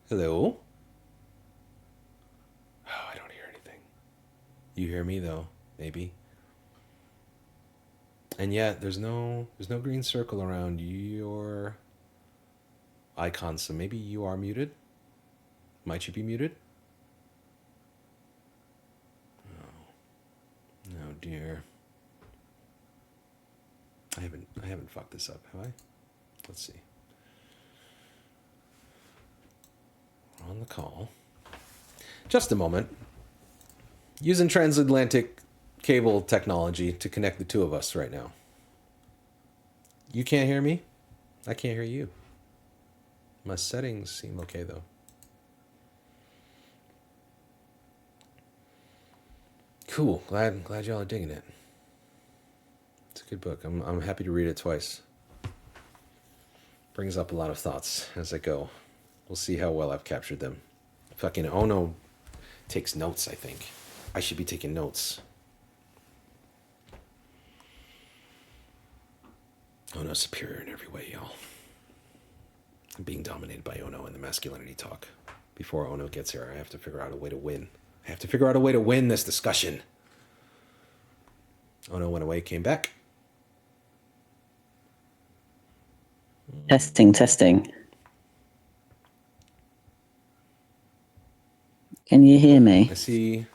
Hello? Oh, I don't hear anything. You hear me though, maybe. And yet there's no green circle around your icon, so maybe you are muted. Might you be muted? Oh dear. I haven't fucked this up, have I? Let's see. We're on the call. Just a moment. Using transatlantic cable technology to connect the two of us right now. You can't hear me? I can't hear you. My settings seem okay though. Cool. Glad y'all are digging it. It's a good book. I'm happy to read it twice. Brings up a lot of thoughts as I go. We'll see how well I've captured them. Fucking Ono takes notes, I think. I should be taking notes. Ono's superior in every way, y'all. I'm being dominated by Ono in the masculinity talk. Before Ono gets here, I have to figure out a way to win. I have to figure out a way to win this discussion. Ono went away, came back. Testing, testing. Can you hear me? I see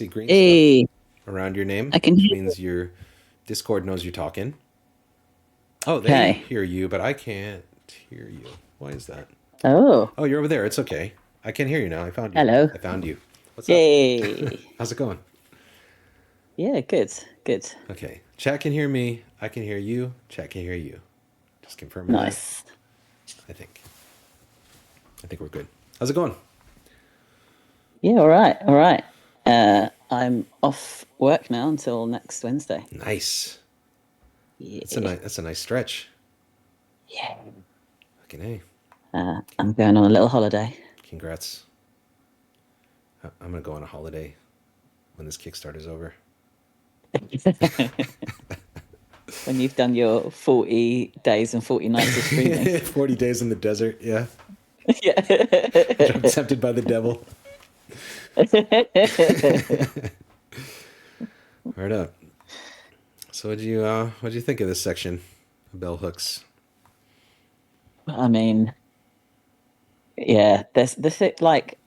green Hey, stuff around your name, I can which hear. means your Discord knows you're talking. Oh, they Okay. hear you, but I can't hear you. Why is that? Oh, Oh, you're over there. It's okay. I can hear you now. I found you. hello. I found you. What's up? Yay. How's it going? Yeah, good, good. Okay. Chat can hear me. I can hear you. Chat can hear you. Just confirming that. Nice. I think. I think we're good. How's it going? Yeah, all right, all right. I'm off work now until next Wednesday. Nice. Yeah, That's a nice stretch. yeah. Fucking hey. I'm going on a little holiday. Congrats. I'm gonna go on a holiday when this Kickstarter's over. When you've done your 40 days and 40 nights of streaming. 40 days in the desert. Yeah. I'm Yeah. tempted by the devil. Right up. So what'd you think of this section? Bell hooks. I mean, yeah, there's like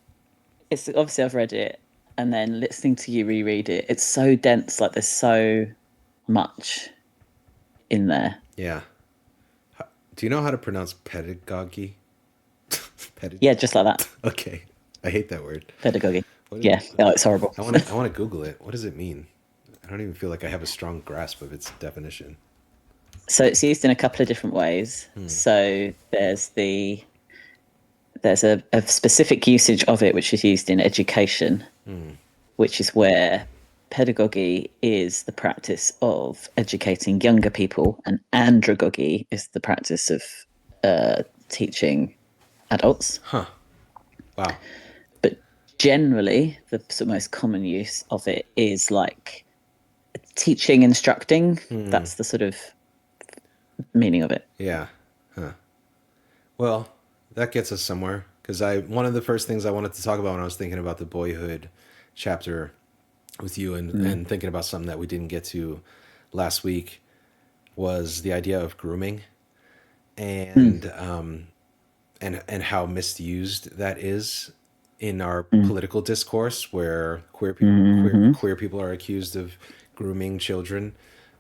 it's obviously I've read it and then listening to you reread it, it's so dense, like there's so much in there. Yeah. Do you know how to pronounce pedagogy? Pedag- Yeah, just like that. okay. I hate that word. Pedagogy. What is, Yeah, oh, it's horrible. I want to Google it. What does it mean? I don't even feel like I have a strong grasp of its definition. So it's used in a couple of different ways. Hmm. So there's a specific usage of it which is used in education, Hmm. which is where pedagogy is the practice of educating younger people, and andragogy is the practice of teaching adults. Huh. Wow. But generally, the sort of most common use of it is like teaching, instructing. Hmm. That's the sort of meaning of it. Yeah. Huh. Well, that gets us somewhere because I one of the first things I wanted to talk about when I was thinking about the boyhood chapter with you and thinking about something that we didn't get to last week was the idea of grooming Mm, and and how misused that is in our mm, political discourse where mm-hmm. queer people are accused of grooming children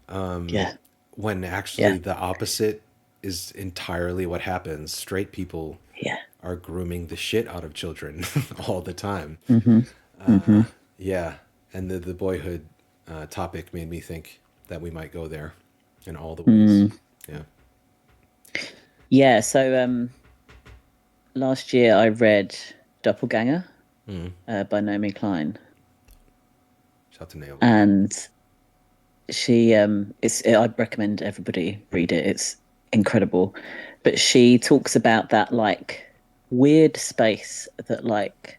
Yeah, when actually yeah, the opposite is entirely what happens. Straight people yeah. are grooming the shit out of children all the time. Mm-hmm. Mm-hmm. Yeah, and the boyhood topic made me think that we might go there in all the ways. Mm. Yeah. Yeah. So last year I read Doppelganger Mm. by Naomi Klein, Shout out to Naomi Klein. and she it's I'd recommend everybody read it. It's incredible. But she talks about that like weird space that like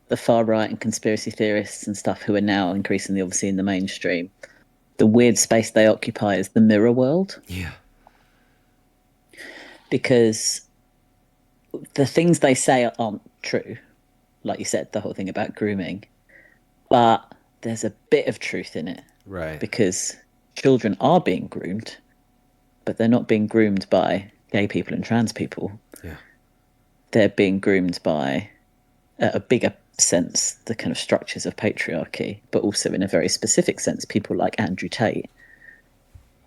the far right and conspiracy theorists and stuff who are now increasingly obviously in the mainstream, the weird space they occupy is the mirror world. Yeah. Because the things they say aren't true. Like you said, the whole thing about grooming, but there's a bit of truth in it Right. because children are being groomed, but they're not being groomed by gay people and trans people. Yeah. They're being groomed by a bigger sense, the kind of structures of patriarchy, but also in a very specific sense, people like Andrew Tate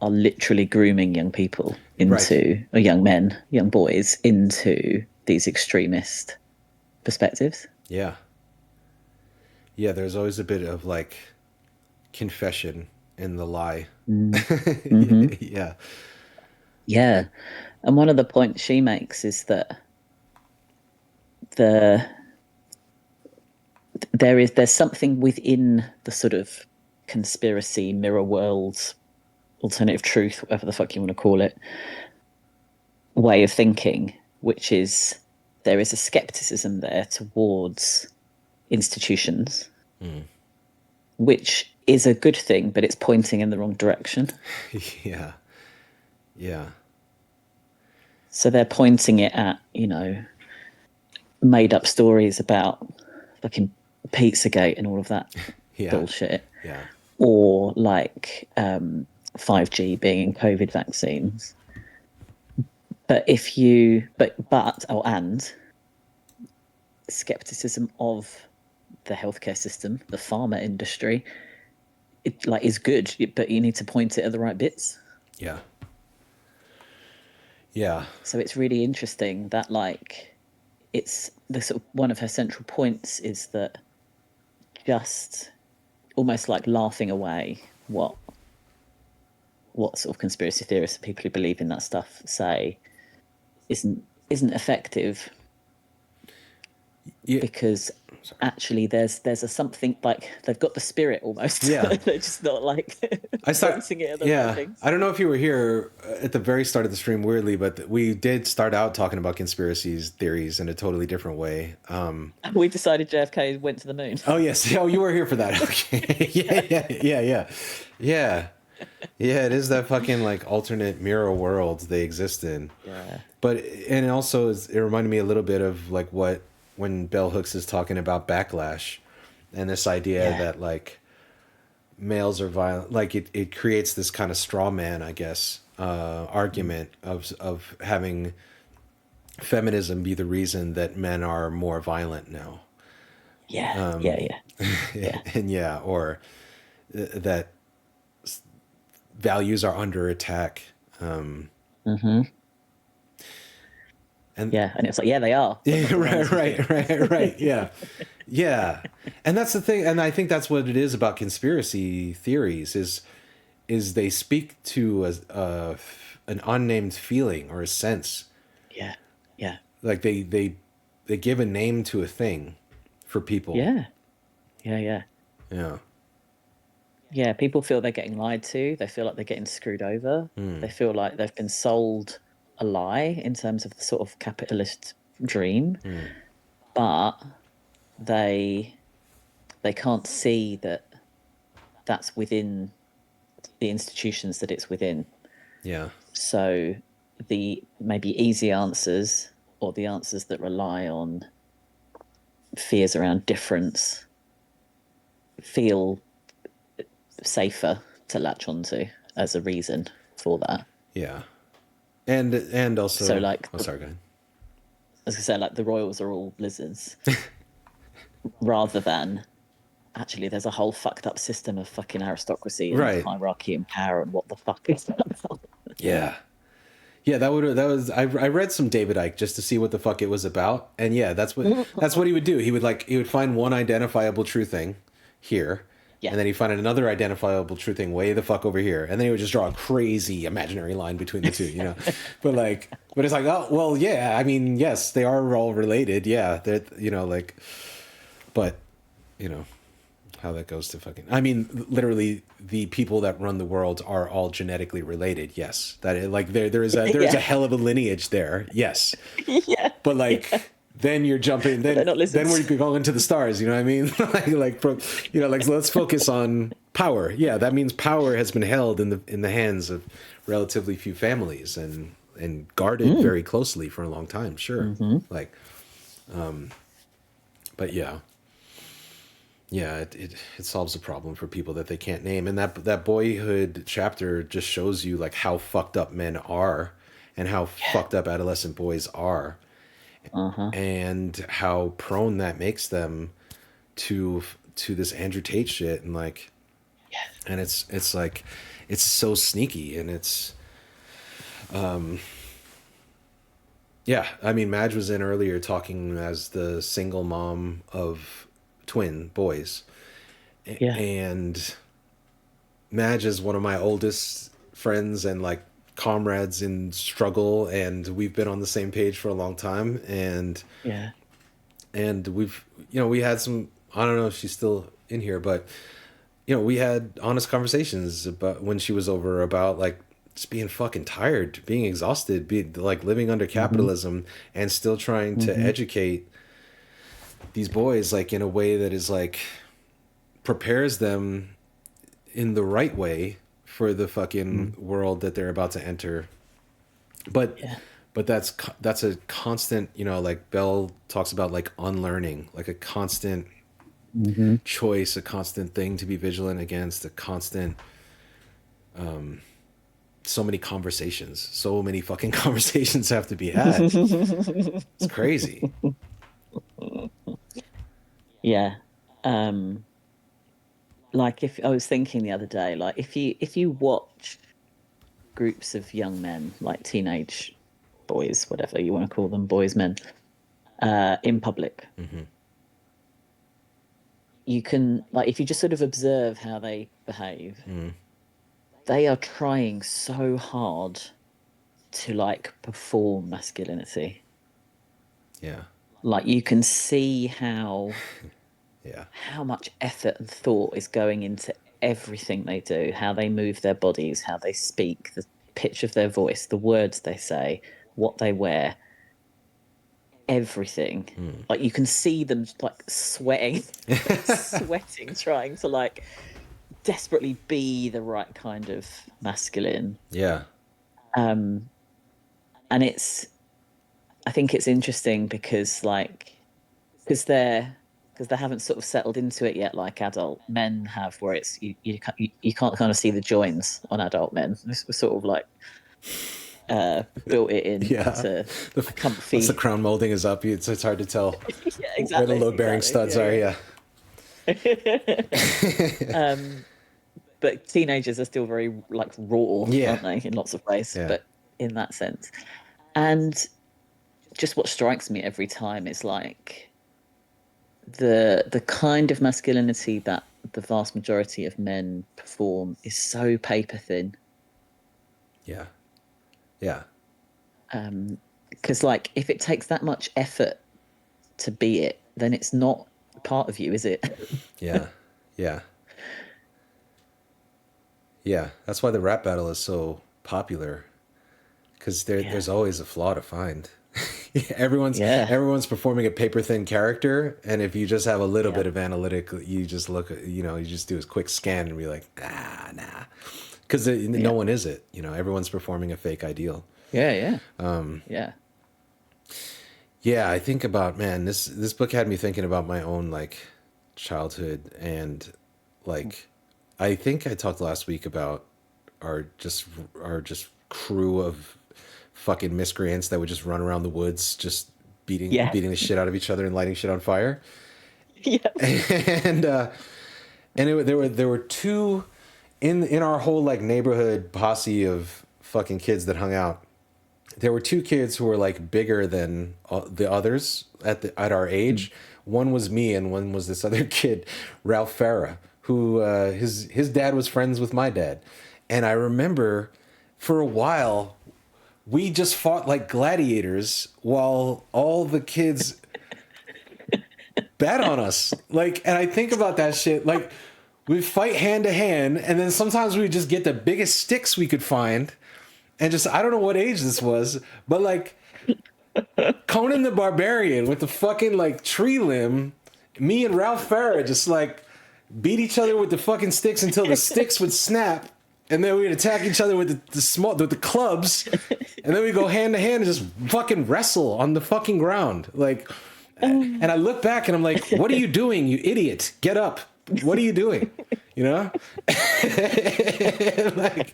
are literally grooming young people Right. into, or young men, young boys into these extremist perspectives. Yeah. Yeah, there's always a bit of like confession in the lie. Mm-hmm. Yeah. Yeah. And one of the points she makes is that the there's something within the sort of conspiracy mirror worlds, alternative truth, whatever the fuck you want to call it, way of thinking, which is there is a skepticism there towards institutions, which is a good thing, but it's pointing in the wrong direction. Yeah. Yeah. So they're pointing it at, made up stories about fucking Pizzagate and all of that Yeah. bullshit. Yeah. Or like 5G being in COVID vaccines. But if you, and skepticism of the healthcare system, the pharma industry, it like is good, but you need to point it at the right bits. Yeah. Yeah. So it's really interesting that like it's the sort of one of her central points is that just almost like laughing away what sort of conspiracy theorists, people who believe in that stuff, say isn't effective. Yeah. Because actually there's a something like they've got the spirit almost. Yeah. They're just not like pointing it at the right things. I don't know if you were here at the very start of the stream, weirdly, but we did start out talking about conspiracies theories in a totally different way. We decided JFK went to the moon. Oh yes. Oh, you were here for that. Okay. Yeah. Yeah, it is that fucking like alternate mirror world they exist in. Yeah. But and also it reminded me a little bit of like when Bell Hooks is talking about backlash and this idea that like males are violent, like it creates this kind of straw man, I guess, argument of having feminism be the reason that men are more violent now. Yeah. And or that values are under attack. And it's like, they are. Yeah, right. Yeah. And that's the thing. And I think that's what it is about conspiracy theories is they speak to an unnamed feeling or a sense. Yeah. Like they give a name to a thing for people. Yeah. Yeah. People feel they're getting lied to. They feel like they're getting screwed over. They feel like they've been sold a lie in terms of the sort of capitalist dream, but they can't see that that's within the institutions that it's within. Yeah. So the maybe easy answers or the answers that rely on fears around difference feel safer to latch onto as a reason for that. Yeah. And also, so like, sorry, go ahead. As I say, like the royals are all lizards, rather than actually there's a whole fucked up system of fucking aristocracy and hierarchy and power and what the fuck is that? Yeah, that was I read some David Icke just to see what the fuck it was about, and that's what he would do. He would find one identifiable true thing here. Yeah. And then he'd find another identifiable true thing way the fuck over here. And then he would just draw a crazy imaginary line between the two, But it's like, oh, well, yeah, I mean, yes, they are all related. Yeah. They're, but, how that goes to fucking, I mean, literally the people that run the world are all genetically related. Yes. There is a hell of a lineage there. Yes. Yeah. But then you're jumping. Then we're going to the stars. You know what I mean? Let's focus on power. Yeah, that means power has been held in the hands of relatively few families, and and guarded very closely for a long time. Sure. Like, but yeah. Yeah, it solves a problem for people that they can't name. And that boyhood chapter just shows you like how fucked up men are and how fucked up adolescent boys are. And how prone that makes them to this Andrew Tate shit, and like, and it's like, it's so sneaky, and it's yeah, I mean, Madge was in earlier talking as the single mom of twin boys. Yeah. And Madge is one of my oldest friends and like comrades in struggle, and we've been on the same page for a long time. And Yeah. and we've, we had some, I don't know if she's still in here, but we had honest conversations about when she was over about like just being fucking tired, being exhausted, being like living under capitalism and still trying to educate these boys like in a way that is like prepares them in the right way for the fucking world that they're about to enter. But that's a constant, like Bell talks about, like unlearning, like a constant choice, a constant thing to be vigilant against, a constant so many fucking conversations have to be had. It's crazy. Yeah. Like, if I was thinking the other day, like if you watch groups of young men, like teenage boys, whatever you want to call them, boys, men, in public, you can, like, if you just sort of observe how they behave, they are trying so hard to like perform masculinity. Yeah. Like, you can see how how much effort and thought is going into everything they do, how they move their bodies, how they speak, the pitch of their voice, the words they say, what they wear, everything. Like, you can see them like sweating, trying to like desperately be the right kind of masculine. Yeah. And I think it's interesting because they haven't sort of settled into it yet, like adult men have, where it's you can't kind of see the joins on adult men. This was sort of like built it in to a comfy. Once the crown molding is up, it's hard to tell where the load bearing studs are. Yeah. But teenagers are still very like raw, aren't they, in lots of ways? Yeah. But in that sense, and just what strikes me every time is like the kind of masculinity that the vast majority of men perform is so paper thin. Yeah. Yeah. Because like, if it takes that much effort to be it, then it's not part of you, is it? Yeah. Yeah. Yeah. That's why the rap battle is so popular, because there's always a flaw to find. Everyone's performing a paper thin character, and if you just have a little bit of analytic, you just look at, you just do a quick scan and be like, nah, because no one is it. Everyone's performing a fake ideal. Yeah. Yeah, I think about, man, this book had me thinking about my own like childhood, and like I think I talked last week about our just crew of fucking miscreants that would just run around the woods just beating the shit out of each other and lighting shit on fire. Yeah. And there were two in our whole like neighborhood posse of fucking kids that hung out. There were two kids who were like bigger than the others at our age. One was me, and one was this other kid, Ralph Farah, who his dad was friends with my dad. And I remember for a while we just fought like gladiators while all the kids bet on us. Like, and I think about that shit. Like, we fight hand to hand, and then sometimes we just get the biggest sticks we could find. And just, I don't know what age this was, but like Conan the Barbarian with the fucking like tree limb, me and Ralph Farah just like beat each other with the fucking sticks until the sticks would snap. and then we'd attack each other with the clubs, and then we go hand to hand and just fucking wrestle on the fucking ground. Like, and I look back and I'm like, what are you doing, you idiot? Get up. What are you doing? You know? Like,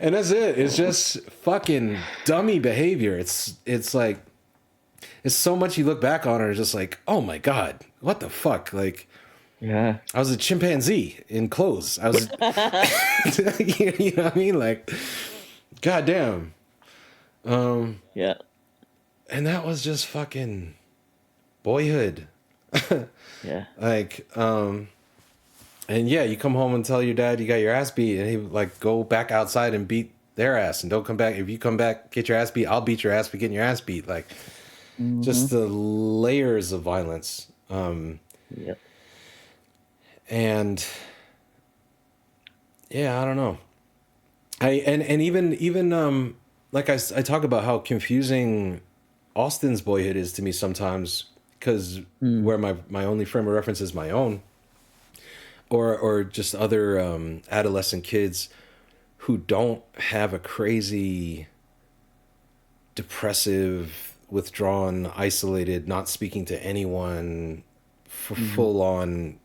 and that's it. It's just fucking dummy behavior. It's like, it's so much you look back on it and it's just like, oh my God, what the fuck? Like, Yeah. I was a chimpanzee in clothes. I was, you know what I mean? Like, goddamn. Yeah. And that was just fucking boyhood. Yeah. Like, and yeah, you come home and tell your dad you got your ass beat, and he would like go back outside and beat their ass, and don't come back. If you come back, get your ass beat, I'll beat your ass for getting your ass beat. Like, just the layers of violence. Yeah. And yeah, I don't know. And even like I talk about how confusing Austin's boyhood is to me sometimes, because where my only frame of reference is my own, or just other adolescent kids who don't have a crazy, depressive, withdrawn, isolated, not speaking to anyone, full on,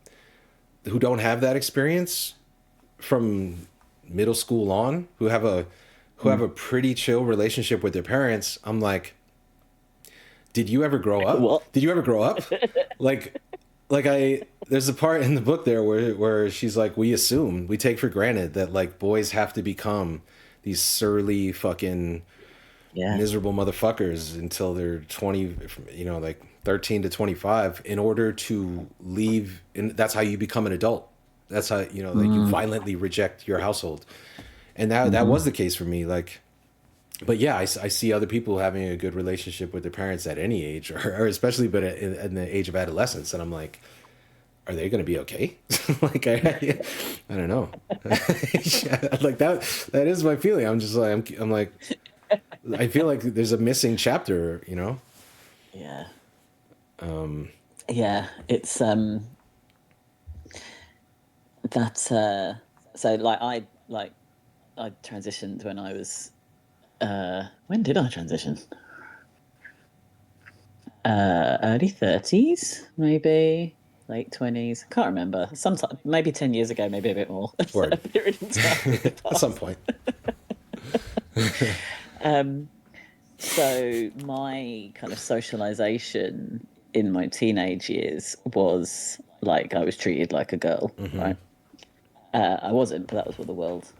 who don't have that experience from middle school on, who have a pretty chill relationship with their parents. I'm like, did you ever grow up? What? Did you ever grow up? like there's a part in the book there where she's like, we take for granted that like boys have to become these surly fucking miserable motherfuckers until they're 20, you know, like 13 to 25 in order to leave. And that's how you become an adult. That's how, you know, like you violently reject your household. And that was the case for me. Like, but yeah, I see other people having a good relationship with their parents at any age, or especially, but in the age of adolescence. And I'm like, are they going to be okay? Like, I don't know. Like that is my feeling. I'm just like, I'm like, I feel like there's a missing chapter, you know? Yeah. Yeah, it's so I transitioned when I was when did I transition? Early 30s, maybe late 20s. I can't remember. Sometime, maybe 10 years ago, maybe a bit more. Word. A period in time At some point. So my kind of socialization in my teenage years was like I was treated like a girl, right? I wasn't, but that was what the world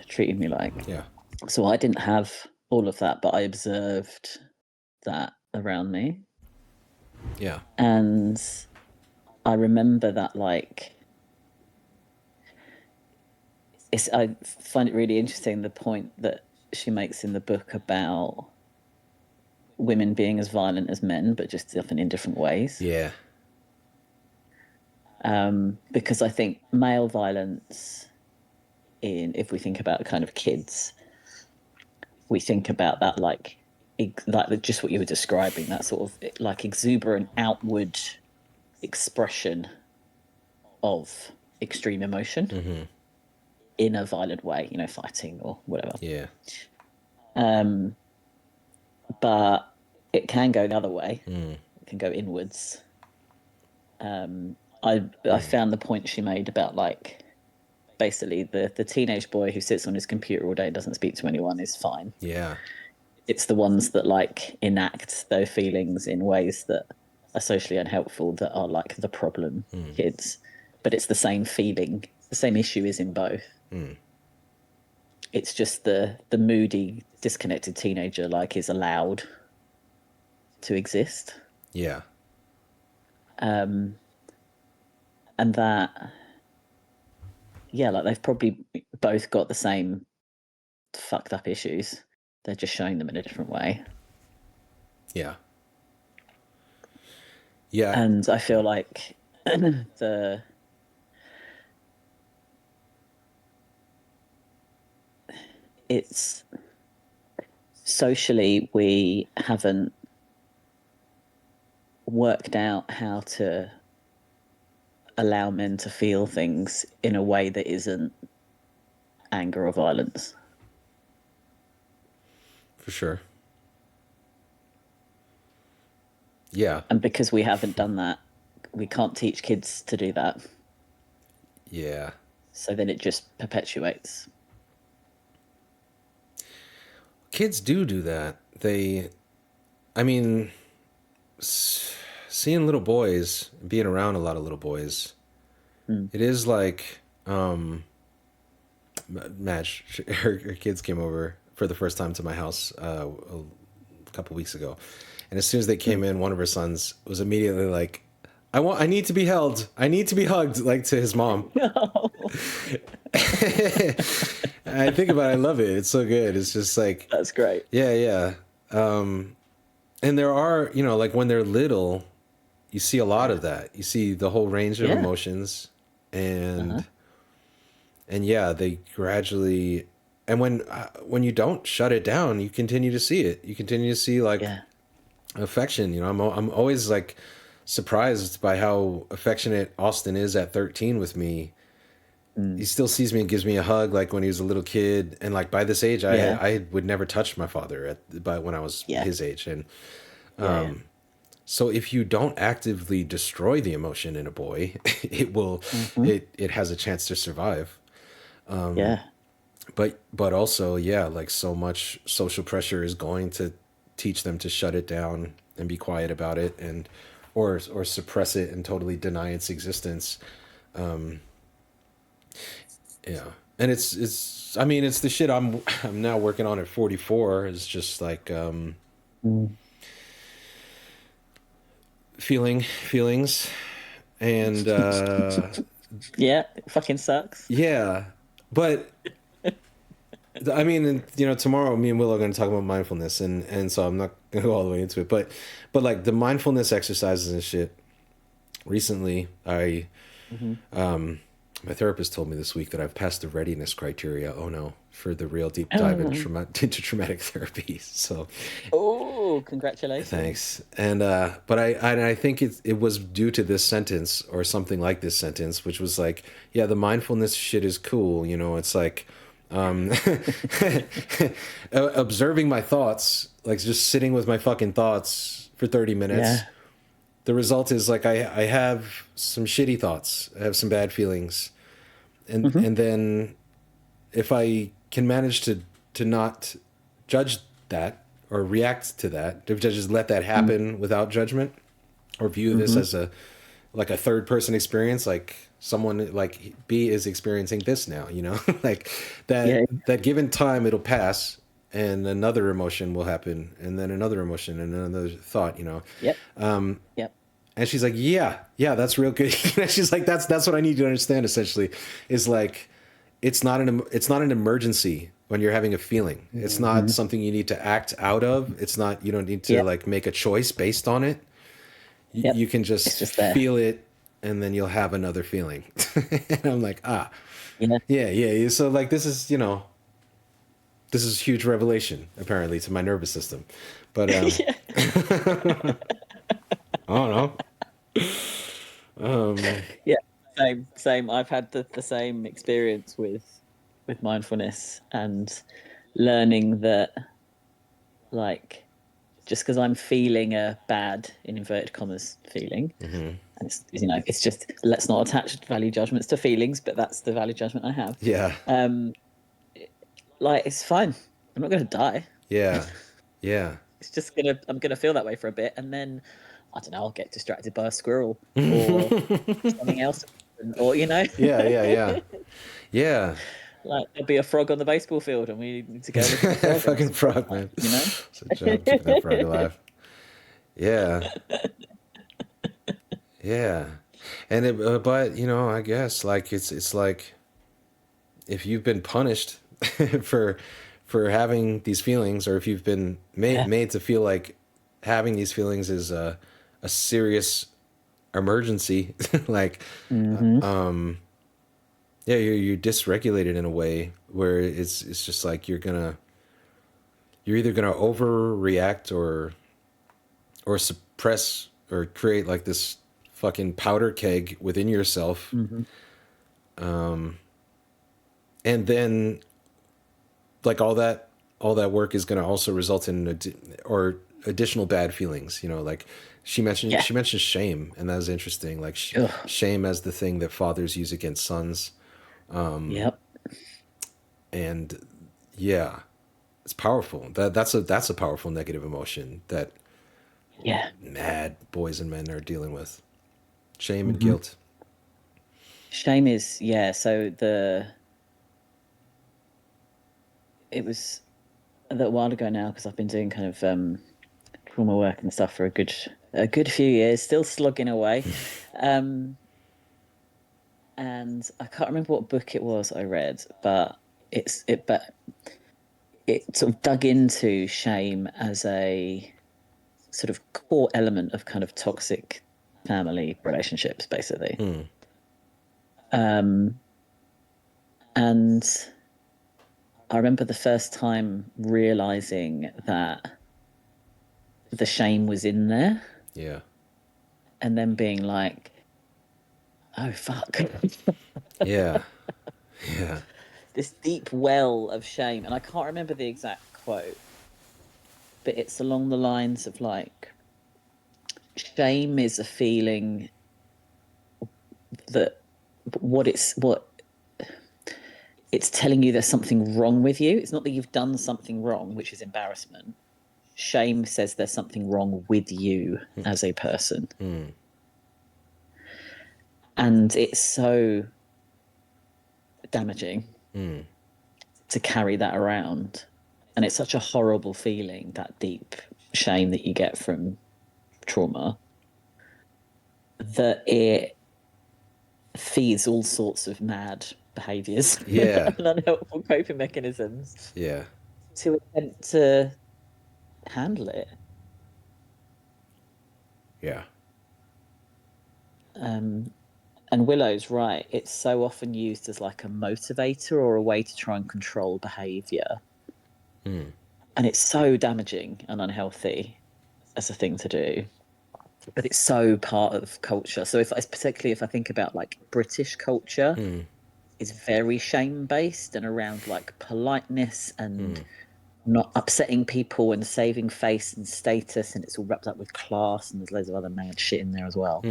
treated me like. Yeah. So I didn't have all of that, but I observed that around me. Yeah. And I remember that, like, I find it really interesting, the point that she makes in the book about women being as violent as men, but just often in different ways. Yeah. Because I think male violence, if we think about kind of kids, we think about that like just what you were describing, that sort of like exuberant outward expression of extreme emotion in a violent way, you know, fighting or whatever. Yeah. But it can go the other way. It can go inwards. I found the point she made about, like, basically the teenage boy who sits on his computer all day and doesn't speak to anyone is fine. Yeah. It's the ones that like enact their feelings in ways that are socially unhelpful that are like the problem kids. But it's the same feeling. The same issue is in both. It's just the moody, disconnected teenager like is allowed to exist. Yeah. And that, yeah, like they've probably both got the same fucked up issues. They're just showing them in a different way. Yeah. Yeah. And I feel like it's socially we haven't worked out how to allow men to feel things in a way that isn't anger or violence. For sure. Yeah. And because we haven't done that, we can't teach kids to do that. Yeah. So then it just perpetuates. Kids do that. I mean, seeing little boys, being around a lot of little boys, it is like, Madge, her kids came over for the first time to my house a couple weeks ago. And as soon as they came in, one of her sons was immediately like, I need to be held. I need to be hugged, like to his mom. No. I think about it, I love it. It's so good. It's just like, That's great. yeah, yeah. And there are, like when they're little, you see a lot of that. You see the whole range of emotions, and yeah, they gradually, and when you don't shut it down, you continue to see it. You continue to see like affection. I'm always like surprised by how affectionate Austin is at 13 with me. He still sees me and gives me a hug like when he was a little kid, and like by this age I would never touch my father when I was his age. And so if you don't actively destroy the emotion in a boy, it will it has a chance to survive. But also, like so much social pressure is going to teach them to shut it down and be quiet about it, and or suppress it and totally deny its existence. Yeah. And it's I mean, it's the shit I'm now working on at 44. Is just like feelings, and yeah, it fucking sucks. yeah. But I mean, tomorrow me and Will are going to talk about mindfulness, and so I'm not going to go all the way into it, but like the mindfulness exercises and shit. Recently, my therapist told me this week that I've passed the readiness criteria. Oh no, for the real deep dive into traumatic therapy. So, congratulations! Thanks. And but I think it was due to this sentence or something like this sentence, which was like, yeah, the mindfulness shit is cool. It's like observing my thoughts, like just sitting with my fucking thoughts for 30 minutes. Yeah. The result is like I have some shitty thoughts. I have some bad feelings. And then if I can manage to not judge that or react to that, to just let that happen without judgment, or view this as a third person experience, like someone like B is experiencing this now, like that given time it'll pass, and another emotion will happen, and then another emotion, and another thought, Yep. And she's like, yeah, that's real good. She's like, that's what I need to understand. Essentially, is like, it's not an emergency when you're having a feeling. It's not something you need to act out of. It's not, you don't need to like make a choice based on it. You can just feel it, and then you'll have another feeling. And I'm like, yeah. So like, this is huge revelation apparently to my nervous system, but I don't know. Same. I've had the same experience with mindfulness, and learning that, like, just because I'm feeling a bad, in inverted commas, feeling, and it's just, let's not attach value judgments to feelings, but that's the value judgment I have. Yeah. Like, it's fine. I'm not going to die. Yeah. It's just I'm gonna feel that way for a bit, and then I don't know, I'll get distracted by a squirrel or something else, or Yeah. Like, there'll be a frog on the baseball field, and we need to go look at the frog. Fucking frog, man. It's a job keeping that frog alive. Yeah. And but I guess like it's like, if you've been punished for having these feelings, or if you've been made to feel like having these feelings is a serious emergency, like you're dysregulated in a way where it's just like you're either gonna overreact or suppress or create like this fucking powder keg within yourself. And And then like all that work is going to also result in additional bad feelings, you know, like Yeah. she mentioned shame, and that was interesting, like Ugh. shame as the thing that fathers use against sons. Yep. And yeah, it's powerful. That's a powerful negative emotion that Yeah. mad boys and men are dealing with. Shame and Hmm. guilt. Shame is, yeah. So it was a little while ago now because I've been doing kind of trauma work and stuff for a good few years, still slugging away. Um, and I can't remember what book it was I read, but it sort of dug into shame as a sort of core element of kind of toxic family relationships, basically. Um, and I remember the first time realizing that the shame was in there, Yeah. and then being like, oh, fuck. Yeah. Yeah. This deep well of shame. And I can't remember the exact quote, but it's along the lines of like, shame is a feeling that what it's telling you there's something wrong with you. It's not that you've done something wrong, which is embarrassment. Shame says there's something wrong with you as a person. And it's so damaging to carry that around. And it's such a horrible feeling, that deep shame that you get from trauma, that it feeds all sorts of mad behaviors Yeah. and unhelpful coping mechanisms Yeah. to attempt to handle it. Yeah. And Willow's right. It's so often used as like a motivator or a way to try and control behavior. And it's so damaging and unhealthy as a thing to do. But it's so part of culture. So particularly if I think about like British culture, is very shame based and around like politeness and not upsetting people and saving face and status, and it's all wrapped up with class, and there's loads of other mad shit in there as well.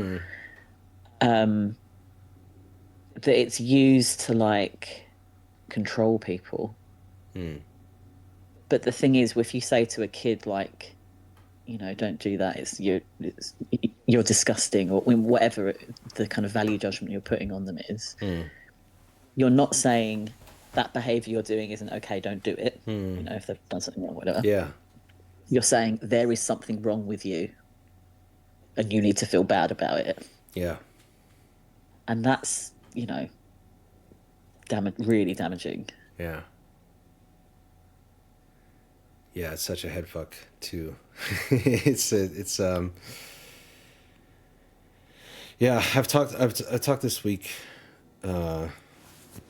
That it's used to like control people. But the thing is, if you say to a kid like, you know, don't do that, you're disgusting, or whatever the kind of value judgment you're putting on them is, you're not saying that behavior you're doing isn't okay, don't do it. You know, if they've done something wrong, whatever. Yeah. You're saying there is something wrong with you and you need to feel bad about it. Yeah. And that's, you know, really damaging. Yeah. Yeah, it's such a head fuck too. it's yeah, I've talked this week.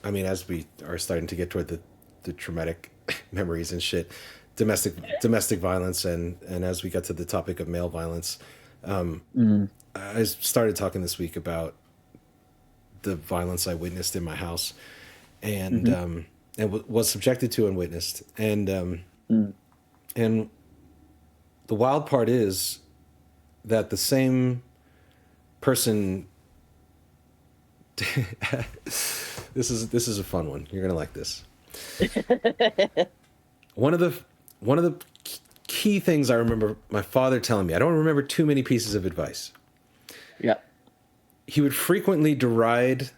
I mean, as we are starting to get toward the traumatic memories and shit, domestic violence, and as we got to the topic of male violence, I started talking this week about the violence I witnessed in my house, and was subjected to and witnessed, and the wild part is that the same person. This is a fun one. You're gonna like this. One of the key things I remember my father telling me. I don't remember too many pieces of advice. Yeah. He would frequently deride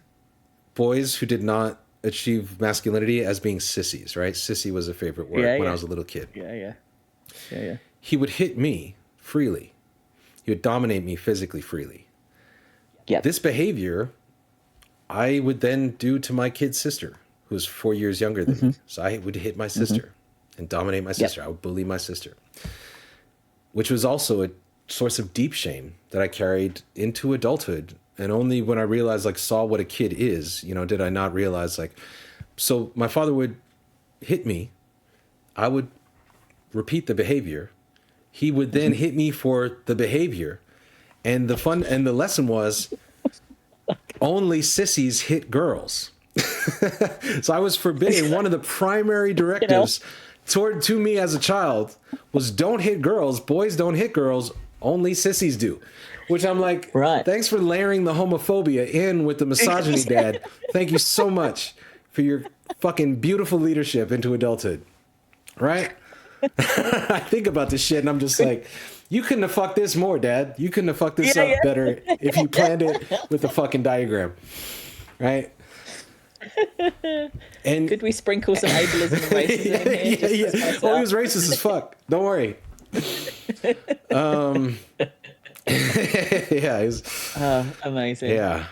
boys who did not achieve masculinity as being sissies. Right? Sissy was a favorite word when I was a little kid. Yeah. He would hit me freely. He would dominate me physically freely. Yeah. This behavior I would then do to my kid sister, who was 4 years younger than me. So I would hit my sister and dominate my sister. I would bully my sister, which was also a source of deep shame that I carried into adulthood. And only when I realized, like, saw what a kid is, you know, did I not realize, like, so my father would hit me. I would repeat the behavior. He would then hit me for the behavior. And the lesson was, only sissies hit girls. So I was forbidden. One of the primary You know, directives to me as a child was don't hit girls. Boys don't hit girls. Only sissies do. Which I'm like, right. thanks for layering the homophobia in with the misogyny, Dad. Thank you so much for your fucking beautiful leadership into adulthood. Right? I think about this shit and I'm just like, you couldn't have fucked this more, Dad. You couldn't have fucked this Yeah, up yeah. better if you planned it with the fucking diagram. Right? And Could we sprinkle some ableism and racism in here? yeah, Just to yeah. spice it Oh, he up? was racist as fuck. Don't worry. Yeah, he was, Amazing. yeah,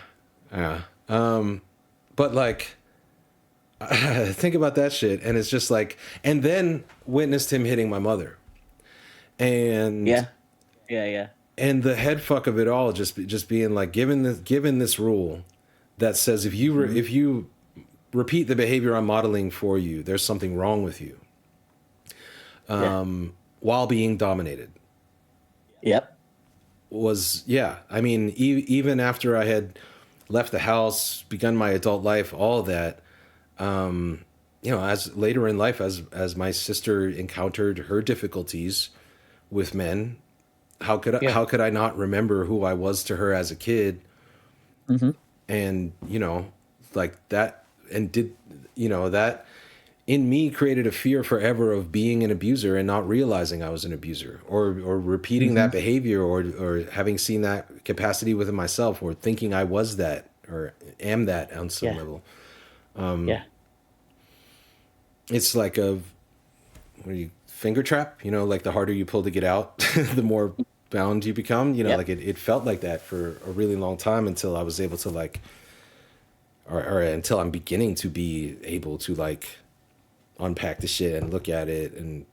yeah. But like, think about that shit, and it's just like, and then witnessed him hitting my mother, and Yeah. Yeah, yeah. and the head fuck of it all, just being like, given this rule that says if you repeat the behavior I'm modeling for you, there's something wrong with you, Yeah. while being dominated. Yep. Was yeah, I mean, even after I had left the house, begun my adult life, all that, as later in life, as my sister encountered her difficulties with men, Yeah. how could I not remember who I was to her as a kid? Hmm. And like that, and did that in me created a fear forever of being an abuser and not realizing I was an abuser, or repeating Hmm. that behavior, or having seen that capacity within myself, or thinking I was that or am that on some Yeah. level. Yeah. It's like a finger trap, like the harder you pull to get out, the more bound you become. Yep. Like it felt like that for a really long time until I was able to like, or until I'm beginning to be able to like unpack the shit and look at it and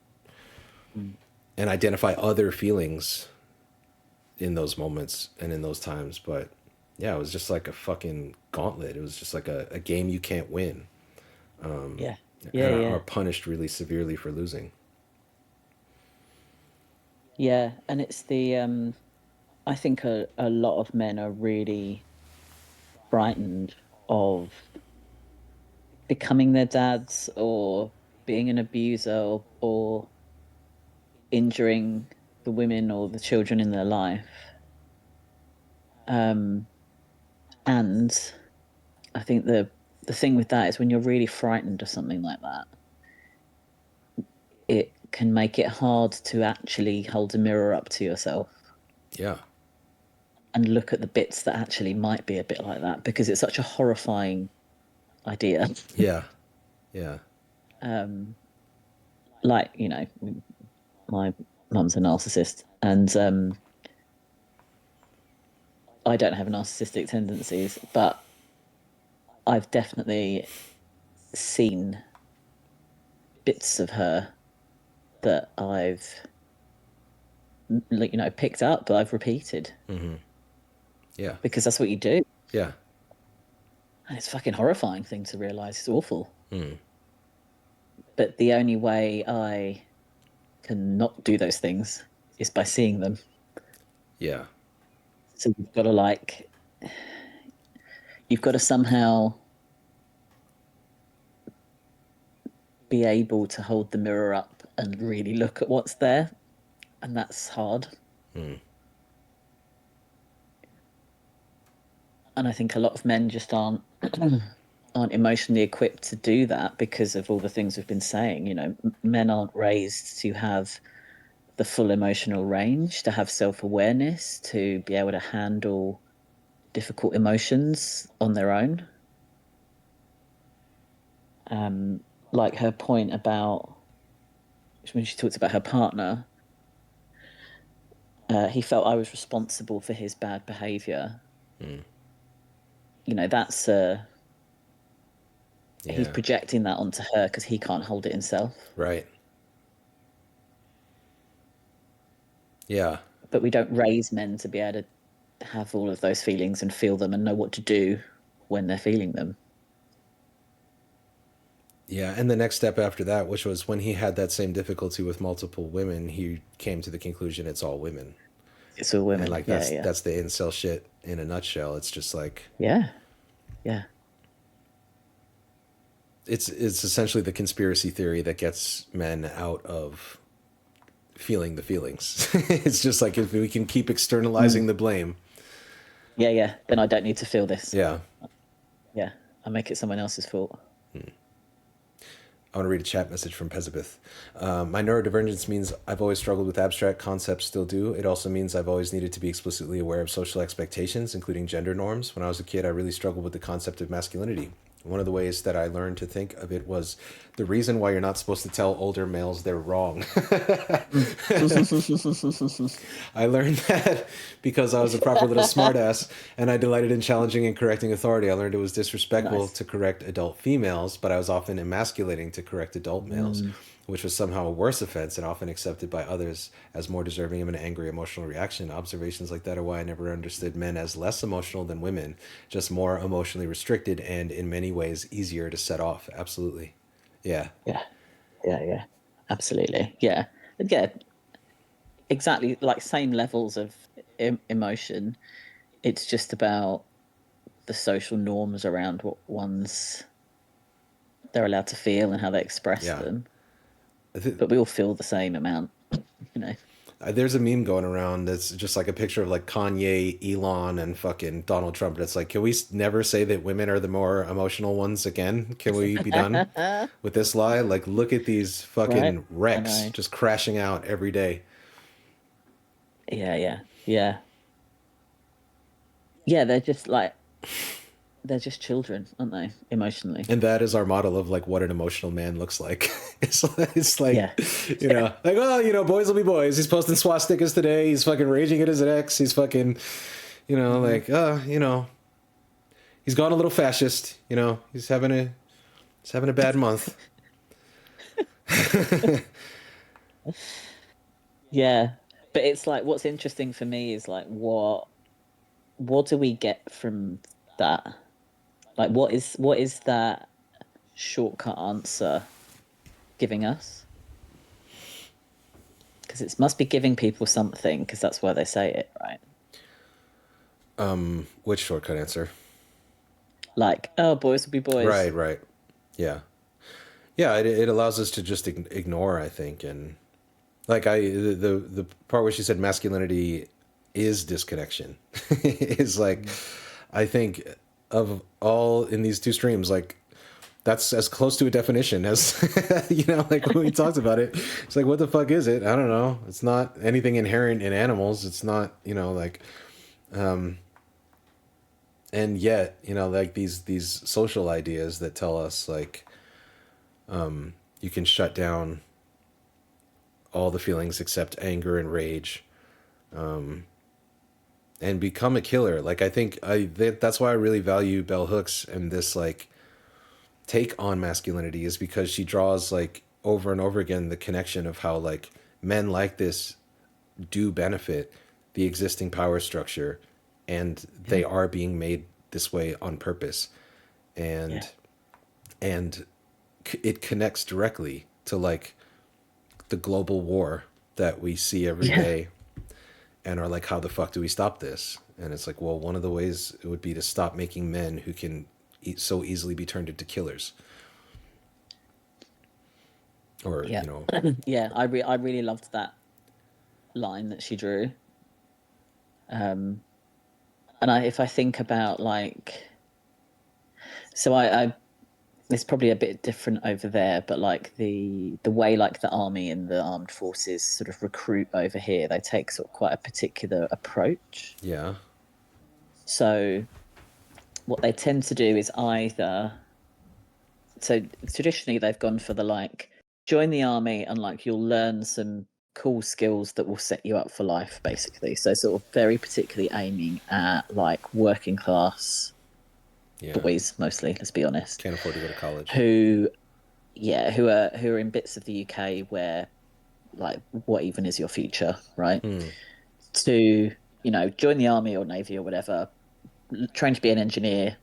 Mm. identify other feelings in those moments and in those times. But yeah, it was just like a fucking gauntlet. It was just like a game you can't win, Yeah. Yeah. and Yeah. are punished really severely for losing. Yeah. And it's the I think a lot of men are really frightened of becoming their dads or being an abuser or injuring the women or the children in their life. Um, and I think the thing with that is when you're really frightened of something like that, it can make it hard to actually hold a mirror up to yourself Yeah, and look at the bits that actually might be a bit like that because it's such a horrifying idea. yeah, yeah, Um, like, my mum's a narcissist and I don't have narcissistic tendencies, but I've definitely seen bits of her that I've picked up that I've repeated yeah, because that's what you do. yeah. And it's a fucking horrifying thing to realize. It's awful. Mm. But the only way I can not do those things is by seeing them. Yeah, So you've got to somehow be able to hold the mirror up and really look at what's there. And that's hard. mm. And I think a lot of men just aren't emotionally equipped to do that because of all the things we've been saying. Men aren't raised to have the full emotional range, to have self-awareness, to be able to handle difficult emotions on their own. Like her point about when she talks about her partner, he felt I was responsible for his bad behavior. That's he's Yeah. projecting that onto her because he can't hold it himself. Right. Yeah. But we don't raise men to be able to have all of those feelings and feel them and know what to do when they're feeling them. Yeah, and the next step after that, which was when he had that same difficulty with multiple women, he came to the conclusion it's all women. It's all And women. like Yeah, yeah. that's the incel shit in a nutshell. It's just like, Yeah. Yeah. it's essentially the conspiracy theory that gets men out of feeling the feelings. It's just like if we can keep externalizing Mm. the blame. Yeah, yeah. Then I don't need to feel this. Yeah. Yeah, I make it someone else's fault. I want to read a chat message from Pezabith. My neurodivergence means I've always struggled with abstract concepts, still do. It also means I've always needed to be explicitly aware of social expectations, including gender norms. When I was a kid, I really struggled with the concept of masculinity. One of the ways that I learned to think of it was the reason why you're not supposed to tell older males they're wrong. Mm. I learned that because I was a proper little smartass and I delighted in challenging and correcting authority. I learned it was disrespectful Nice. to correct adult females, but I was often emasculating to correct adult males, Mm. which was somehow a worse offense and often accepted by others as more deserving of an angry emotional reaction. Observations like that are why I never understood men as less emotional than women, just more emotionally restricted and in many ways easier to set off. Absolutely. Yeah. Yeah, yeah, yeah. Absolutely. Yeah, yeah. Exactly. Like same levels of emotion. It's just about the social norms around what ones they're allowed to feel and how they express Yeah. them. I think But we all feel the same amount, you know. there's a meme going around that's just like a picture of like Kanye, Elon, and fucking Donald Trump. And it's like, can we never say that women are the more emotional ones again? Can we be done with this lie? Like, look at these Right? fucking I wrecks know. just crashing out every day. Yeah, yeah, yeah. Yeah, they're just children, aren't they? Emotionally. And that is our model of like what an emotional man looks like. It's like, Yeah. Yeah. like, oh, boys will be boys. He's posting swastikas today. He's fucking raging at his ex. He's fucking, Mhm. like, he's gone a little fascist. He's having a bad month. Yeah. But it's like what's interesting for me is like what do we get from that? Like what is that shortcut answer giving us? Because it must be giving people something because that's why they say it, right? Which shortcut answer? Like, oh, boys will be boys. Right, right. Yeah. Yeah, it allows us to just ignore, I think, and like the part where she said masculinity is disconnection is like Mm. I think of all in these two streams, like that's as close to a definition as like when we talked about it. It's like what the fuck is it? I don't know. It's not anything inherent in animals. It's not, like and yet, like these social ideas that tell us like you can shut down all the feelings except anger and rage and become a killer. Like I think that's why I really value Bell Hooks and this like take on masculinity is because she draws like over and over again the connection of how like men like this do benefit the existing power structure and they Mm. are being made this way on purpose Yeah. and and it connects directly to like the global war that we see every Yeah. day and are like, how the fuck do we stop this? And it's like, well, one of the ways it would be to stop making men who can so easily be turned into killers. Or, Yeah. Yeah. I really loved that line that she drew. Um, and if I think about like, so I it's probably a bit different over there, but like the way like the army and the armed forces sort of recruit over here, they take sort of quite a particular approach. yeah. So what they tend to do is either so traditionally they've gone for the like join the army and like you'll learn some cool skills that will set you up for life basically. So sort of very particularly aiming at like working class Yeah. boys mostly, let's be honest, Can't afford to go to college. who yeah, who are in bits of the UK where like what even is your future, right? Hmm. To, join the army or navy or whatever, train to be an engineer,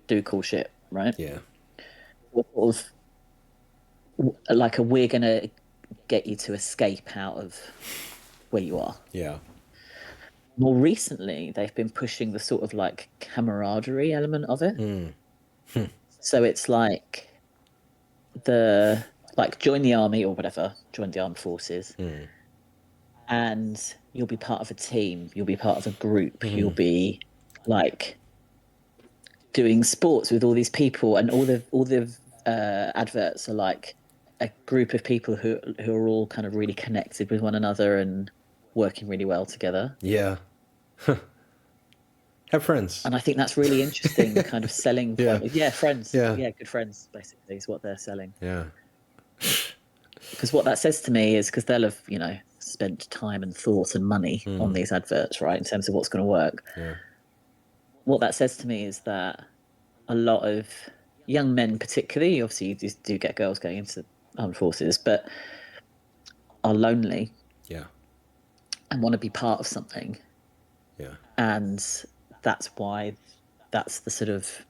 do cool shit, right? Yeah. Sort of like a we're gonna get you to escape out of where you are. Yeah. More recently, they've been pushing the sort of like camaraderie element of it. Hmm. So it's like the like join the army or whatever, join the armed forces, Mm. and you'll be part of a team, you'll be part of a group, you'll Mm. be like doing sports with all these people, and all the adverts are like a group of people who are all kind of really connected with one another and working really well together. Yeah. Have friends. And I think that's really interesting, kind of selling Yeah. point. Yeah, friends. Yeah. Yeah, good friends, basically, is what they're selling. Yeah. Because what that says to me is because they'll have, spent time and thought and money on Mm. these adverts, right, in terms of what's going to work. Yeah. What that says to me is that a lot of young men, particularly, obviously, you do get girls going into armed forces, but are lonely Yeah. and want to be part of something. Yeah. And that's why that's the sort of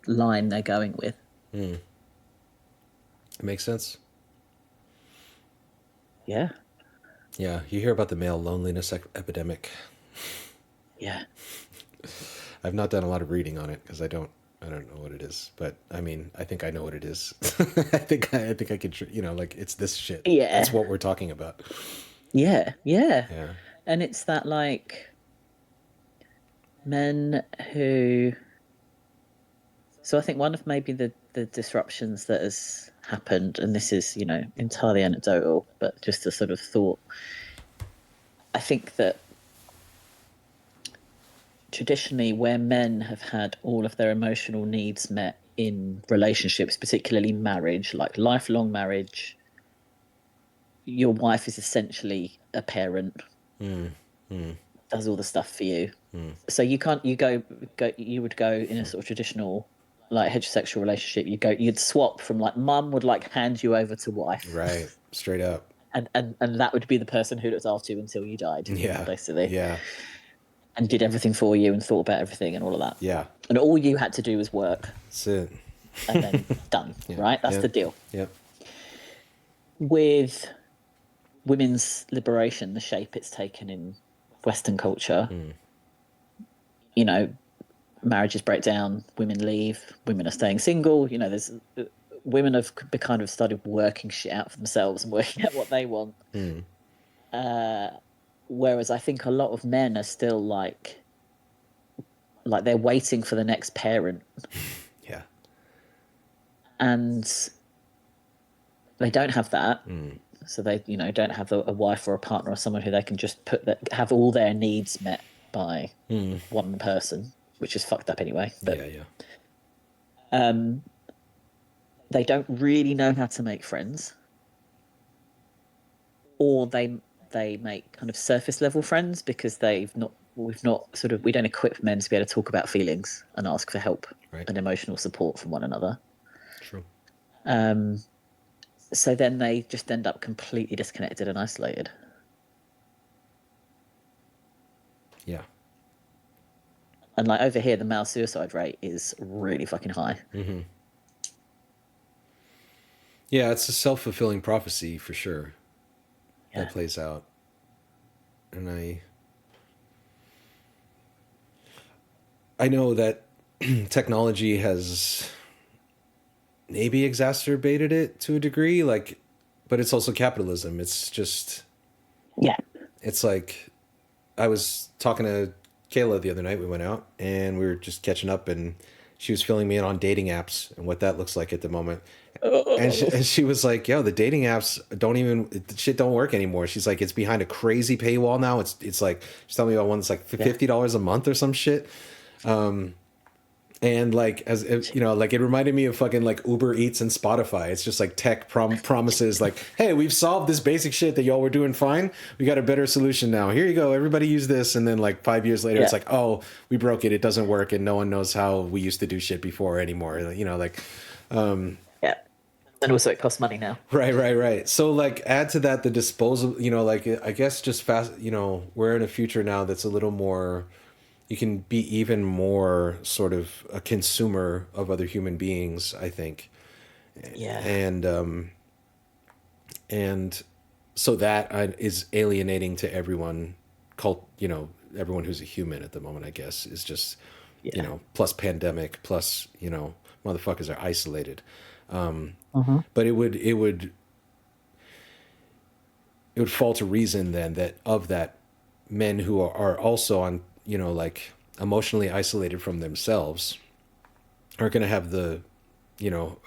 line they're going with. Mm. It makes sense. Yeah. Yeah. You hear about the male loneliness epidemic. Yeah. I've not done a lot of reading on it because I don't know what it is, but I mean, I think I know what it is. I think I could, like it's this shit. Yeah. It's what we're talking about. Yeah. Yeah. Yeah. And it's that like men who. So I think one of maybe the disruptions that has happened, and this is, entirely anecdotal, but just a sort of thought. I think that traditionally where men have had all of their emotional needs met in relationships, particularly marriage, like lifelong marriage, your wife is essentially a parent, Mm. Mm. does all the stuff for you. Mm. So you can't, you would go in a sort of traditional, like heterosexual relationship, you'd swap from like mum would like hand you over to wife. Right. Straight up. And that would be the person who looked after you until you died. Yeah. Basically. Yeah. And did everything for you and thought about everything and all of that. Yeah. And all you had to do was work. That's it. And then done. Yeah. Right? That's Yeah. the deal. Yep. With women's liberation, the shape it's taken in Western culture, marriages break down, women leave, women are staying single. There's women have kind of started working shit out for themselves and working out what they want. Whereas I think a lot of men are still like they're waiting for the next parent. Yeah. And they don't have that. So they, don't have a wife or a partner or someone who they can just have all their needs met by one person, which is fucked up anyway. But, yeah. They don't really know how to make friends, or they make kind of surface level friends because we don't equip men to be able to talk about feelings and ask for help and emotional support from one another. True. So then they just end up completely disconnected and isolated. Yeah. And like over here, the male suicide rate is really fucking high. Mm-hmm. Yeah, it's a self-fulfilling prophecy for sure. Yeah. That plays out. And I know that technology has maybe exacerbated it to a degree, but it's also capitalism. It's just, it's like, I was talking to Kayla the other night. We went out and we were just catching up, and she was filling me in on dating apps and what that looks like at the moment. And she was like, yo, the dating apps shit don't work anymore. She's like, it's behind a crazy paywall now. It's like, she's telling me about one that's like $50 a month or some shit. And like, as it reminded me of fucking like Uber Eats and Spotify. It's just like tech promises like, hey, we've solved this basic shit that y'all were doing fine. We got a better solution now. Here you go. Everybody use this. And then like 5 years later, it's like, oh, we broke it. It doesn't work. And no one knows how we used to do shit before anymore. And also it costs money now. Right. So like add to that the disposal, I guess just fast, we're in a future now that's a little more, you can be even more sort of a consumer of other human beings, I think. Yeah. And so that is alienating to everyone, everyone who's a human at the moment, I guess, is just, plus pandemic, plus, motherfuckers are isolated. Uh-huh. But it would fall to reason then that men who are also on, like emotionally isolated from themselves are going to have a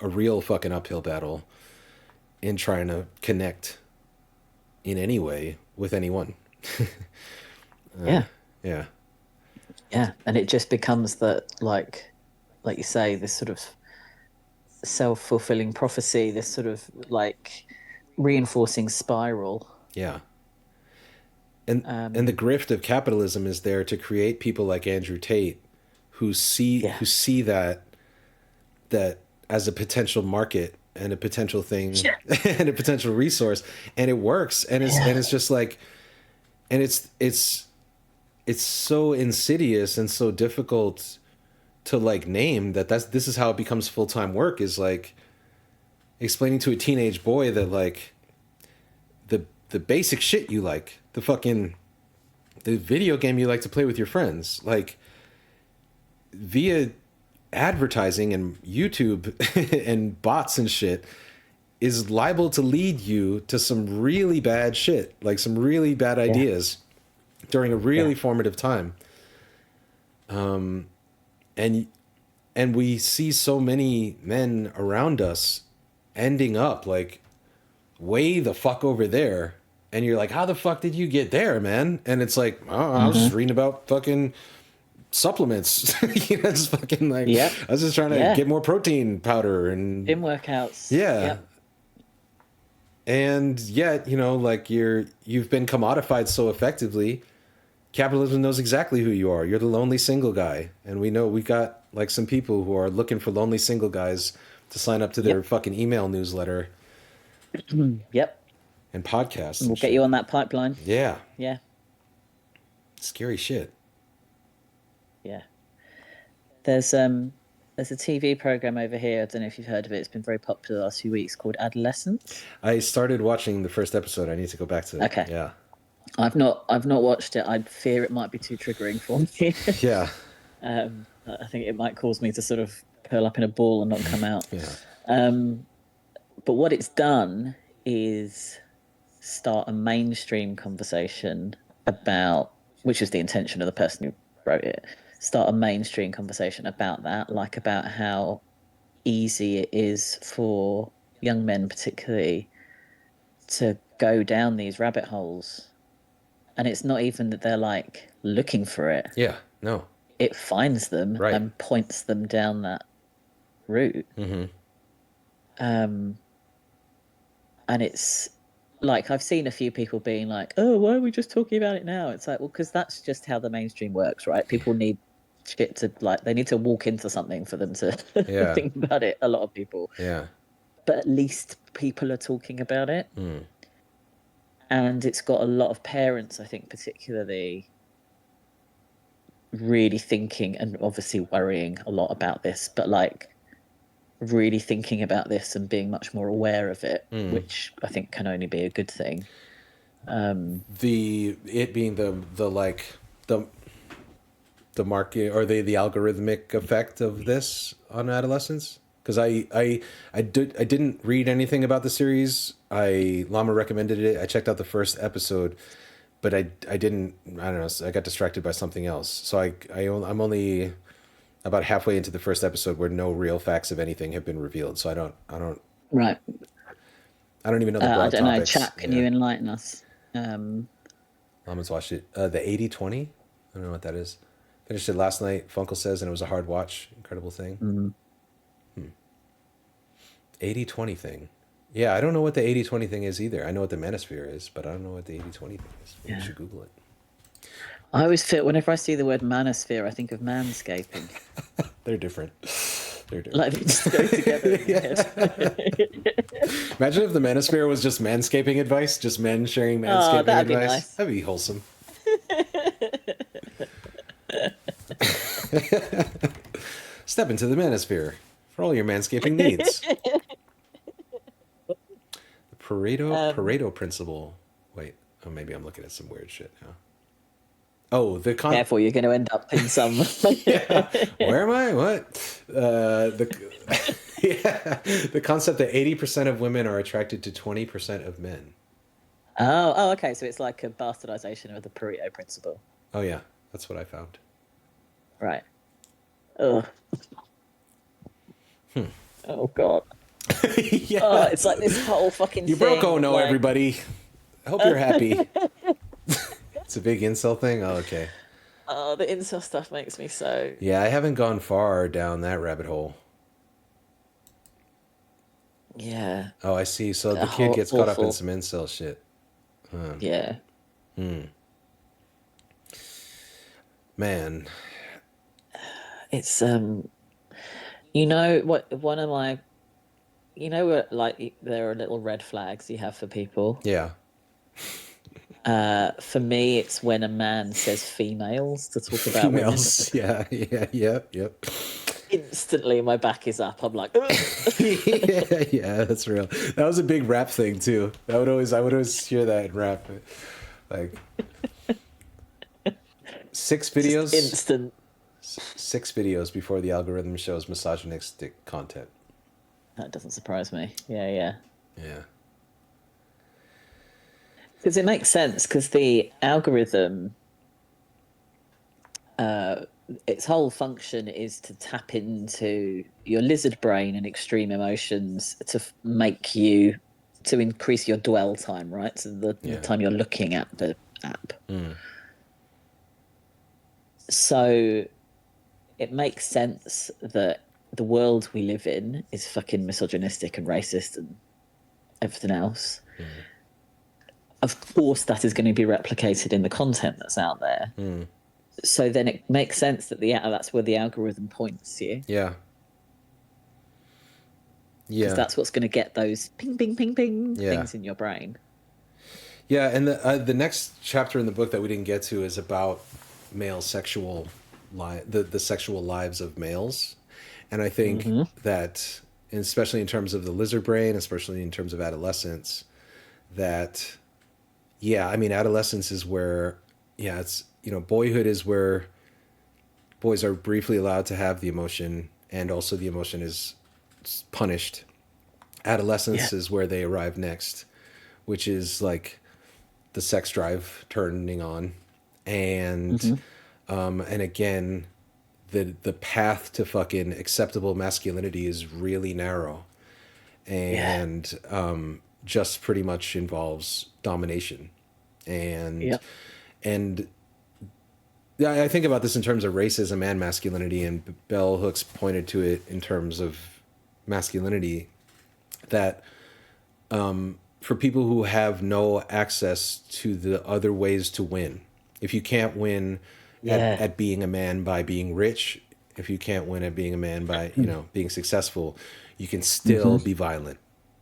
real fucking uphill battle in trying to connect in any way with anyone. Yeah. Yeah. Yeah. And it just becomes that, like you say, this sort of self-fulfilling prophecy, this sort of like reinforcing spiral. Yeah. And the grift of capitalism is there to create people like Andrew Tate Yeah. who see that as a potential market and a potential thing Yeah. and a potential resource, and it works, and it's just like, and it's so insidious and so difficult to like name this is how it becomes full-time work, is like explaining to a teenage boy that like the basic shit you like, the video game you like to play with your friends, like via advertising and YouTube and bots and shit, is liable to lead you to some really bad shit, like some really bad ideas during a really formative time. And we see so many men around us ending up like way the fuck over there, and you're like, how the fuck did you get there, man? And it's like, oh, I was just reading about fucking supplements. Just fucking like, I was just trying to get more protein powder and gym workouts. Yeah. And yet, like you've been commodified so effectively. Capitalism knows exactly who you are. You're the lonely single guy. And we know we got like some people who are looking for lonely single guys to sign up to their fucking email newsletter. Yep. And podcasts. We'll get you on that pipeline. Yeah. Yeah. Scary shit. Yeah. There's a TV program over here. I don't know if you've heard of it. It's been very popular the last few weeks, called Adolescence. I started watching the first episode. I need to go back to it. Okay. Yeah. I've not watched it. I fear it might be too triggering for me. Yeah. I think it might cause me to sort of curl up in a ball and not come out. Yeah. But what it's done is start a mainstream conversation about, which is the intention of the person who wrote it, start a mainstream conversation about that, like about how easy it is for young men particularly to go down these rabbit holes. And it's not even that they're like looking for it. Yeah, no. It finds them and points them down that route. Mm-hmm. And it's like, I've seen a few people being like, oh, why are we just talking about it now? It's like, well, because that's just how the mainstream works, right? People need shit to, like, they need to walk into something for them to think about it, a lot of people. Yeah. But at least people are talking about it. Mm. And it's got a lot of parents, I think, particularly really thinking and obviously worrying a lot about this, but like really thinking about this and being much more aware of it, which I think can only be a good thing. It being the market or the algorithmic effect of this on adolescents. Because I didn't read anything about the series. Llama recommended it. I checked out the first episode, but I don't know. I got distracted by something else. So I'm only about halfway into the first episode where no real facts of anything have been revealed. So I don't. Right. I don't even know the broad I don't know. topics. Chat, can you enlighten us? Llama's watched it. The 80-20. I don't know what that is. Finished it last night. Funkle says, and it was a hard watch. Incredible thing. Mm-hmm. 80-20 thing. Yeah, I don't know what the 80-20 thing is either. I know what the manosphere is, but I don't know what the 80-20 thing is. You should Google it. I always feel, whenever I see the word manosphere, I think of manscaping. They're different. Like, they just go together in my head. Imagine if the manosphere was just manscaping advice, just men sharing manscaping that'd be advice. nice. That'd be wholesome. Step into the manosphere for all your manscaping needs. The Pareto principle. Wait, maybe I'm looking at some weird shit now. Oh, Careful, you're going to end up in some. yeah. Where am I? What? The yeah, the concept that 80% of women are attracted to 20% of men. Okay. So it's like a bastardization of the Pareto principle, Oh yeah, that's what I found. right? Oh, oh God. Oh, Yeah, it's like this whole fucking you broke thing Oh of no, like, everybody. I hope you're happy. It's a big incel thing. Oh, okay. oh, the incel stuff makes me so. Yeah, I haven't gone far down that rabbit hole. Yeah, Oh, I see. So the kid gets caught up in awful. some incel shit. Yeah, Man. it's you know what? One of my, you know what? Like there are little red flags you have for people. Yeah. For me, it's when a man says females to talk about women. Females. Yeah. Yeah. Yep. Yep. Instantly, my back is up. I'm like, "Ugh." Yeah. Yeah. That's real. That was a big rap thing too. I would always hear that in rap. Like six Just videos, instant. 6 videos before the algorithm shows misogynistic content. That doesn't surprise me. Yeah, yeah. Yeah. Because it makes sense. Because the algorithm, its whole function is to tap into your lizard brain and extreme emotions to make you to increase your dwell time, right? So the Yeah. time you're looking at the app. So it makes sense that the world we live in is fucking misogynistic and racist and everything else. Of course, that is going to be replicated in the content that's out there. So then it makes sense that that's where the algorithm points you. Yeah. Because Yeah. that's what's going to get those ping, ping, ping, ping Yeah. things in your brain. Yeah, and the next chapter in the book that we didn't get to is about male sexual the sexual lives of males, and I think that, especially in terms of the lizard brain, especially in terms of adolescence, that yeah, I mean adolescence is where it's boyhood is where boys are briefly allowed to have the emotion, and also the emotion is punished. Adolescence Yeah. is where they arrive next, which is like the sex drive turning on, and and again, the path to fucking acceptable masculinity is really narrow, Yeah. and just pretty much involves domination, and Yeah. and yeah, I think about this in terms of racism and masculinity, and Bell Hooks pointed to it in terms of masculinity, that for people who have no access to the other ways to win, if you can't win Yeah. at being a man by being rich, if you can't win at being a man by being successful, you can still be violent.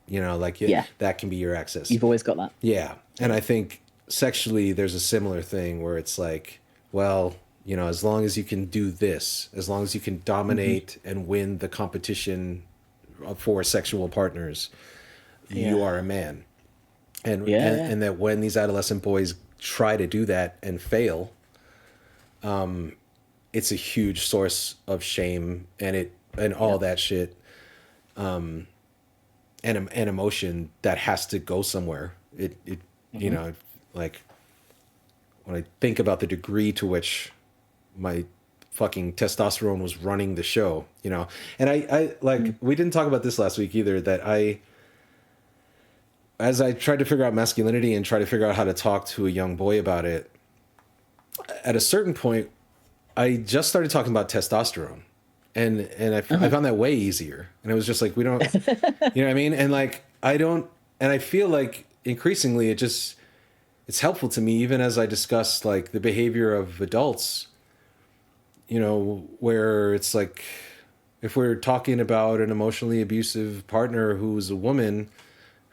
Like Yeah. that can be your access. You've always got that. Yeah. And I think sexually there's a similar thing where it's like, well, as long as you can do this, as long as you can dominate and win the competition for sexual partners, you Yeah. are a man. And, Yeah. and that when these adolescent boys try to do that and fail, it's a huge source of shame and all that shit, and emotion that has to go somewhere. It like when I think about the degree to which my fucking testosterone was running the show, and I like we didn't talk about this last week either, that as I tried to figure out masculinity and try to figure out how to talk to a young boy about it, at a certain point, I just started talking about testosterone. And I found that way easier. And it was just like, we don't, you know what I mean? And like, and I feel like increasingly it's helpful to me, even as I discuss like the behavior of adults, where it's like, if we're talking about an emotionally abusive partner who's a woman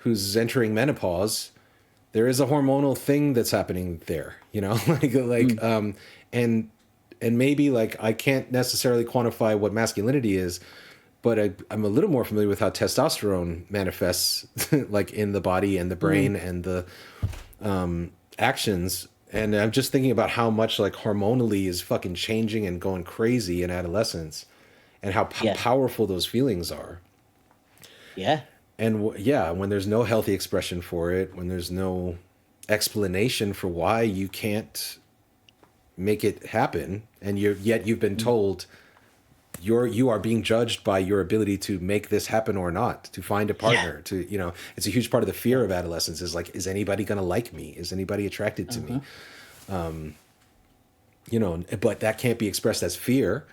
who's entering menopause, there is a hormonal thing that's happening there, and maybe like I can't necessarily quantify what masculinity is, but I'm a little more familiar with how testosterone manifests like in the body and the brain and the actions And I'm just thinking about how much like hormonally is fucking changing and going crazy in adolescence, and how Yeah. powerful those feelings are. Yeah. And yeah, when there's no healthy expression for it, when there's no explanation for why you can't make it happen, and yet you've been told you are being judged by your ability to make this happen or not, to find a Yeah. partner, to, you know, it's a huge part of the fear of adolescence is like, is anybody going to like me? Is anybody attracted to me? Uh-huh. You know, but that can't be expressed as fear,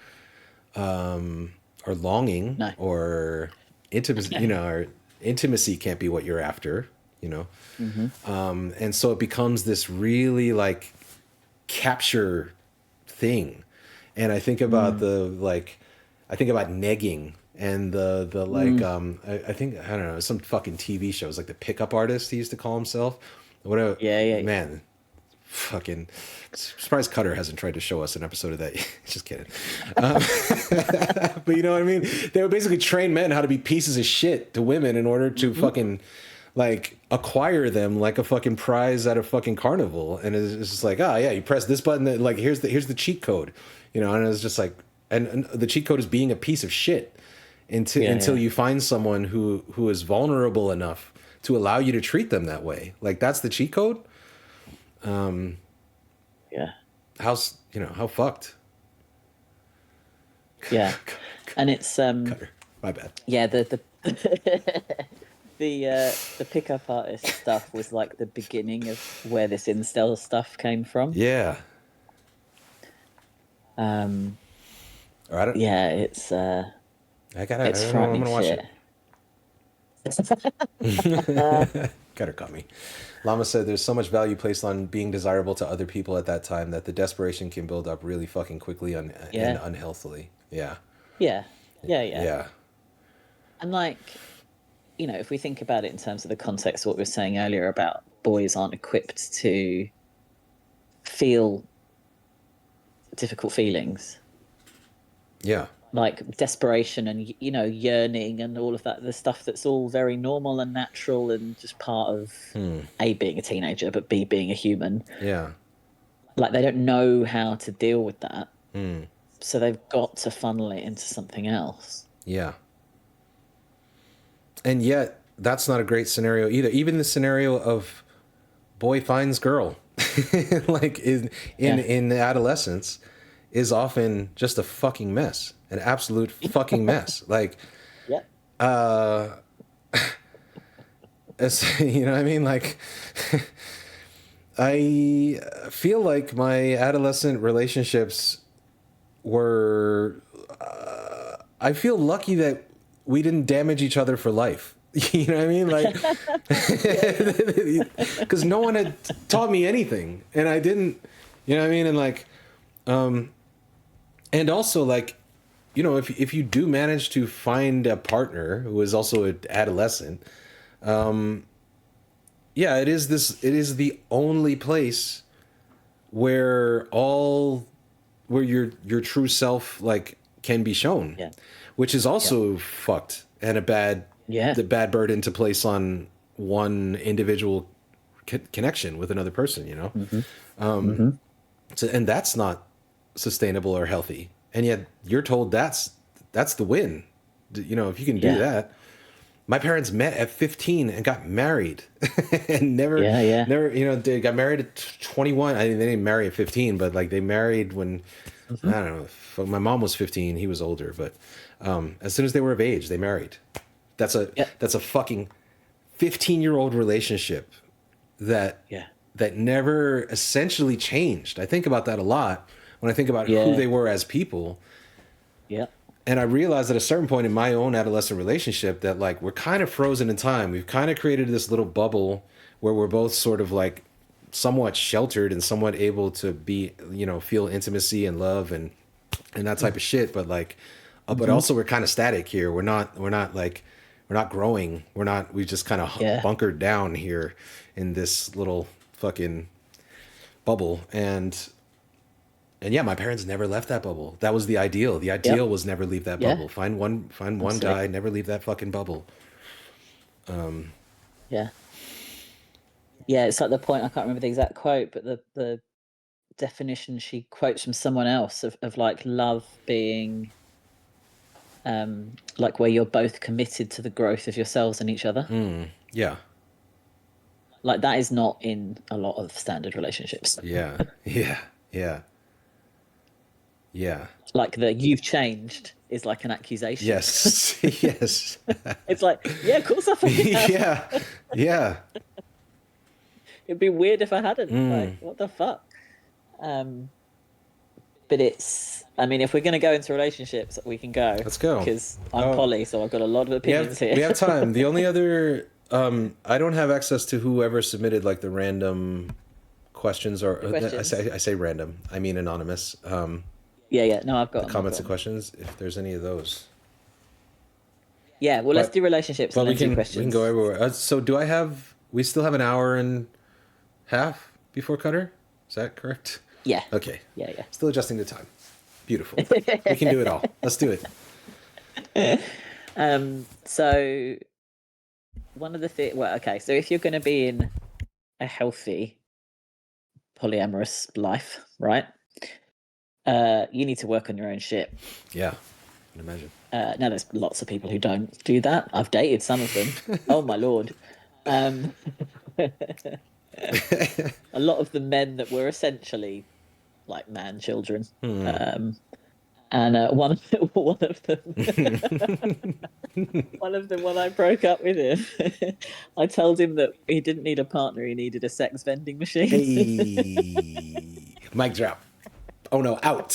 or longing, No. or intimacy, you know, or intimacy can't be what you're after, you know. Mm-hmm. And so it becomes this really like capture thing. And I think about Mm. the like, I think about negging and the like, Mm. I think, I don't know, some fucking TV shows like the pickup artist he used to call himself. Whatever, Yeah, yeah, yeah. man, fucking surprised Cutter hasn't tried to show us an episode of that. Just kidding. But you know what I mean? They would basically train men how to be pieces of shit to women in order to Mm-hmm. fucking like acquire them like a fucking prize at a fucking carnival. And it's just like, oh yeah, you press this button, that like here's the cheat code, you know. And it's just like, and the cheat code is being a piece of shit Yeah, until yeah. you find someone who is vulnerable enough to allow you to treat them that way. Like that's the cheat code. Yeah. How's, you know, how fucked? Yeah. And it's Cutter. My bad. yeah, the pickup artist stuff was like the beginning of where this incel stuff came from. Yeah. Um Or I don't. yeah, I gotta. I it's don't know. I'm frightening gonna watch shit. it. Cutter caught me. Lama said there's so much value placed on being desirable to other people at that time that the desperation can build up really fucking quickly and Yeah. unhealthily. Yeah. Yeah. Yeah, yeah. Yeah. And like, you know, if we think about it in terms of the context of what we were saying earlier about boys aren't equipped to feel difficult feelings, Yeah. like desperation and, you know, yearning and all of that, the stuff that's all very normal and natural and just part of A, being a teenager, but B, being a human. Yeah. Like, they don't know how to deal with that. So they've got to funnel it into something else. Yeah. And yet, that's not a great scenario either. Even the scenario of boy finds girl, like Yeah. in adolescence, is often just a fucking mess, an absolute fucking mess. Like, Yeah. you know what I mean? Like, I feel like my adolescent relationships were. I feel lucky that we didn't damage each other for life. You know what I mean? Like, because no one had taught me anything, and I didn't. You know what I mean? And like, and also like, you know, if you do manage to find a partner who is also an adolescent, yeah, it is the only place where your true self like can be shown, Yeah. which is also fucked and Yeah. the bad burden to place on one individual connection with another person, you know. Mm-hmm. Mm-hmm. So, and that's not sustainable or healthy, and yet you're told that's the win, you know, if you can do Yeah. that. My parents met at 15 and got married and Yeah. Yeah. never, you know, they got married at 21. I mean, they didn't marry at 15, but like they married when, I Mm-hmm. don't know, my mom was 15, he was older, but as soon as they were of age, they married. Yeah. That's a fucking 15-year-old relationship that, Yeah. that never essentially changed. I think about that a lot when I think about who Yeah. they were as people. Yeah. And I realized at a certain point in my own adolescent relationship that like we're kind of frozen in time. We've kind of created this little bubble where we're both sort of like somewhat sheltered and somewhat able to be, you know, feel intimacy and love and that type of shit. But like, but Mm-hmm. also we're kind of static here. We're not like, we're not growing. We just kind of Yeah. bunkered down here in this little fucking bubble. And yeah, my parents never left that bubble. That was the ideal. The ideal was never leave that Yeah. bubble. Find one Absolutely. guy, never leave that fucking bubble. Yeah. Yeah, it's like the point, I can't remember the exact quote, but the definition she quotes from someone else of like love being like where you're both committed to the growth of yourselves and each other. Yeah. Like that is not in a lot of standard relationships. Yeah. Yeah. Yeah. Yeah. Like the you've changed is like an accusation. Yes. Yes. It's like, yeah, of course I fucking have. Yeah. Yeah. It'd be weird if I hadn't. Like, what the fuck? Um, but it's, I mean, if we're going to go into relationships, we can go Let's go. because I'm Oh, poly, so I've got a lot of opinions here. we have time. The only other I don't have access to whoever submitted like the random questions or Questions. I say random. I mean anonymous. Yeah. No, I've got The them. comments and questions if there's any of those. Yeah, well, let's do relationships and But then do questions. we can go everywhere. So do I have? We still have an hour and half before Cutter. Is that correct? Yeah. Okay. Yeah. Still adjusting the time. Beautiful. We can do it all. Let's do it. So one of the things, well, okay, so if you're going to be in a healthy polyamorous life, right? You need to work on your own shit. Yeah, I can imagine. Now there's lots of people who don't do that. I've dated some of them. Oh my lord. A lot of the men that were essentially like man children. And one of them, one of them, when I broke up with him, I told him that he didn't need a partner; he needed a sex vending machine. Hey, mic drop. Oh no, out.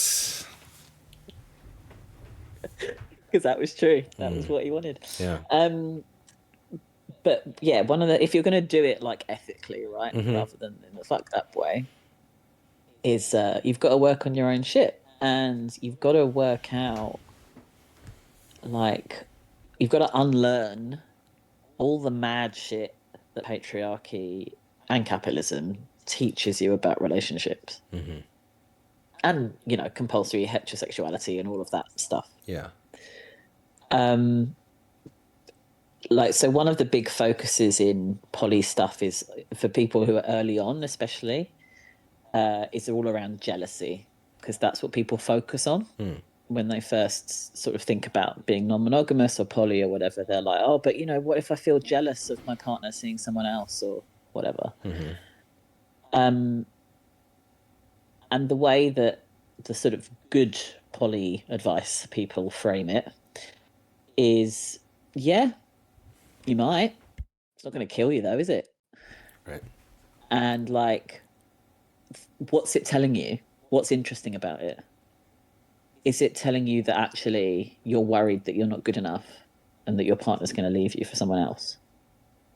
Because that was true. That was what he wanted. Yeah. But yeah, if you're going to do it like ethically, right, rather than in the fucked up way, is you've got to work on your own shit, and you've got to work out, like, you've got to unlearn all the mad shit that patriarchy and capitalism teaches you about relationships, and compulsory heterosexuality and all of that stuff. Yeah. Like, so one of the big focuses in poly stuff is for people who are early on, especially, is all around jealousy, because that's what people focus on when they first sort of think about being non-monogamous or poly or whatever. They're like, oh, but what if I feel jealous of my partner seeing someone else or whatever? And the way that the sort of good poly advice people frame it is, yeah, you might. It's not going to kill you though, is it? Right. And like, what's it telling you? What's interesting about it? Is it telling you that actually you're worried that you're not good enough and that your partner's going to leave you for someone else?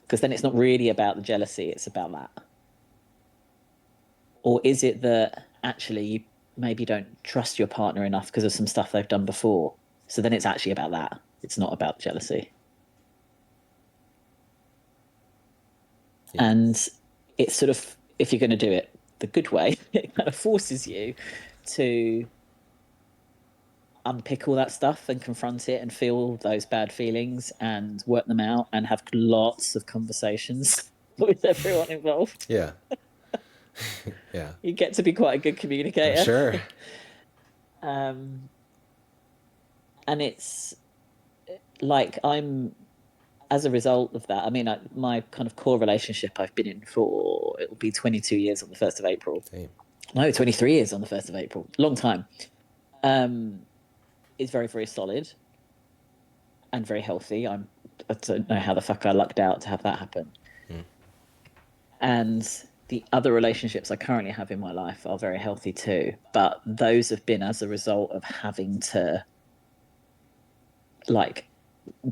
Because then it's not really about the jealousy, it's about that. Or is it that actually you maybe don't trust your partner enough because of some stuff they've done before? So then it's actually about that. It's not about jealousy. Yeah. And it's sort of, if you're going to do it the good way, it kind of forces you to unpick all that stuff and confront it and feel those bad feelings and work them out and have lots of conversations with everyone involved. Yeah. Yeah. You get to be quite a good communicator. I'm sure. And it's like, as a result of that, I mean, my kind of core relationship I've been in for, it'll be 22 years on the 1st of April. Damn. No, 23 years on the 1st of April. Long time. It's very, very solid and very healthy. I don't know how the fuck I lucked out to have that happen. And the other relationships I currently have in my life are very healthy too. But those have been as a result of having to, like,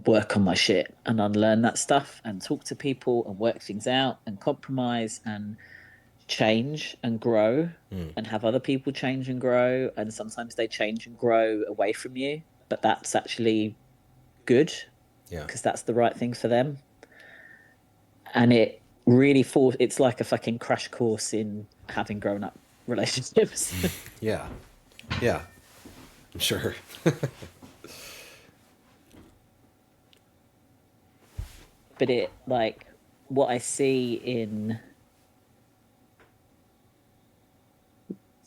work on my shit and unlearn that stuff and talk to people and work things out and compromise and change and grow and have other people change and grow. And sometimes they change and grow away from you, but that's actually good, because that's the right thing for them. And it really it's like a fucking crash course in having grown up relationships. Yeah. I'm sure. But it, like, what I see in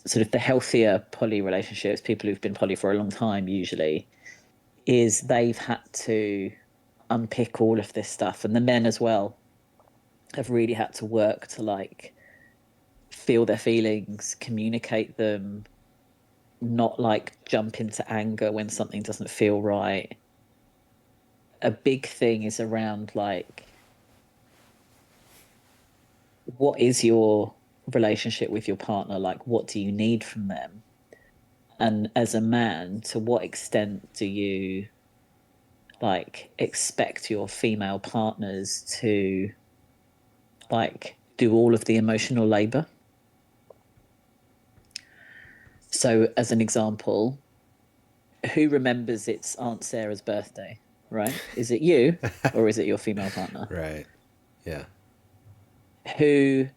sort of the healthier poly relationships, people who've been poly for a long time usually, is they've had to unpick all of this stuff. And the men as well have really had to work to like feel their feelings, communicate them, not like jump into anger when something doesn't feel right. A big thing is around like, what is your relationship with your partner? Like, what do you need from them? And as a man, to what extent do you like expect your female partners to like do all of the emotional labor? So, as an example, who remembers it's Aunt Sarah's birthday, right? Is it you or is it your female partner? Right. Yeah. Who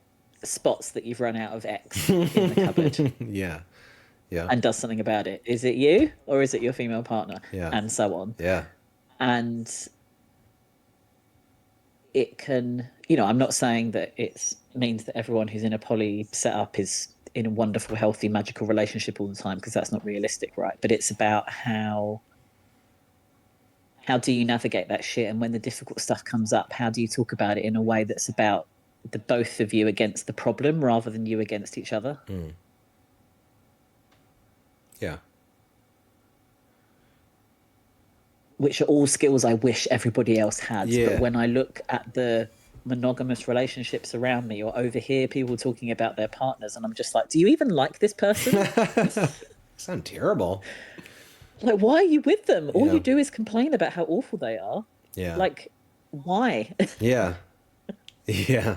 spots that you've run out of X in the cupboard Yeah. Yeah. and does something about it? Is it you or is it your female partner? Yeah. And so on. Yeah. And it can, you know, I'm not saying that it means that everyone who's in a poly setup is in a wonderful, healthy, magical relationship all the time, because that's not realistic, right? But it's about how do you navigate that shit, and when the difficult stuff comes up, how do you talk about it in a way that's about the both of you against the problem rather than you against each other? Yeah. Which are all skills I wish everybody else had. Yeah. But when I look at the monogamous relationships around me or overhear people talking about their partners, and I'm just like, do you even like this person? Sound terrible. Like, why are you with them? All Yeah. you do is complain about how awful they are. Yeah. Like, why? Yeah. Yeah.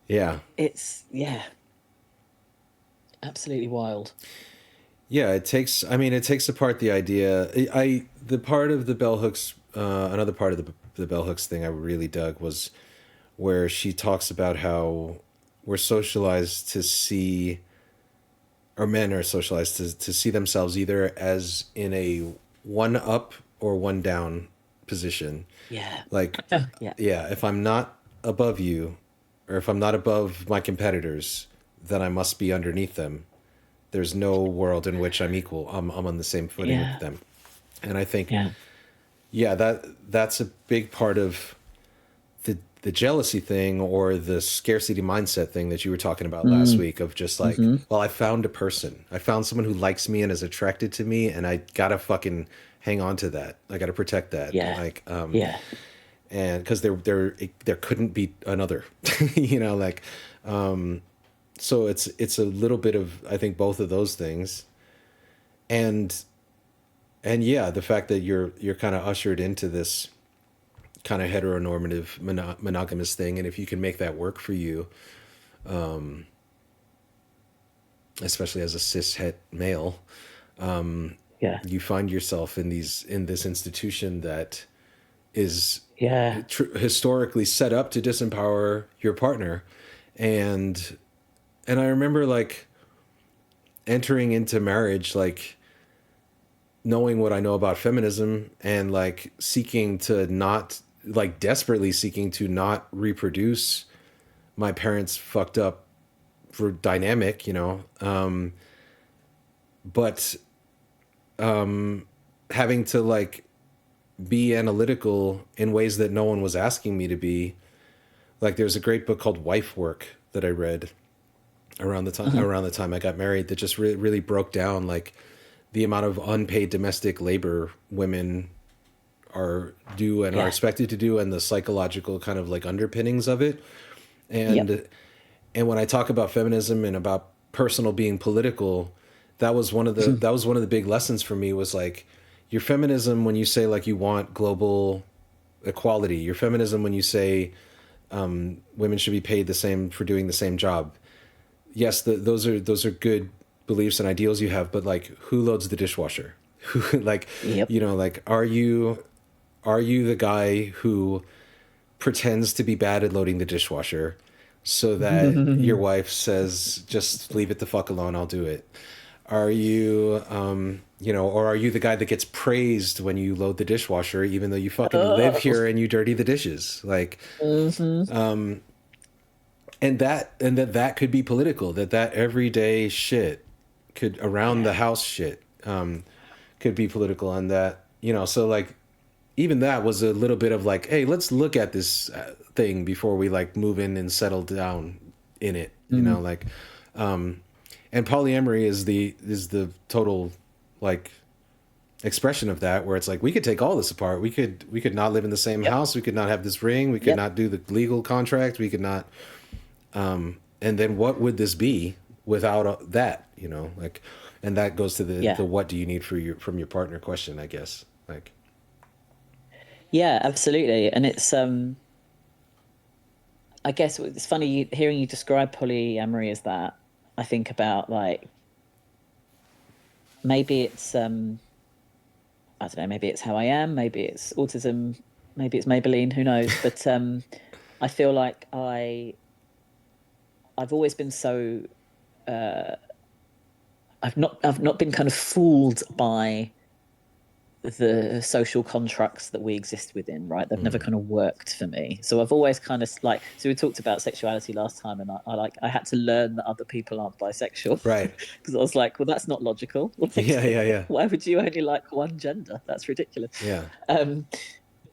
Yeah. It's, yeah, absolutely wild. Yeah, it takes apart the idea. The part of the bell hooks, another part of the bell hooks thing I really dug was where she talks about how we're socialized to see, or men are socialized to see themselves either as in a one up or one down position. Yeah. Like, Yeah. if I'm not above you, or if I'm not above my competitors, then I must be underneath them. There's no world in which I'm equal. I'm on the same footing Yeah. with them. And I think, Yeah. that's a big part of the jealousy thing, or the scarcity mindset thing that you were talking about last week, of just like, well, I found a person. I found someone who likes me and is attracted to me, and I gotta fucking hang on to that. I gotta protect that. Yeah. Like, Yeah. and because there couldn't be another, you know, like, so it's a little bit of, I think, both of those things, and yeah, the fact that you're kind of ushered into this kind of heteronormative monogamous thing, and if you can make that work for you, especially as a cishet male, you find yourself in this institution that is historically set up to disempower your partner. And I remember like entering into marriage, like knowing what I know about feminism, and like seeking to not, like desperately seeking to not reproduce my parents' fucked up for dynamic, you know, but having to like be analytical in ways that no one was asking me to be. Like, there's a great book called Wife Work that I read around the time I got married, that just really broke down like the amount of unpaid domestic labor women are expected to do, and the psychological kind of like underpinnings of it. And when I talk about feminism and about personal being political, that was one of the big lessons for me, was like, your feminism when you say like you want global equality, your feminism when you say women should be paid the same for doing the same job. Yes, those are good beliefs and ideals you have, but like, who loads the dishwasher? Who, like, you know, like, are you the guy who pretends to be bad at loading the dishwasher so that your wife says, just leave it the fuck alone, I'll do it? Are you, you know, or are you the guy that gets praised when you load the dishwasher, even though you fucking live here and you dirty the dishes? Like, that could be political, that everyday shit could around the house shit could be political, and that, so like even that was a little bit of like, hey, let's look at this thing before we like move in and settle down in it, like and polyamory is the total like expression of that, where it's like we could take all this apart, we could not live in the same house, we could not have this ring, we could not do the legal contract, we could not and then what would this be without that, like, and that goes to the what do you need from your partner question, I guess, like. Yeah, absolutely. And it's I guess it's funny hearing you describe polyamory as that. I think about like maybe it's I don't know, maybe it's how I am, maybe it's autism, maybe it's Maybelline, who knows? But I feel like I've always been so I've not been kind of fooled by the social constructs that we exist within, right? They've never kind of worked for me. So I've always kind of like, so we talked about sexuality last time, and I had to learn that other people aren't bisexual. Right. Because I was like, well, that's not logical. Like, yeah. Why would you only like one gender? That's ridiculous. Yeah.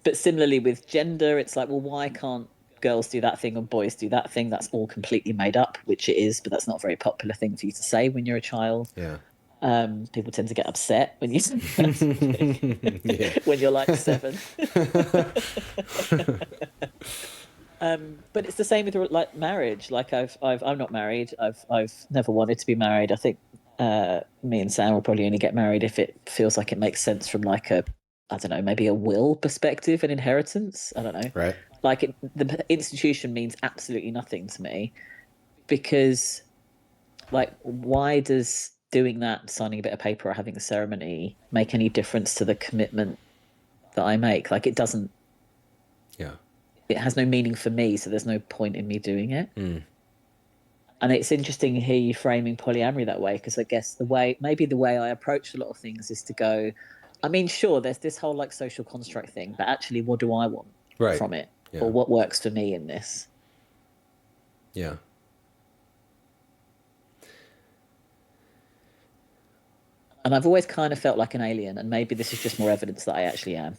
But similarly with gender, it's like, well, why can't girls do that thing and boys do that thing? That's all completely made up, which it is, but that's not a very popular thing for you to say when you're a child. Yeah. People tend to get upset when you when you're like 7. But it's the same with like marriage. Like I'm not married. I've never wanted to be married. I think me and Sam will probably only get married if it feels like it makes sense from like I don't know, maybe a will perspective, an inheritance. I don't know. Right. Like the institution means absolutely nothing to me, because like, why does doing that, signing a bit of paper or having a ceremony, make any difference to the commitment that I make? Like, it doesn't. Yeah. It has no meaning for me, so there's no point in me doing it. Mm. And it's interesting to hear you framing polyamory that way, because I guess the way I approach a lot of things is to go, I mean, sure, there's this whole like social construct thing, but actually, what do I want from it? Yeah. Or what works for me in this? Yeah. And I've always kind of felt like an alien, and maybe this is just more evidence that I actually am.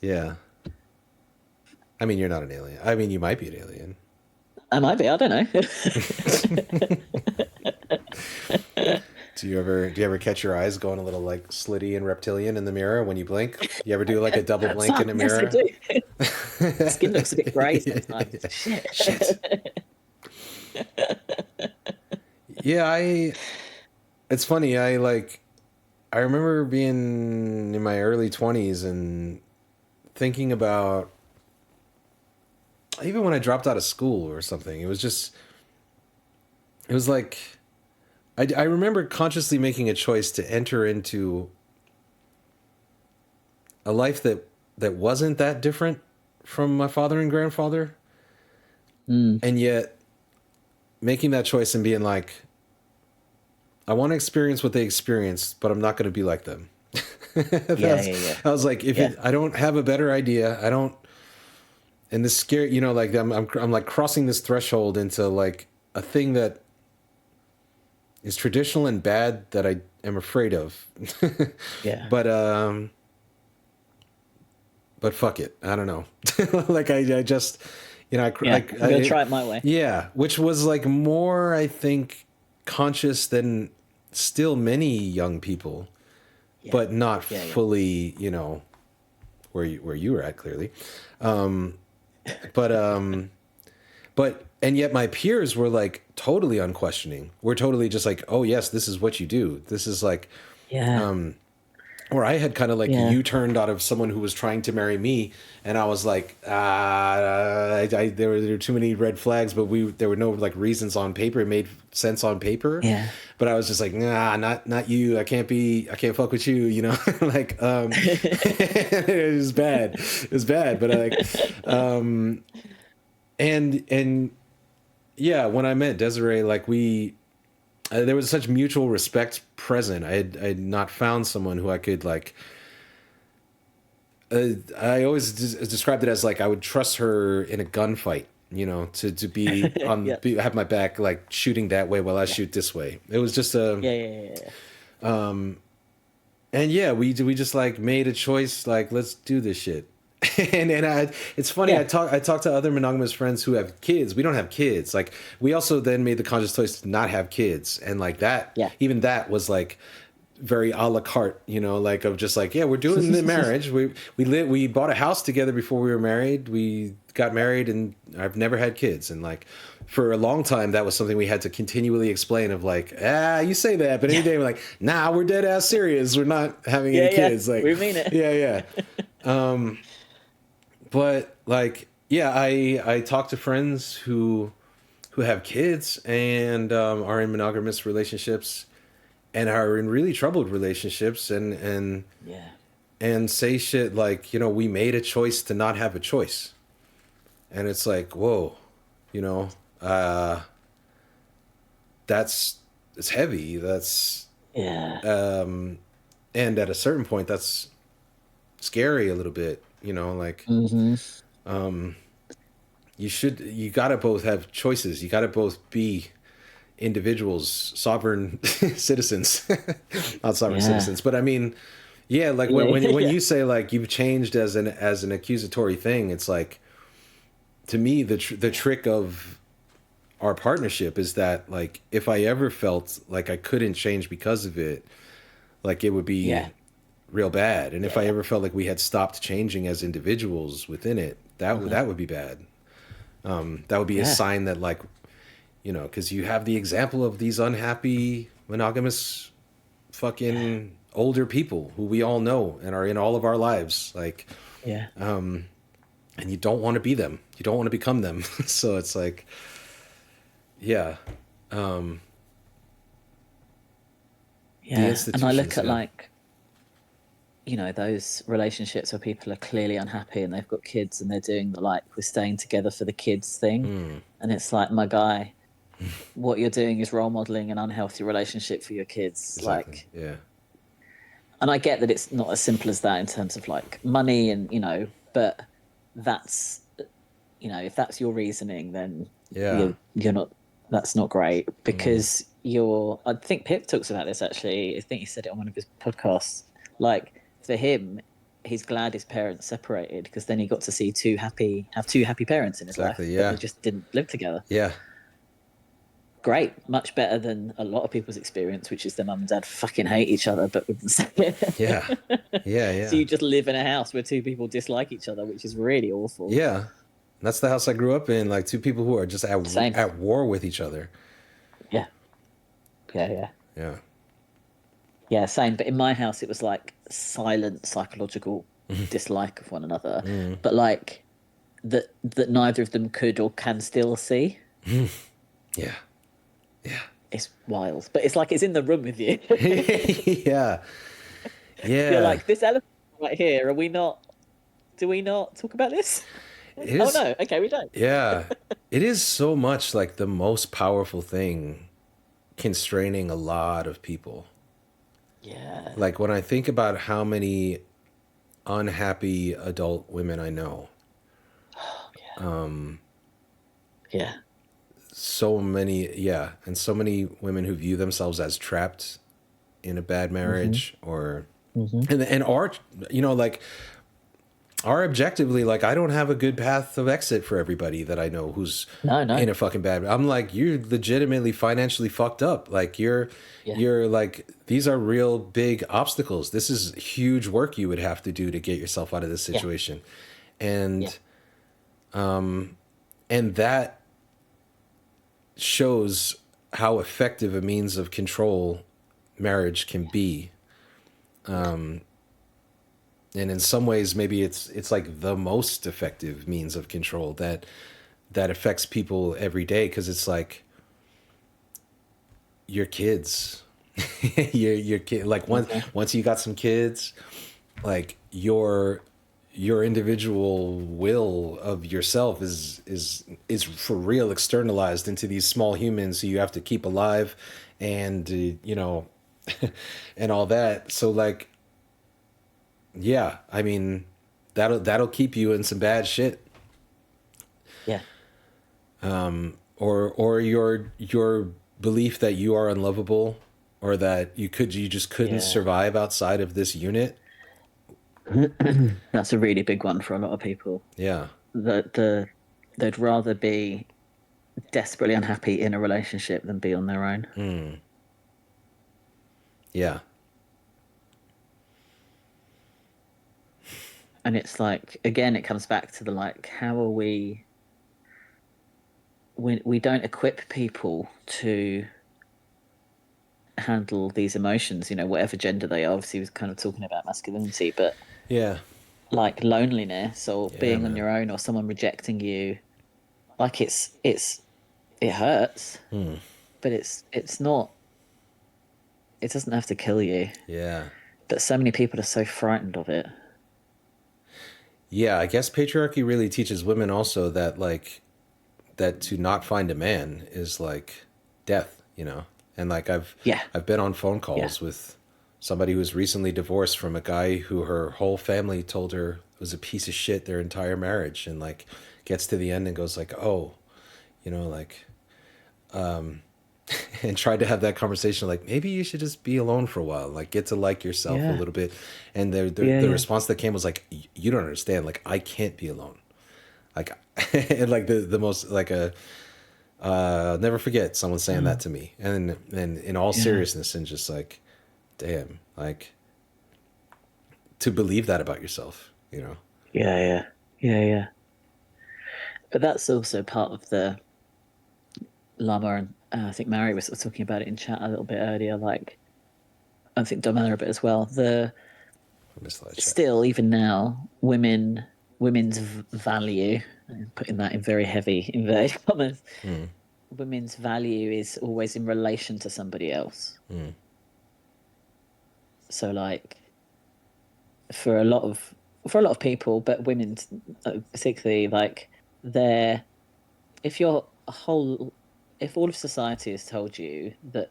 Yeah. I mean, you're not an alien. I mean, you might be an alien. I might be. I don't know. Do you ever catch your eyes going a little like slitty and reptilian in the mirror when you blink? You ever do like a double blink in a mirror? Yes, I do. Skin looks a bit grey sometimes. Shit. Yeah, it's funny. I remember being in my early 20s and thinking about, even when I dropped out of school or something, it was like, I remember consciously making a choice to enter into a life that wasn't that different from my father and grandfather. And yet making that choice and being like, I want to experience what they experienced, but I'm not going to be like them. I was like, I don't have a better idea. I don't, and this scare, like I'm like crossing this threshold into like a thing that is traditional and bad that I am afraid of. Yeah. But fuck it. I don't know. Like I just, I'm going to try it my way. Yeah. Which was like more, I think, conscious than still many young people, but not fully, where you were at, clearly. But and yet my peers were like totally unquestioning. We're totally just like, oh yes, this is what you do. This is like, or I had kind of like U-turned out of someone who was trying to marry me, and I was like, there were too many red flags, but there were no like reasons on paper. It made sense on paper. Yeah. But I was just like, nah, not you. I can't fuck with you. Like, it was bad. It was bad. But and yeah, when I met Desiree, like there was such mutual respect present. I had not found someone who I could like. I always described it as like I would trust her in a gunfight. to be Yeah. have my back like shooting that way while I Yeah. shoot this way. It was just Yeah. Yeah. Yeah. and yeah, we just like made a choice, like let's do this shit. It's funny. Yeah. I talk to other monogamous friends who have kids. We don't have kids. Like we also then made the conscious choice to not have kids, and like that, Yeah. even that was like very a la carte, like of just like, yeah, we're doing the marriage. We bought a house together before we were married. We got married, and I've never had kids, and like for a long time that was something we had to continually explain of like, you say that, but any day we're like, nah, we're dead ass serious, we're not having Yeah. any Yeah. kids, like We mean it. yeah. But like, yeah, I talk to friends who have kids and are in monogamous relationships and are in really troubled relationships, Yeah. and say shit like, we made a choice to not have a choice. And it's like, whoa, you know, that's it's heavy. That's Yeah. and at a certain point, that's scary a little bit. Like Hmm. you gotta both have choices. You gotta both be individuals, sovereign citizens, not sovereign Yeah. citizens, but I mean, yeah, like Yeah. when Yeah. you say like you've changed as an accusatory thing, it's like to me the trick of our partnership is that like if I ever felt like I couldn't change because of it, like it would be Yeah. real bad. And if I Yeah. ever felt like we had stopped changing as individuals within it, that would be bad. That would be a Yeah. sign that like, because you have the example of these unhappy monogamous Yeah. fucking older people who we all know and are in all of our lives, like, Yeah. and you don't want to be them, you don't want to become them. So it's like, yeah, the Yeah. And I look institutions, at yeah. like, those relationships where people are clearly unhappy and they've got kids and they're doing the like, we're staying together for the kids thing. And it's like, my guy, what you're doing is role modeling an unhealthy relationship for your kids. Exactly, Like, yeah. and I get that it's not as simple as that in terms of like money and, but that's, if that's your reasoning, then Yeah. you're not, that's not great because I think Pip talks about this actually. I think he said it on one of his podcasts. Like for him, he's glad his parents separated because then he got to see have two happy parents in his life, Exactly, but yeah. they just didn't live together. Yeah. Great, much better than a lot of people's experience, which is their mum and dad fucking hate each other but wouldn't say Yeah. it. Yeah, So yeah. you just live in a house where two people dislike each other, which is really awful. Yeah. That's the house I grew up in, like two people who are just Same. at war with each other. Yeah. Yeah, yeah. Yeah. Yeah, same. But in my house, it was like silent psychological dislike of one another, but like that neither of them could or can still see. Yeah. Yeah. It's wild, but it's like it's in the room with you. Yeah. Yeah. You're like, this elephant right here. Are we not? Do we not talk about this? It Oh is. no. Okay, we don't. Yeah. It is so much like the most powerful thing constraining a lot of people. Yeah. Like when I think about how many unhappy adult women I know, Yeah. so many, yeah, and so many women who view themselves as trapped in a bad marriage or and are, like are objectively like I don't have a good path of exit for everybody that I know who's No. No. in a fucking bad. I'm like, you're legitimately financially fucked up. Like Yeah. you're like, these are real big obstacles. This is huge work you would have to do to get yourself out of this Yeah. situation. Yeah. And that shows how effective a means of control marriage can be. And in some ways maybe it's like the most effective means of control that affects people every day, because it's like your kids. your kid, like once you got some kids, like your individual will of yourself is for real externalized into these small humans who you have to keep alive and and all that. So like, yeah, I mean, that'll keep you in some bad shit. Yeah. or your belief that you are unlovable, or that you just couldn't Yeah. survive outside of this unit. That's a really big one for a lot of people. Yeah. They'd rather be desperately unhappy in a relationship than be on their own. Yeah. And it's like, again, it comes back to the like, how are we don't equip people to handle these emotions, whatever gender they are. Obviously, he was kind of talking about masculinity, but Yeah. like loneliness or Yeah, being on man. your own or someone rejecting you, like it hurts, but it's not. It doesn't have to kill you. Yeah. But so many people are so frightened of it. Yeah, I guess patriarchy really teaches women also that like that to not find a man is like death, you know. And like Yeah, I've been on phone yeah, calls with somebody who was recently divorced from a guy who her whole family told her was a piece of shit their entire marriage, and like gets to the end and goes like, "Oh, you know, like," and tried to have that conversation like maybe you should just be alone for a while, like get to like yourself a yeah, little bit. And yeah, the yeah. response that came was like, you don't understand, like I can't be alone, like and like the most like a I'll never forget someone saying that Mm, to me, and in all yeah, seriousness, and just like, damn, like to believe that about yourself, you know. yeah, yeah, yeah, yeah. But that's also part of the Lama, and I think Mary was talking about it in chat a little bit earlier. Like, I think Domela a bit as well. The I missed a lot of chat. Still, even now, women's value, putting that in very heavy inverted commas, women's value is always in relation to somebody else. So, like, for a lot of people, but women particularly, like, they're if you're a whole if all of society has told you that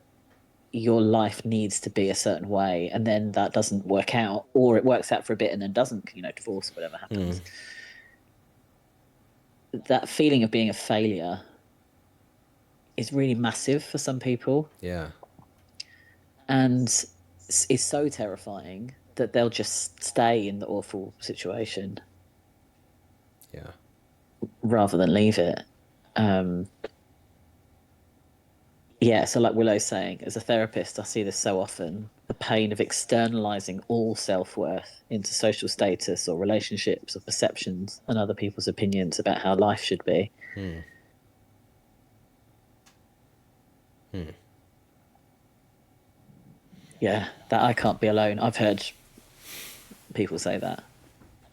your life needs to be a certain way, and then that doesn't work out, or it works out for a bit and then doesn't, divorce or whatever happens, that feeling of being a failure is really massive for some people, Yeah, and is so terrifying that they'll just stay in the awful situation yeah, rather than leave it. Um, yeah, so like Willow's saying, as a therapist, I see this so often, the pain of externalizing all self-worth into social status or relationships or perceptions and other people's opinions about how life should be. Yeah, that I can't be alone. I've heard people say that.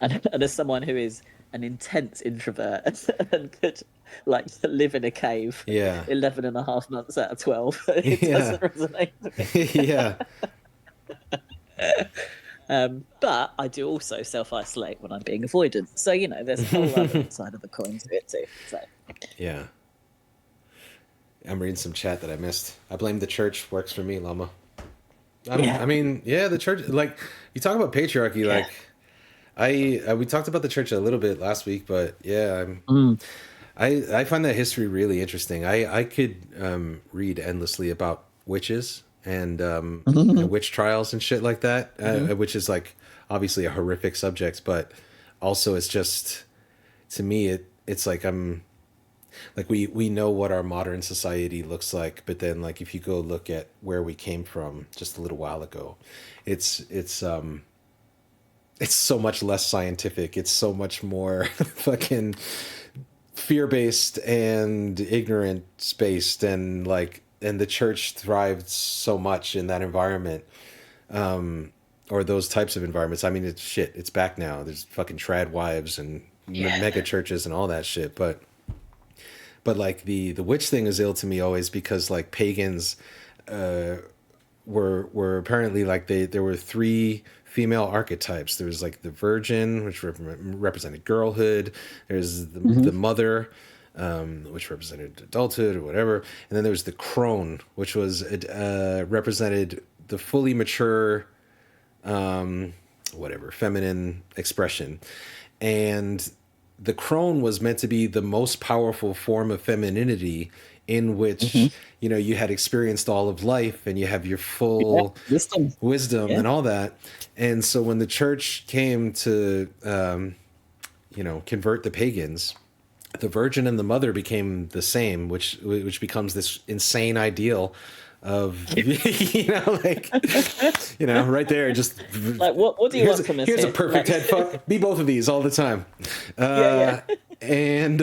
And as someone who is an intense introvert and could like live in a cave yeah, 11 and a half months out of 12, it yeah, doesn't resonate with me. yeah, But I do also self isolate when I'm being avoidant. So, there's a whole other side of the coin to it too. So, yeah. I'm reading some chat that I missed. I blame the church. Works for me, Lama. I yeah, mean, yeah, the church. Like you talk about patriarchy, yeah. like we talked about the church a little bit last week, but yeah, Mm. I find that history really interesting. I could read endlessly about witches and witch trials and shit like that, Hmm. which is like obviously a horrific subject, but also it's just to me it's like I'm like we know what our modern society looks like, but then like if you go look at where we came from just a little while ago, it's it's so much less scientific. It's so much more fucking fear based and ignorance based, and like and the church thrived so much in that environment, or those types of environments. I mean, it's shit. It's back now. There's fucking trad wives and Yeah. mega churches and all that shit, but like the witch thing is ill to me always because like pagans were apparently like there were three female archetypes. There was like the virgin, which represented girlhood. There's the Hmm. mother, which represented adulthood or whatever, and then there was the crone, which was represented the fully mature, whatever, feminine expression. And the crone was meant to be the most powerful form of femininity, in which, Hmm. you know, you had experienced all of life and you have your Yeah, full wisdom. wisdom Yeah. and all that. And so when the church came to, you know, convert the pagans, the virgin and the mother became the same, which becomes this insane ideal of you know, like, you know, right there, just Like, what do you want from us here's a here? perfect Like, head fuck. Be both of these all the time. yeah, yeah, And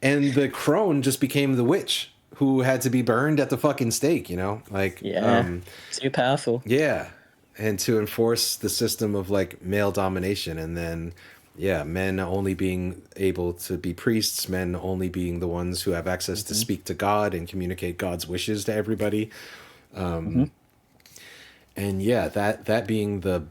and the crone just became the witch who had to be burned at the fucking stake, you know, like yeah. Too powerful. yeah, and to enforce the system of like male domination, and then yeah, men only being able to be priests, men only being the ones who have access to Hmm. speak to God and communicate God's wishes to everybody. Hmm. And yeah, that being the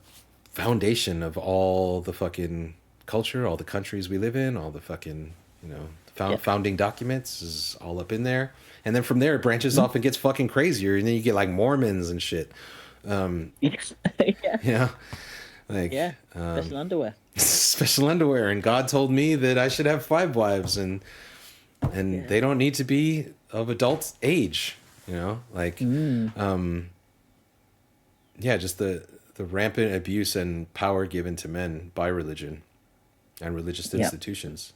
foundation of all the fucking culture, all the countries we live in, all the fucking, you know, Yeah. founding documents is all up in there. And then from there it branches Mhm. off and gets fucking crazier, and then you get like Mormons and shit. Yeah, You know, like yeah. Special underwear. special underwear, and God told me that I should have 5 wives, and Yeah. they don't need to be of adult age, you know, like Mm. yeah, just the rampant abuse and power given to men by religion and religious Yeah. institutions,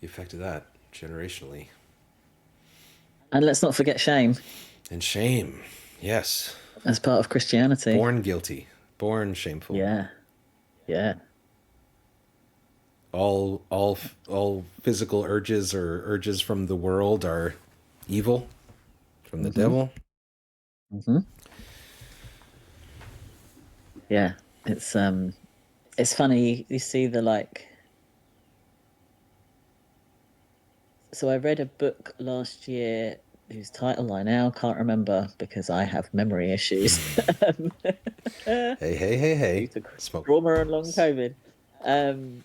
the effect of that generationally. And let's not forget shame And shame, yes, as part of Christianity. born guilty, born shameful. Yeah. Yeah. All physical urges or urges from the world are evil from the Hmm. devil. Hmm. Yeah. It's funny you see the like. So I read a book last year whose title I now can't remember because I have memory issues. Hey, hey, hey, Due hey, to smoke. trauma and long COVID. Um,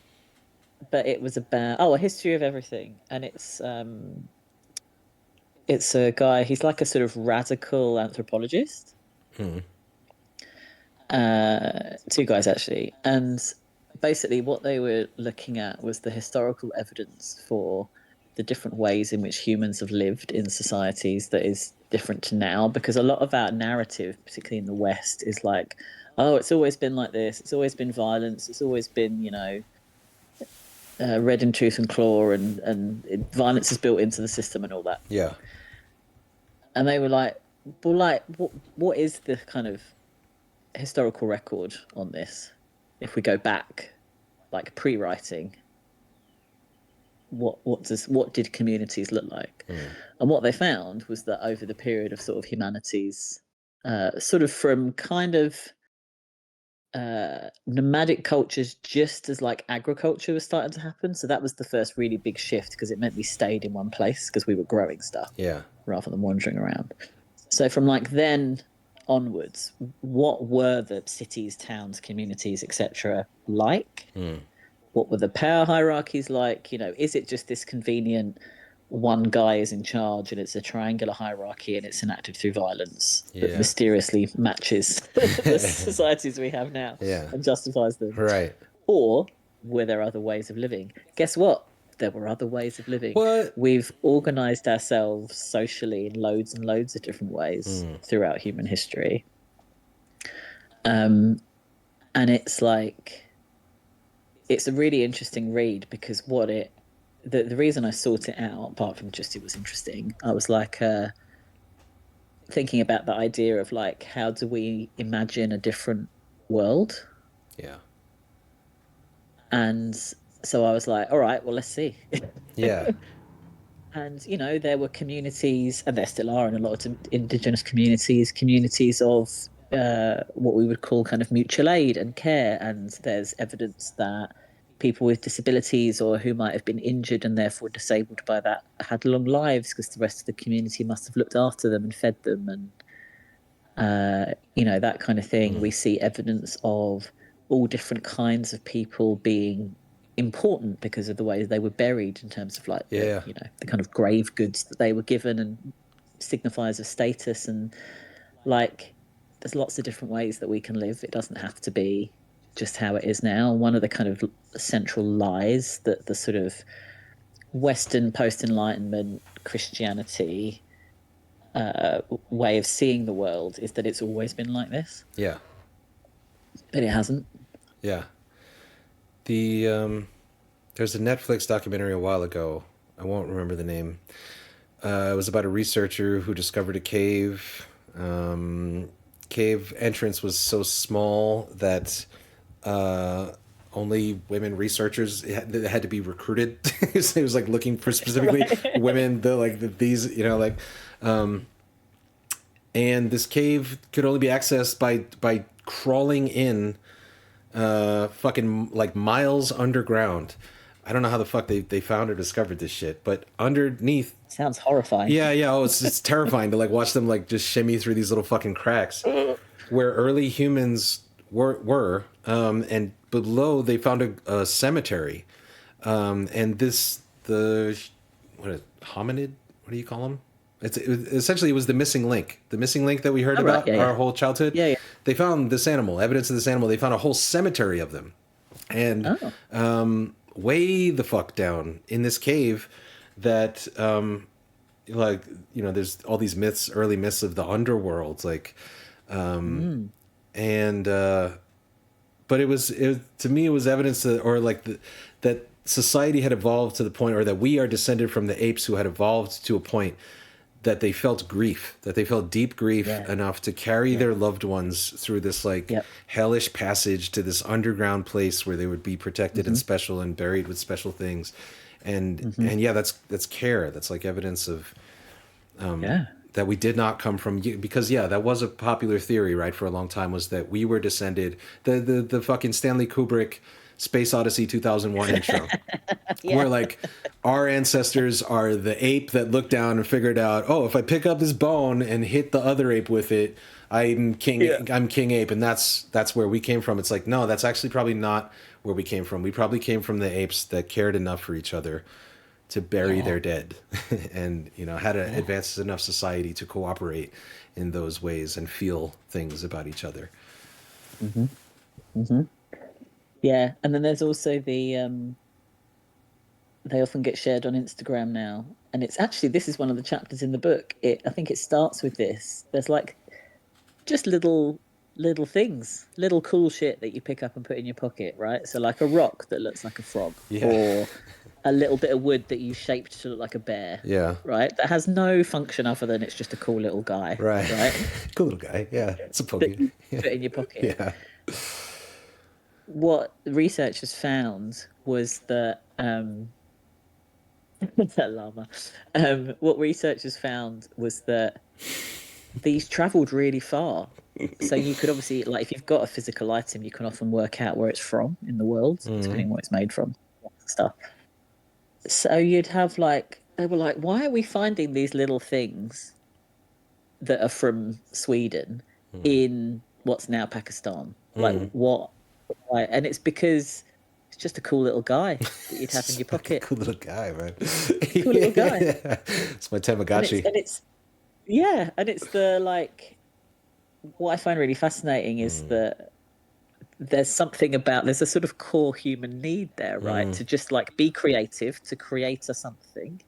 but it was about a history of everything, and it's a guy. He's like a sort of radical anthropologist. Hmm. Two guys actually, and basically what they were looking at was the historical evidence for the different ways in which humans have lived in societies that is different to now. Because a lot of our narrative, particularly in the West, is like, oh, it's always been like this. It's always been violence. It's always been, red in tooth and claw, and violence is built into the system and all that. Yeah. And they were like, well, like, what is the kind of historical record on this? If we go back, like pre-writing, what did communities look like? Hmm. And what they found was that over the period of sort of humanities, sort of from kind of nomadic cultures, just as like agriculture was starting to happen. So that was the first really big shift because it meant we stayed in one place because we were growing stuff Yeah. rather than wandering around. So from like then onwards, what were the cities, towns, communities, etc. like? Hmm. What were the power hierarchies like? Is it just this convenient one guy is in charge and it's a triangular hierarchy and it's enacted through violence that Yeah. mysteriously matches the societies we have now Yeah. and justifies them? Right. Or were there other ways of living? Guess what? There were other ways of living. What? We've organized ourselves socially in loads and loads of different ways Hmm. throughout human history. Um, and it's a really interesting read because the reason I sought it out, apart from just it was interesting, I was like thinking about the idea of like how do we imagine a different world? Yeah. And so I was like, all right, well, let's see. Yeah. And there were communities, and there still are in a lot of indigenous communities of what we would call kind of mutual aid and care. And there's evidence that people with disabilities or who might have been injured and therefore disabled by that had long lives because the rest of the community must have looked after them and fed them, and that kind of thing. Hmm. We see evidence of all different kinds of people being important because of the way they were buried in terms of like the Yeah. the kind of grave goods that they were given and signifiers of status, and like there's lots of different ways that we can live. It doesn't have to be just how it is now. One of the kind of central lies that the sort of Western post-Enlightenment Christianity way of seeing the world is that it's always been like this, Yeah. but it hasn't. Yeah. The there's a Netflix documentary a while ago. I won't remember the name. It was about a researcher who discovered a cave. Cave entrance was so small that only women researchers had to be recruited. It was like looking for specifically Right. women. These, and this cave could only be accessed by crawling in, fucking like miles underground. I don't know how the fuck they found or discovered this shit, but underneath. Sounds horrifying. Yeah, yeah. Oh, it's terrifying to like watch them like just shimmy through these little fucking cracks, where early humans were, and below they found a cemetery, and hominid? What do you call them? Essentially it was the missing link, that we heard Oh, right. about Yeah, our yeah. whole childhood. Yeah, yeah. They found this animal, evidence of this animal. They found a whole cemetery of them, and Oh. way the fuck down in this cave that there's all these early myths of the underworld, like and but to me it was evidence that, or like that society had evolved to the point, or that we are descended from the apes who had evolved to a point that they felt grief, that they felt deep grief enough to carry their loved ones through this like hellish passage to this underground place where they would be protected and special and buried with special things. And yeah, that's care. That's like evidence of that we did not come from, because that was a popular theory, right, for a long time, was that we were descended, the fucking Stanley Kubrick Space Odyssey 2001 intro, where like our ancestors are the ape that looked down and figured out, oh, if I pick up this bone and hit the other ape with it, I'm king ape, and that's where we came from. It's like, no, that's actually probably not where we came from. We probably came from the apes that cared enough for each other to bury their dead, and had an advanced enough society to cooperate in those ways and feel things about each other. Yeah, and then there's also the they often get shared on Instagram now, and it's actually, this is one of the chapters in the book. I think it starts with this. There's like just little things, little cool shit that you pick up and put in your pocket, right? So like a rock that looks like a frog, or a little bit of wood that you shaped to look like a bear, right? That has no function other than it's just a cool little guy, right? Cool little guy, it's a pokey. Put in your pocket. Yeah. What researchers found was that that llama. What researchers found was that these travelled really far. So you could obviously, like, if you've got a physical item, you can often work out where it's from in the world, depending on what it's made from, stuff. So you'd have they were like, why are we finding these little things that are from Sweden in what's now Pakistan? Like, what? Like, and it's because it's just a cool little guy that you'd have in your pocket. Cool little guy, man. Cool little guy. It's my Tamagotchi. And it's what I find really fascinating is that there's a sort of core human need there, right? To just like be creative, to create something,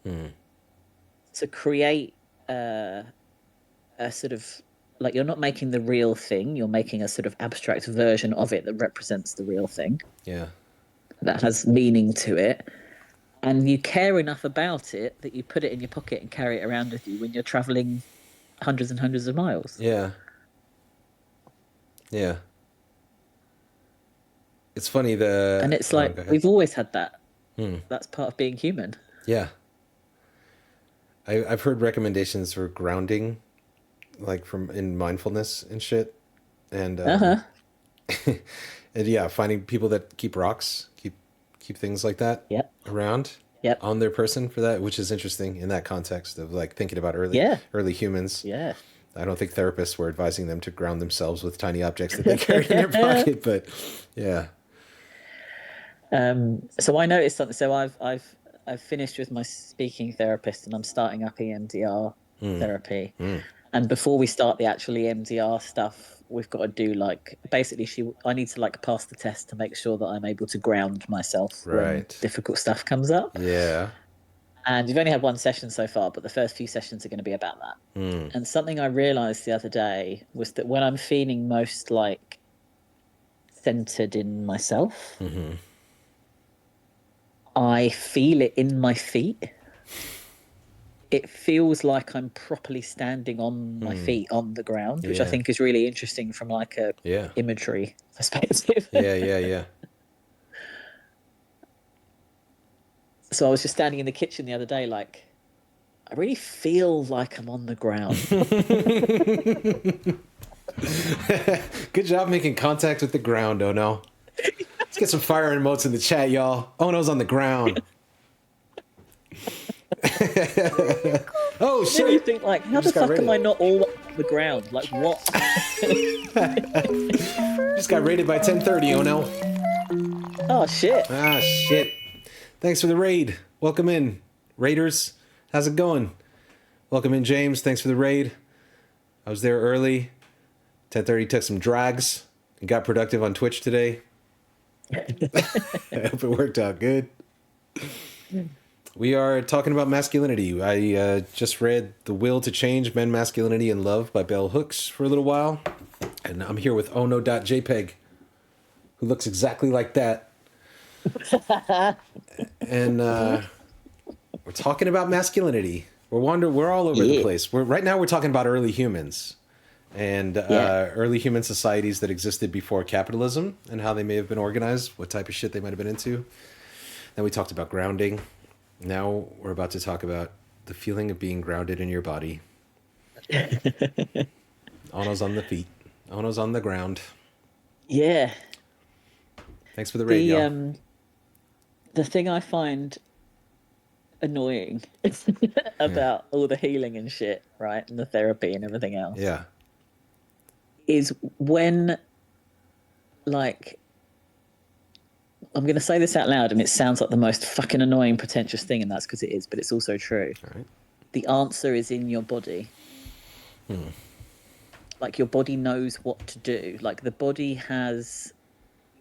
to create a sort of, like, you're not making the real thing, you're making a sort of abstract version of it that represents the real thing. Yeah. That has meaning to it. And you care enough about it that you put it in your pocket and carry it around with you when you're traveling hundreds and hundreds of miles. Yeah. Yeah. It's funny and it's like, we've always had that. That's part of being human. Yeah. I've heard recommendations for grounding, like in mindfulness and shit, and and finding people that keep rocks, keep things like that around on their person for that, which is interesting in that context of like thinking about early humans. Yeah. I don't think therapists were advising them to ground themselves with tiny objects that they carried in their pocket, but yeah. So I noticed something. So I've finished with my speaking therapist, and I'm starting up EMDR therapy. And before we start the actual EMDR stuff, we've got to do like basically I need to like pass the test to make sure that I'm able to ground myself when Right. difficult stuff comes up. Yeah. And you've only had one session so far, but the first few sessions are going to be about that. And something I realized the other day was that when I'm feeling most like centered in myself, I feel it in my feet. It feels like I'm properly standing on my feet on the ground, which I Yeah. think is really interesting from like a Yeah. imagery perspective. Yeah. So I was just standing in the kitchen the other day, like, I really feel like I'm on the ground. Good job making contact with the ground, Oh no. Let's get some fire emotes in the chat, y'all. Ono's on the ground. Oh Then you shit! think, like, how the just got fuck am raided. I not all on the ground? Like, what? Just got raided by 1030, Oh no. Oh, shit. Ah shit. Thanks for the raid. Welcome in, raiders. How's it going? Welcome in, James. Thanks for the raid. I was there early. 10:30 took some drags and got productive on Twitch today. I hope it worked out good. We are talking about masculinity. I just read The Will to Change Men, Masculinity, and Love by Bell Hooks for a little while. And I'm here with Ohnodotjpeg, who looks exactly like that. And we're talking about masculinity. We're all over the place. Right now we're talking about early humans and early human societies that existed before capitalism and how they may have been organized, what type of shit they might have been into. Then we talked about grounding. Now we're about to talk about the feeling of being grounded in your body. Ono's on the feet. Ono's on the ground. Yeah. Thanks for the raid, y'all. The thing I find annoying about all the healing and shit, right, and the therapy and everything else, is when, like, I'm going to say this out loud, and it sounds like the most fucking annoying, pretentious thing, and that's because it is, but it's also true. All right. The answer is in your body. Like, your body knows what to do. Like, the body has...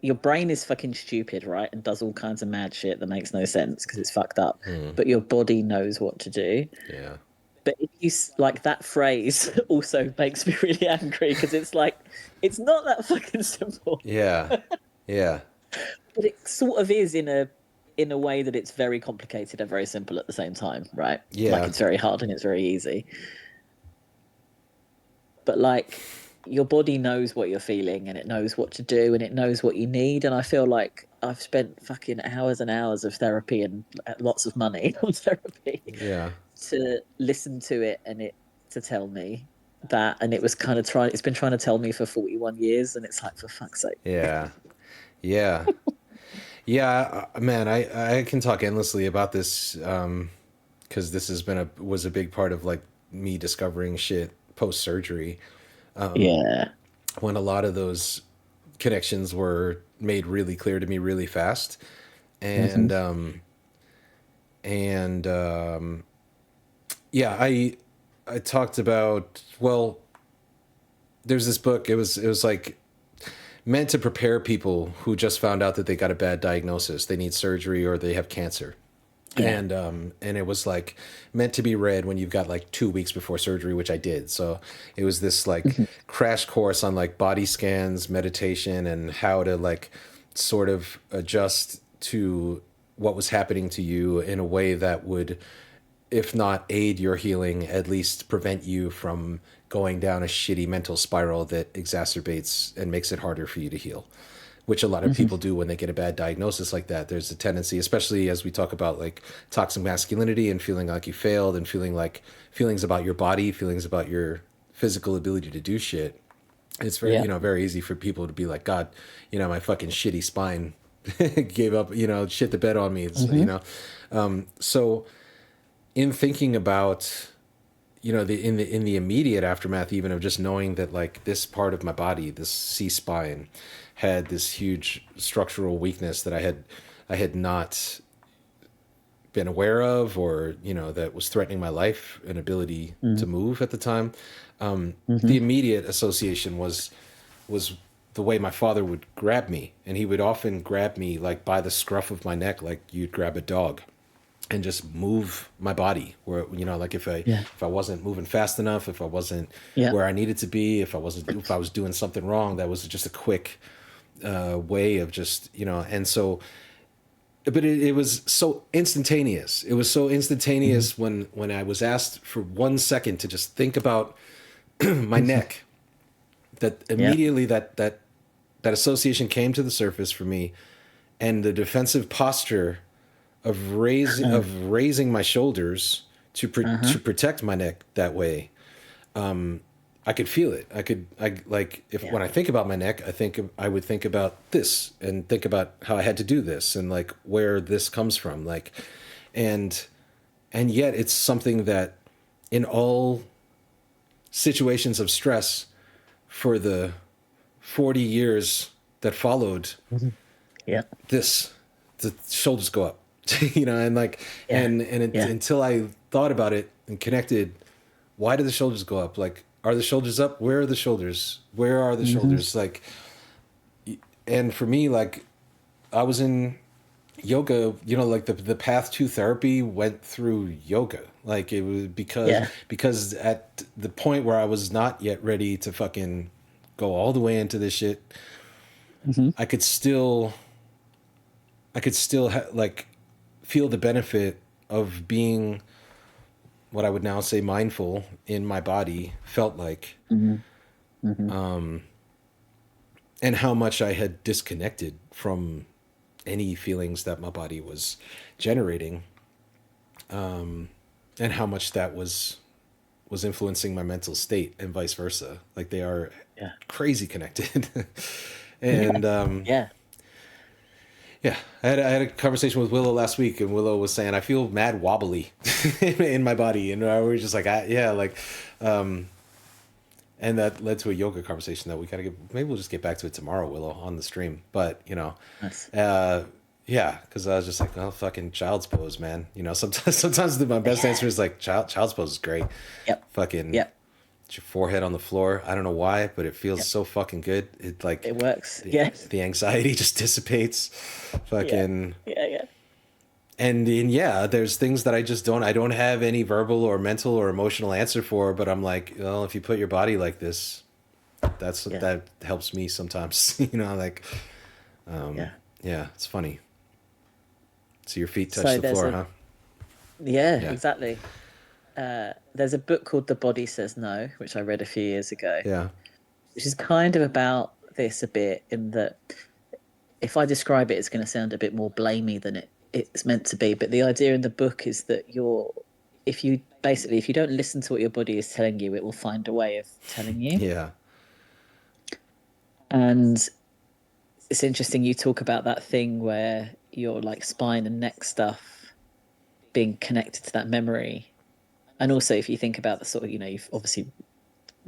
Your brain is fucking stupid, right? And does all kinds of mad shit that makes no sense because it's fucked up. But your body knows what to do. Yeah. But if you... Like, that phrase also makes me really angry because it's like... It's not that fucking simple. Yeah. Yeah. But it sort of is in a way that it's very complicated and very simple at the same time, right? Yeah. Like, it's very hard and it's very easy. But, like, your body knows what you're feeling and it knows what to do and it knows what you need. And I feel like I've spent fucking hours and hours of therapy and lots of money on therapy to listen to it and it to tell me that. And it was kind of it's been trying to tell me for 41 years. And it's like, for fuck's sake. Yeah. Yeah. Yeah, man, I can talk endlessly about this because this was a big part of like me discovering shit post surgery. When a lot of those connections were made really clear to me really fast, and I talked about, well, there's this book. It was like meant to prepare people who just found out that they got a bad diagnosis. They need surgery or they have cancer. Yeah. And it was like meant to be read when you've got like 2 weeks before surgery, which I did. So it was this like crash course on like body scans, meditation, and how to like sort of adjust to what was happening to you in a way that would, if not aid your healing, at least prevent you from going down a shitty mental spiral that exacerbates and makes it harder for you to heal, which a lot of people do when they get a bad diagnosis like that. There's a tendency, especially as we talk about like toxic masculinity and feeling like you failed and feeling like feelings about your body, feelings about your physical ability to do shit. It's very, very easy for people to be like, God, my fucking shitty spine gave up, shit the bed on me, so in thinking about, in the immediate aftermath, even of just knowing that like this part of my body, this C spine, had this huge structural weakness that I had not been aware of, or that was threatening my life and ability to move at the time. The immediate association was was the way my father would grab me, and he would often grab me like by the scruff of my neck, like you'd grab a dog, and just move my body where, you know, like Yeah. if I wasn't moving fast enough, if I wasn't Yeah. where I needed to be, if I was doing something wrong, that was just a quick way of just, you know. And so, but it was so instantaneous. It was so Hmm. instantaneous when I was asked for 1 second to just think about my neck, that Yeah. immediately that association came to the surface for me, and the defensive posture of raising my shoulders Uh-huh. to protect my neck that way. I could feel it. I like, if Yeah. when I think about my neck, I would think about this and think about how I had to do this and like where this comes from, like, and yet it's something that in all situations of stress for the 40 years that followed, Mhm. Yeah. this the shoulders go up. You know, and like, Yeah. Yeah. until I thought about it and connected, why do the shoulders go up? Like, are the shoulders up? Where are the shoulders? Where are the Hmm. shoulders? Like, and for me, like, I was in yoga, you know, like the path to therapy went through yoga. Like, it was Yeah. because at the point where I was not yet ready to fucking go all the way into this shit, Hmm. I could still like feel the benefit of being what I would now say mindful in my body felt like, Hmm. Hmm. and how much I had disconnected from any feelings that my body was generating, and how much that was influencing my mental state and vice versa. Like, they are Yeah. crazy connected. Yeah. And Yeah. yeah, I had a conversation with Willow last week, and Willow was saying I feel mad wobbly in my body, and we were just like, yeah, like, and that led to a yoga conversation that we gotta get. Maybe we'll just get back to it tomorrow, Willow, on the stream. But you know, Nice. uh, yeah, because I was just like, oh, fucking child's pose, man. You know, sometimes my best Yeah. answer is like child's pose is great. Yep. Fucking Yep. put your forehead on the floor. I don't know why, but it feels Yep. so fucking good. It like It works. Yeah. the anxiety just dissipates. Yeah. Fucking, Yeah. Yeah. and yeah, there's things that I don't have any verbal or mental or emotional answer for, but I'm like, well, if you put your body like this, Yeah. that helps me sometimes. You know, like, Yeah. yeah, it's funny. So your feet touch So the there's floor, a huh? yeah, Yeah, exactly. There's a book called The Body Says No, which I read a few years ago, yeah, which is kind of about this a bit in that if I describe it, it's going to sound a bit more blamey than it's meant to be. But the idea in the book is that if you basically, if you don't listen to what your body is telling you, it will find a way of telling you. yeah, And it's interesting you talk about that thing where your like spine and neck stuff being connected to that memory. And also, if you think about the sort of, you've obviously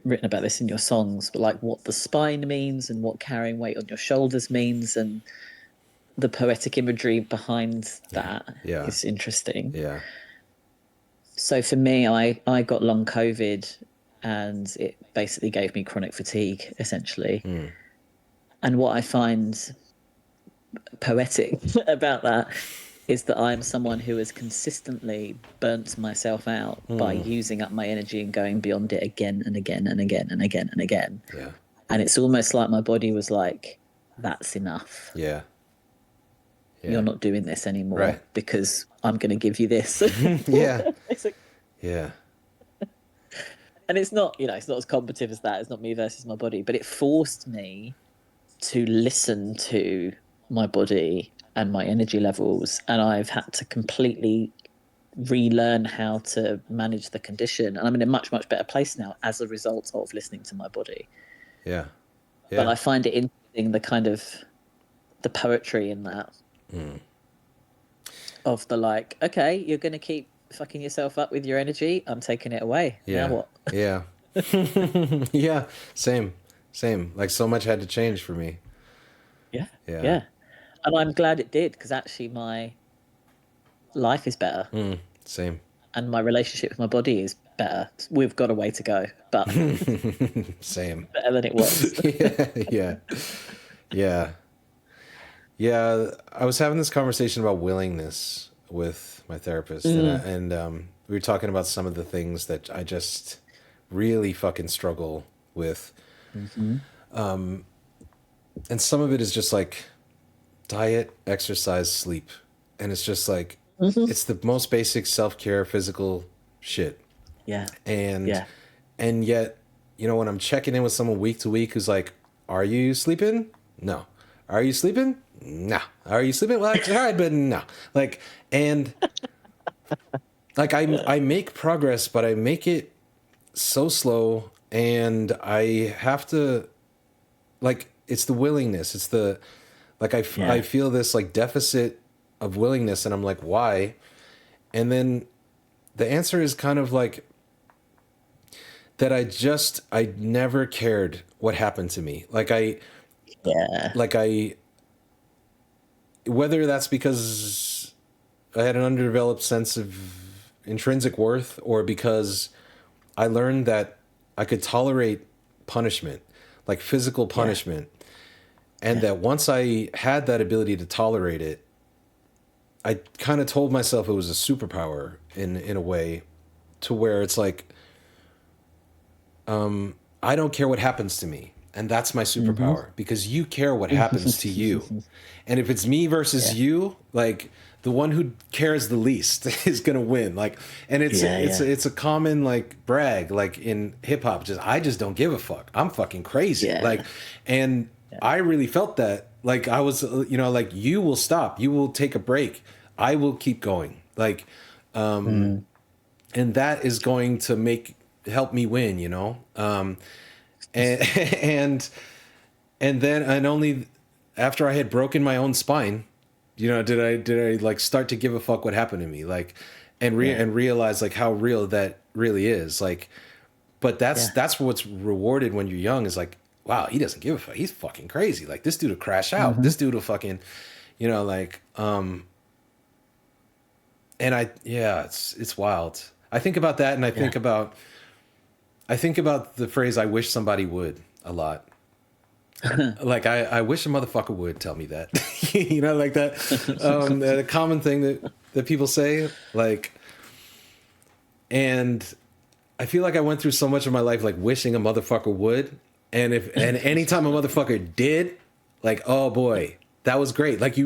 written about this in your songs, but like what the spine means and what carrying weight on your shoulders means and the poetic imagery behind yeah, that yeah, is interesting. yeah, So for me, I got long COVID and it basically gave me chronic fatigue, essentially. mm, And what I find poetic about that is that I'm someone who has consistently burnt myself out by mm, using up my energy and going beyond it again and again and again and again and again. yeah, And it's almost like my body was like, that's enough. yeah, You're yeah. not doing this Right. anymore because I'm going to give you this. Yeah, It's like, yeah, and it's not, it's not as combative as that. It's not me versus my body, but it forced me to listen to my body and my energy levels. And I've had to completely relearn how to manage the condition. And I'm in a much, much better place now as a result of listening to my body. yeah, But yeah. I find it interesting the kind of the poetry in that Mm, of the like, okay, you're going to keep fucking yourself up with your energy. I'm taking it away. Now yeah, what? yeah. Yeah, same, same. Like, so much had to change for me. Yeah. Yeah. Yeah. And I'm glad it did because actually my life is better Mm, same. and my relationship with my body is better. We've got a way to go, but Same. better than it was. Yeah. Yeah. Yeah. I was having this conversation about willingness with my therapist, and we were talking about some of the things that I just really fucking struggle with. Mm-hmm. And some of it is just like diet, exercise, sleep. And it's just like, Mm-hmm. it's the most basic self-care, physical shit. Yeah. And, Yeah. and yet, you know, when I'm checking in with someone week to week who's like, are you sleeping? No. Are you sleeping? No. Are you sleeping? Well, I tried, but no. Like, and like I make progress, but I make it so slow, and I have to, like, it's the willingness. It's the, like, I feel this like deficit of willingness, and I'm like, why? And then the answer is kind of like that I never cared what happened to me. Yeah. Like I, whether that's because I had an underdeveloped sense of intrinsic worth, or because I learned that I could tolerate punishment, like physical Yeah. punishment. And Yeah. that once I had that ability to tolerate it, I kind of told myself it was a superpower in a way, to where it's like, I don't care what happens to me. And that's my Mm-hmm. superpower, because you care what happens to you. And if it's me versus Yeah. you, like, the one who cares the least is going to win. Like, and Yeah. Yeah. it's a common like brag, like in hip hop, just, I just don't give a fuck. I'm fucking crazy. Yeah. Like, and I really felt that. Like, I was, you know, like, you will stop, you will take a break, I will keep going. Like, Mm. and that is going to help me win, you know. And and and only after I had broken my own spine, you know, did I like start to give a fuck what happened to me, like, Yeah. and realize like how real that really is, like. But Yeah. that's what's rewarded when you're young, is like, wow, he doesn't give a fuck, he's fucking crazy, like, this dude will crash out, Mm-hmm. this dude will fucking, you know, like, and yeah, it's wild. I think about that, and Yeah. I think about the phrase "I wish somebody would" a lot. Like, I wish a motherfucker would tell me that. You know, like that, the common thing that people say, like. And I feel like I went through so much of my life like wishing a motherfucker would, and anytime a motherfucker did, like, oh boy, that was great. Like,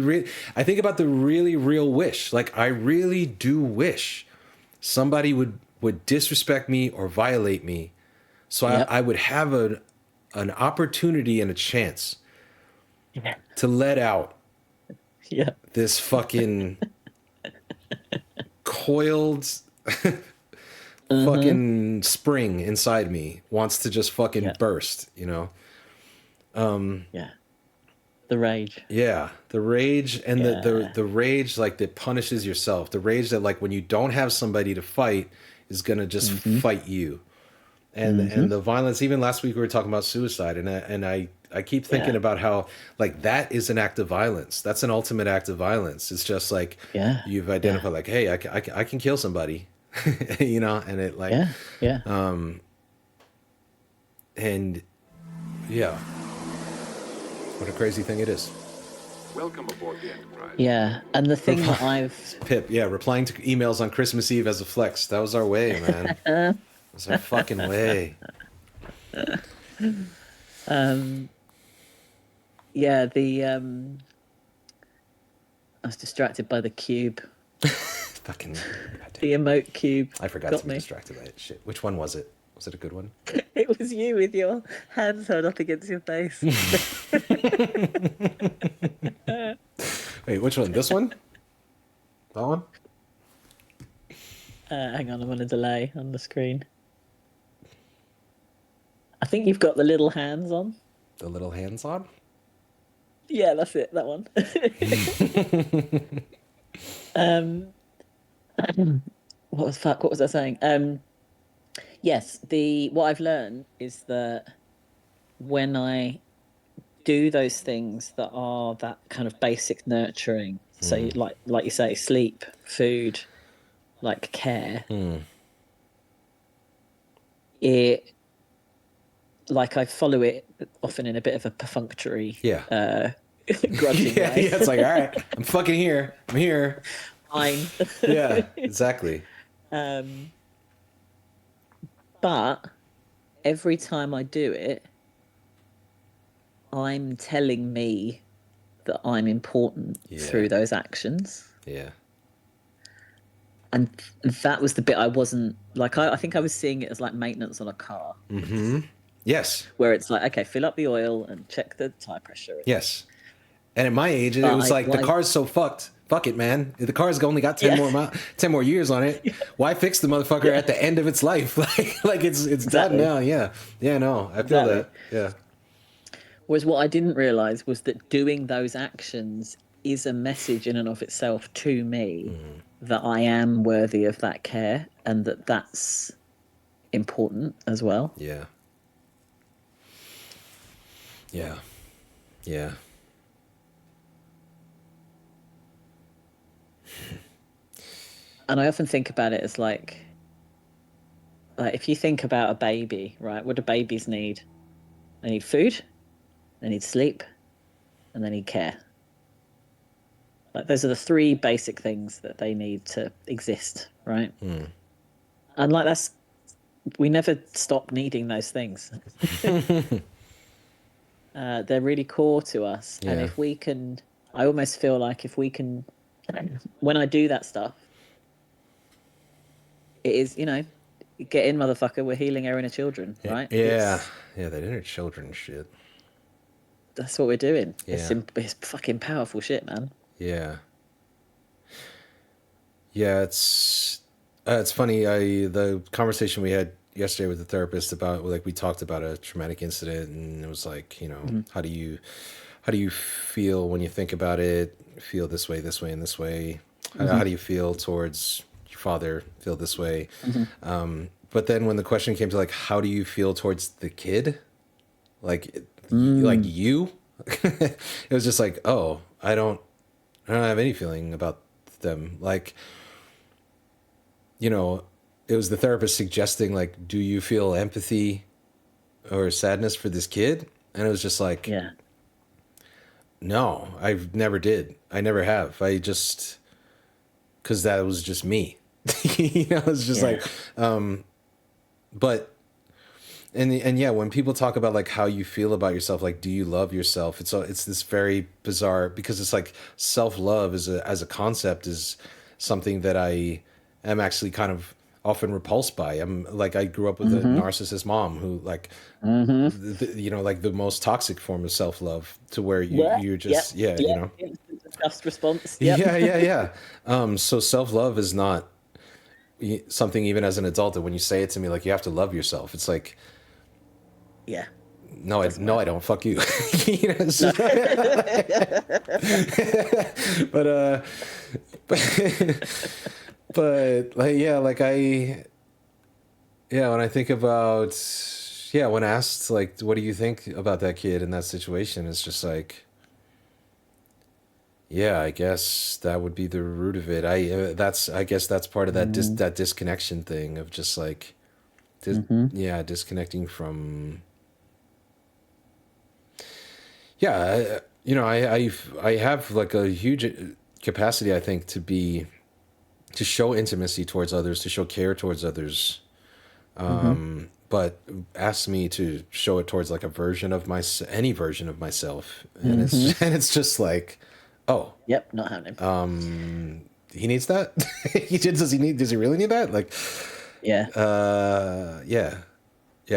I think about the really real wish. Like, I really do wish somebody would disrespect me or violate me, so Yep. I would have an opportunity and a chance Yeah. to let out Yeah. this fucking coiled Mm-hmm. fucking spring inside me, wants to just fucking Yeah. burst, you know. Yeah. The rage. Yeah, the rage, and Yeah. the rage, like, that punishes yourself, the rage that, like, when you don't have somebody to fight, is gonna just Mm-hmm. fight you. Mm-hmm. And the violence, even last week we were talking about suicide, and I keep thinking Yeah. about how, like, that is an act of violence, that's an ultimate act of violence. It's just like, Yeah. you've Yeah. identified, like, hey, I can kill somebody. You know, and it, like, Yeah. Yeah. and yeah, what a crazy thing it is. Welcome aboard the Enterprise. Yeah. And the thing that I've Pip, yeah, replying to emails on Christmas Eve as a flex. That was our way, man. That was our fucking way. yeah, I was distracted by the cube. Fucking. The emote cube I forgot got to be me. distracted by it. Shit. Which one was it? Was it a good one? It was you with your hands held up against your face. Wait, which one? This one? That one? Hang on, I'm on a delay on the screen. I think you've got the little hands on. The little hands on? Yeah, that's it. That one. What was I saying? Yes, what I've learned is that when I do those things that are that kind of basic nurturing, so like you say, sleep, food, like care, it, like, I follow it often in a bit of a perfunctory, grudging Yeah, way. it's like, all right, I'm fucking here. I'm here. Fine. Yeah, exactly. But every time I do it, I'm telling me that I'm important through those actions. Yeah. And that was the bit I wasn't, like, I think I was seeing it as like maintenance on a car. Mm-hmm. Yes. Where it's like, okay, fill up the oil and check the tire pressure. Yes. And at my age, it But was like, the car's so fucked. Fuck it, man. The car's only got 10 more years on it. Why fix the motherfucker at the end of its life? like it's done now. Yeah. Yeah, no. I feel that. Yeah. Whereas what I didn't realize was that doing those actions is a message in and of itself to me that I am worthy of that care and that that's important as well. Yeah. Yeah. Yeah. And I often think about it as like if you think about a baby, right? What do babies need? They need food, they need sleep, and they need care. Like, those are the three basic things that they need to exist, right? And like, we never stop needing those things. They're really core to us. And if we can, I almost feel like if we can, when I do that stuff, it is, get in, motherfucker, we're healing our inner children, right? Yeah. Yeah, that inner children shit. That's what we're doing. Yeah. It's fucking powerful shit, man. Yeah. Yeah, it's funny. The conversation we had yesterday with the therapist about, like, we talked about a traumatic incident, and it was like, how do you feel when you think about it? Feel this way, and this way. How do you feel towards your father? Feel this way. But then when the question came to, like, how do you feel towards the kid? Like you? It was just like, oh, I don't have any feeling about them. Like, it was the therapist suggesting, like, do you feel empathy or sadness for this kid? And it was just like, no, I never did. I never have. I just, because that was just me. It's just like, but, and yeah, when people talk about, like, how you feel about yourself, like, do you love yourself? It's this very bizarre, because it's like self-love as a concept is something that I am actually kind of often repulsed by. I'm like, I grew up with a narcissist mom who, like, like the most toxic form of self-love, to where you're just, Just response. Yeah. So self-love is not something, even as an adult, that when you say it to me, like, you have to love yourself, it's like, no, I don't. Fuck you. But like, when I think about, when asked, like, what do you think about that kid in that situation, it's just like, I guess that would be the root of it. I guess that's part of that that disconnection thing of just like, disconnecting from. I have, like, a huge capacity, I think, to show intimacy towards others, to show care towards others. But ask me to show it towards, like, any version of myself. And it's just like, oh, not happening. He needs that. Does he really need that? Like,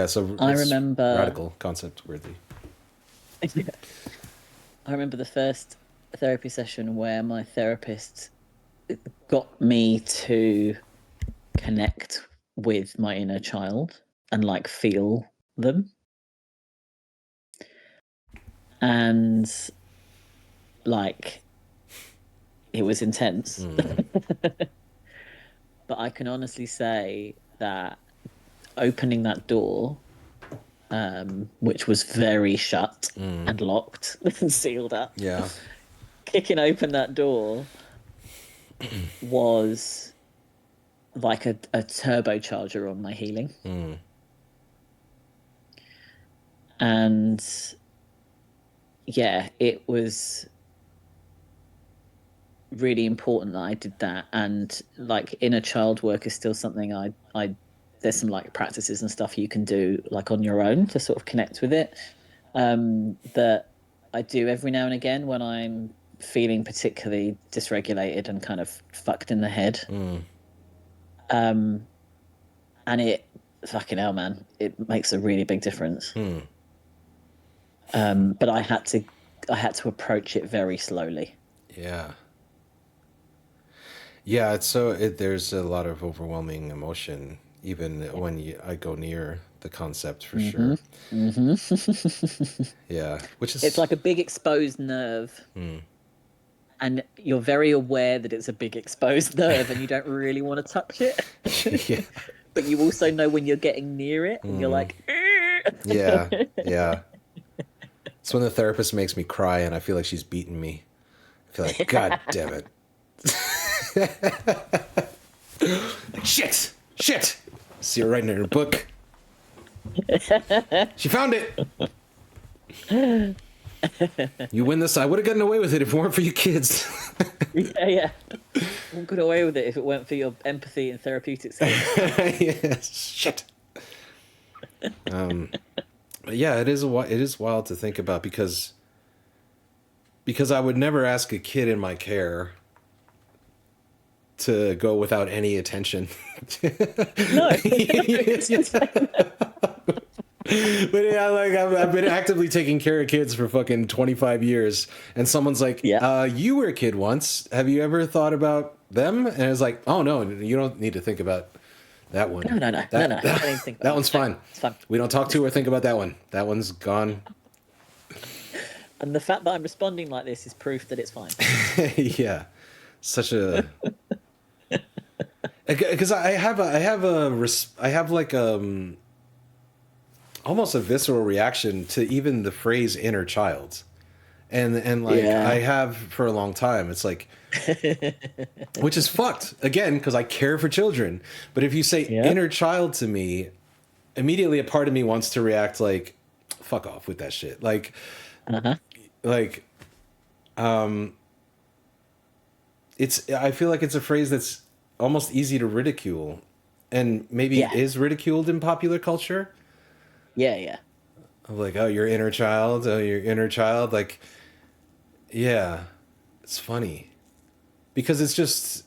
so I remember radical concept worthy. I remember the first therapy session where my therapist got me to connect with my inner child and, like, feel them. And, like, it was intense. But I can honestly say that opening that door, which was very shut and locked and sealed up. Yeah. Kicking open that door was like a turbocharger on my healing. And yeah, it was really important that I did that. And like inner child work is still something I there's some like practices and stuff you can do like on your own to sort of connect with it. That I do every now and again when I'm feeling particularly dysregulated and kind of fucked in the head. And it fucking hell, man, it makes a really big difference. But I had to approach it very slowly. Yeah. Yeah, there's a lot of overwhelming emotion even when I go near the concept for sure. Yeah, which is It's like a big exposed nerve. And you're very aware that it's a big exposed nerve and you don't really want to touch it. yeah. But you also know when you're getting near it and you're like, Yeah. It's when the therapist makes me cry and I feel like she's beating me. I feel like, God damn it. Like, shit. See her writing in her book. She found it. You win this. I would have gotten away with it if it weren't for you kids. yeah. Wouldn't get away with it if it weren't for your empathy and therapeutic skills. Yeah, shit. But yeah, it is wild to think about because I would never ask a kid in my care to go without any attention. No. But yeah, like I've been actively taking care of kids for fucking 25 years, and someone's like, you were a kid once. Have you ever thought about them? And it's like, oh no, you don't need to think about that one. No. I don't even think about that one's fine. It's fine. We don't talk to or think about that one. That one's gone. And the fact that I'm responding like this is proof that it's fine. Yeah, such a. Because I have like almost a visceral reaction to even the phrase inner child, and like I have for a long time. It's like, which is fucked again because I care for children. But if you say inner child to me, immediately a part of me wants to react like, fuck off with that shit. Like, I feel like it's a phrase that's almost easy to ridicule, and maybe is ridiculed in popular culture. Yeah. Like, oh, your inner child. Like, yeah, it's funny because it's just,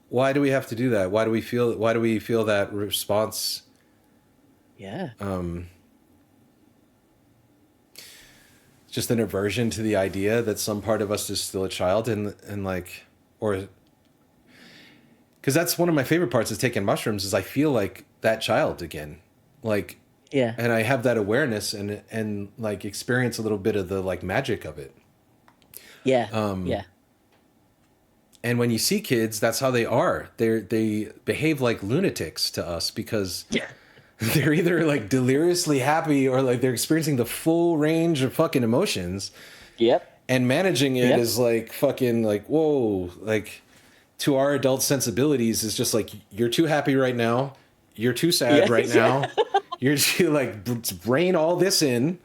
why do we have to do that? Why do we feel that response? Yeah. Just an aversion to the idea that some part of us is still a child and like, or because that's one of my favorite parts is taking mushrooms is I feel like that child again, like, and I have that awareness and like experience a little bit of the like magic of it. Yeah. And when you see kids, that's how they are. They behave like lunatics to us because they're either like deliriously happy or like they're experiencing the full range of fucking emotions. Yep. And managing it is like fucking like, whoa, like to our adult sensibilities is just like, you're too happy right now. You're too sad right now. You're too like rein all this in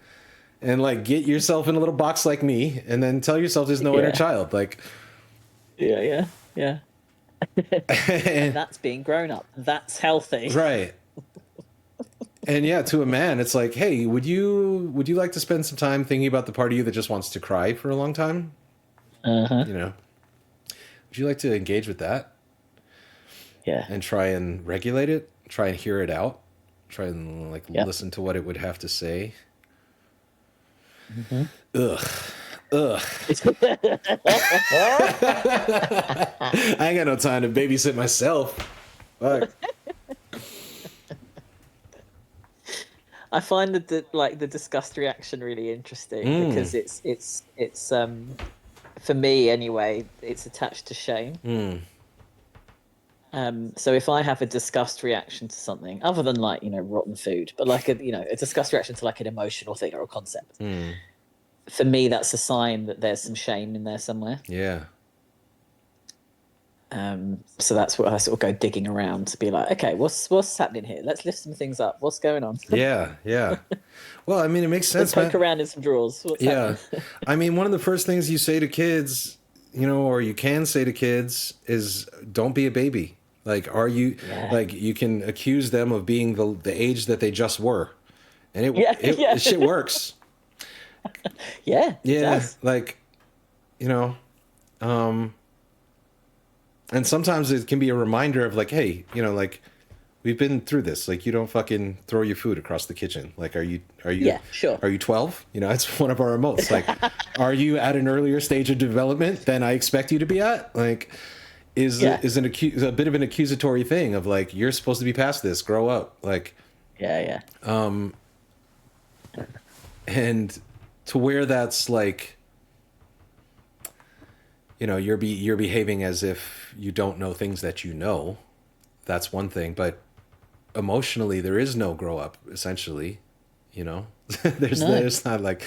and like get yourself in a little box like me and then tell yourself there's no inner child. Like, yeah. And that's being grown up. That's healthy. Right. And yeah, to a man, it's like, hey, would you like to spend some time thinking about the part of you that just wants to cry for a long time? You know, would you like to engage with that? Yeah. And try and regulate it, try and hear it out, try and like listen to what it would have to say. Ugh. I ain't got no time to babysit myself. Fuck. I find the disgust reaction really interesting because it's for me anyway, it's attached to shame. So if I have a disgust reaction to something other than like, rotten food, but like a disgust reaction to like an emotional thing or a concept, for me, that's a sign that there's some shame in there somewhere. Yeah. So that's what I sort of go digging around to be like, okay, what's happening here? Let's lift some things up. What's going on? Yeah, yeah. Well, I mean, it makes Let's sense, poke man. around in some drawers. What's Yeah. happening? I mean, one of the first things you say to kids, you know, or you can say to kids is don't be a baby. Like, are you, Yeah. like, you can accuse them of being the age that they just were. And Yeah, yeah, shit works. yeah. It Yeah. does. Like, you know, and sometimes it can be a reminder of like, hey, you know, like, we've been through this. Like, you don't fucking throw your food across the kitchen. Like, Yeah, sure. are you 12? You know, it's one of our remotes. Like, are you at an earlier stage of development than I expect you to be at? Like, Yeah, a bit of an accusatory thing of like, you're supposed to be past this, grow up. Like, yeah. and to where that's like, you know, you're behaving as if you don't know things that you know. That's one thing, but emotionally there is no grow up essentially, you know. No. There's not like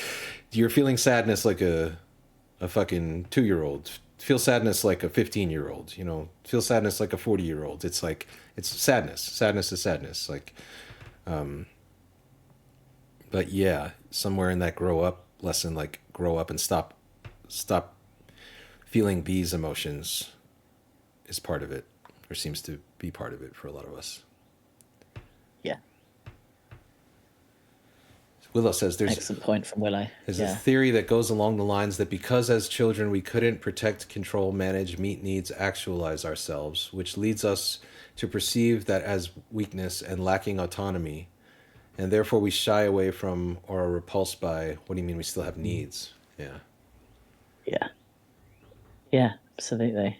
you're feeling sadness like a fucking 2-year-old, feel sadness like a 15-year-old, you know, feel sadness like a 40-year-old. It's like it's sadness is sadness, like, but yeah, somewhere in that grow up lesson, like grow up and stop feeling these emotions is part of it, or seems to be part of it for a lot of us. Yeah. Willow says Excellent point from Willow. there's a Yeah. theory that goes along the lines that because as children we couldn't protect, control, manage, meet needs, actualize ourselves, which leads us to perceive that as weakness and lacking autonomy, and therefore we shy away from or are repulsed by, what do you mean we still have needs? Yeah. Yeah. Yeah, absolutely.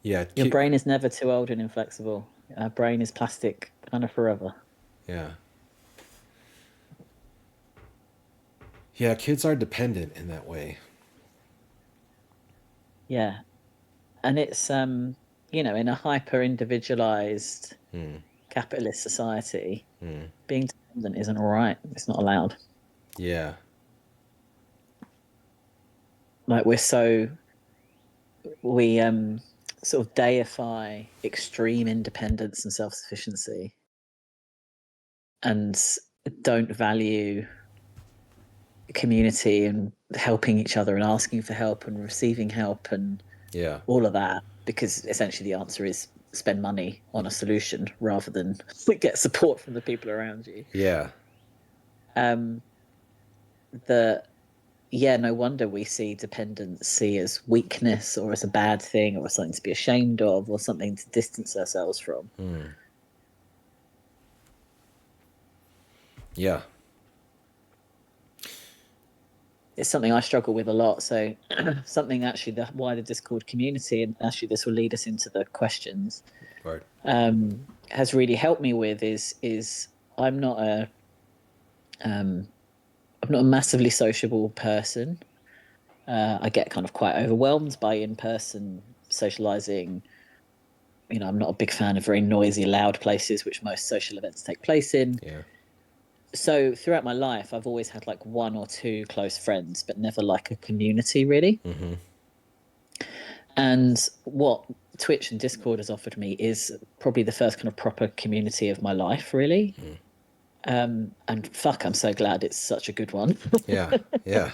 Yeah. Your brain is never too old and inflexible. Our brain is plastic kind of forever. Yeah. Yeah, kids are dependent in that way. Yeah. And it's you know, in a hyper individualized capitalist society, being dependent isn't all right. It's not allowed. Yeah. Like we sort of deify extreme independence and self-sufficiency and don't value community and helping each other and asking for help and receiving help and Yeah. all of that, because essentially the answer is spend money on a solution rather than get support from the people around you. Yeah. um the Yeah, no wonder we see dependency as weakness or as a bad thing or as something to be ashamed of or something to distance ourselves from. Yeah. It's something I struggle with a lot. So something actually the wider Discord community, and actually this will lead us into the questions, Right. has really helped me with is I'm not a I'm not a massively sociable person. I get kind of quite overwhelmed by in-person socializing. You know, I'm not a big fan of very noisy, loud places, which most social events take place in. Yeah. So throughout my life, I've always had like one or two close friends, but never like a community really. And what Twitch and Discord has offered me is probably the first kind of proper community of my life, really. And fuck, I'm so glad it's such a good one. Yeah. Yeah.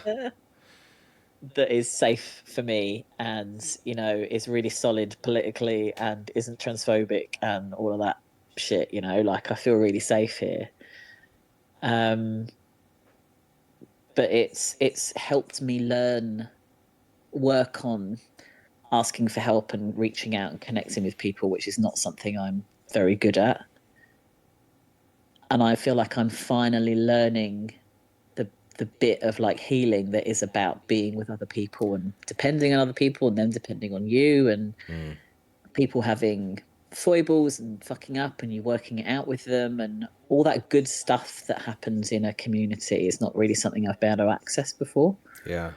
That is safe for me and, you know, is really solid politically and isn't transphobic and all of that shit, you know, like I feel really safe here. But it's helped me work on asking for help and reaching out and connecting with people, which is not something I'm very good at. And I feel like I'm finally learning the bit of like healing that is about being with other people and depending on other people and them depending on you and people having foibles and fucking up and you working it out with them and all that good stuff that happens in a community is not really something I've been able to access before. Yeah.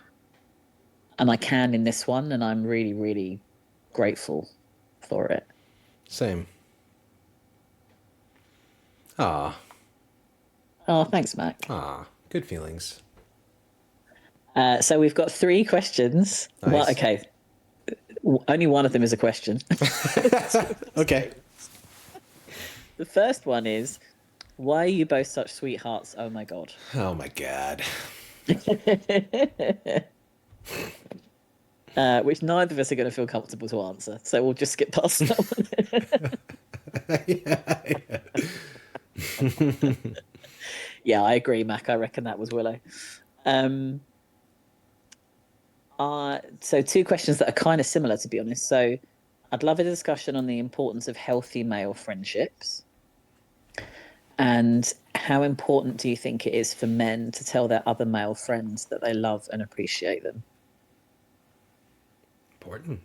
And I can in this one, and I'm really, really grateful for it. Same. Ah. Oh, thanks, Mac. Ah. Good feelings. So we've got 3 questions. Nice. Well, okay. Only one of them is a question. Okay. The first one is, why are you both such sweethearts? Oh my God. Oh my God. Which neither of us are going to feel comfortable to answer. So we'll just skip past that one. Yeah, I agree, Mac. I reckon that was Willow. So 2 questions that are kind of similar, to be honest. So I'd love a discussion on the importance of healthy male friendships. And how important do you think it is for men to tell their other male friends that they love and appreciate them? Important.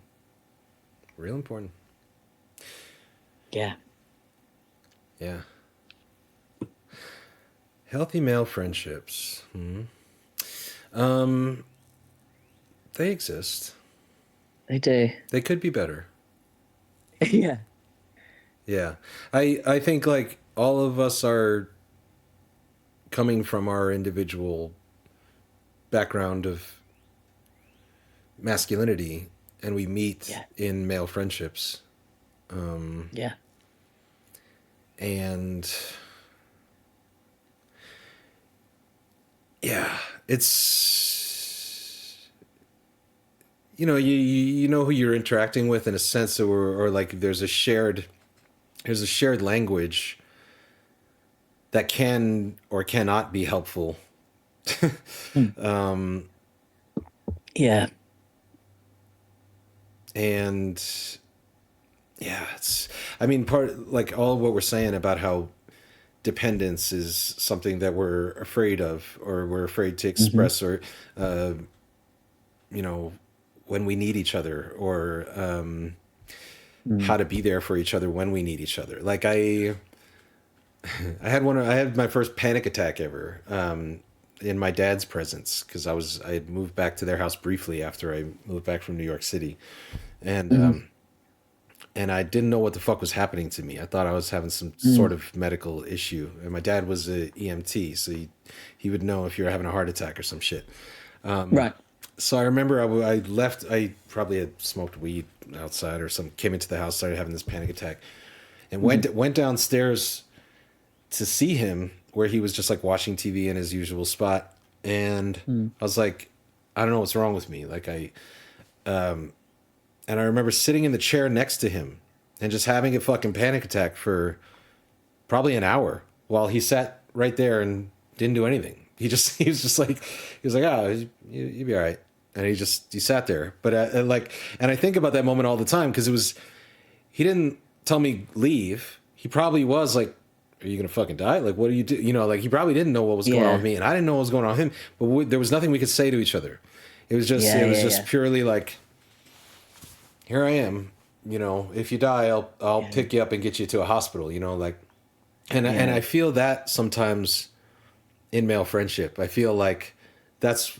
Real important. Yeah. Yeah. Healthy male friendships. They exist. They do. They could be better. Yeah. Yeah. I think like all of us are coming from our individual background of masculinity, and we meet in male friendships. Yeah. And yeah, it's, you know who you're interacting with in a sense, or like there's a shared language that can or cannot be helpful. Yeah. And yeah, part like all what we're saying about how dependence is something that we're afraid of, or we're afraid to express, or when we need each other, or how to be there for each other when we need each other. Like I had my first panic attack ever in my dad's presence, because I had moved back to their house briefly after I moved back from New York City, and I didn't know what the fuck was happening to me. I thought I was having some sort of medical issue, and my dad was a EMT, so he would know if you were having a heart attack or some shit. Right. So I remember I left. I probably had smoked weed outside or something. Came into the house, started having this panic attack, and went downstairs to see him, where he was just like watching TV in his usual spot. And I was like, I don't know what's wrong with me. Like and I remember sitting in the chair next to him and just having a fucking panic attack for probably an hour while he sat right there and didn't do anything. He was like, oh, you'll be all right. And he sat there. But and I think about that moment all the time, because he didn't tell me leave. He probably was like, are you going to fucking die? Like, what do you do? Like he probably didn't know what was going on with me, and I didn't know what was going on with him, but there was nothing we could say to each other. It was just purely like, here I am, if you die, I'll pick you up and get you to a hospital, and I feel that sometimes in male friendship. I feel like that's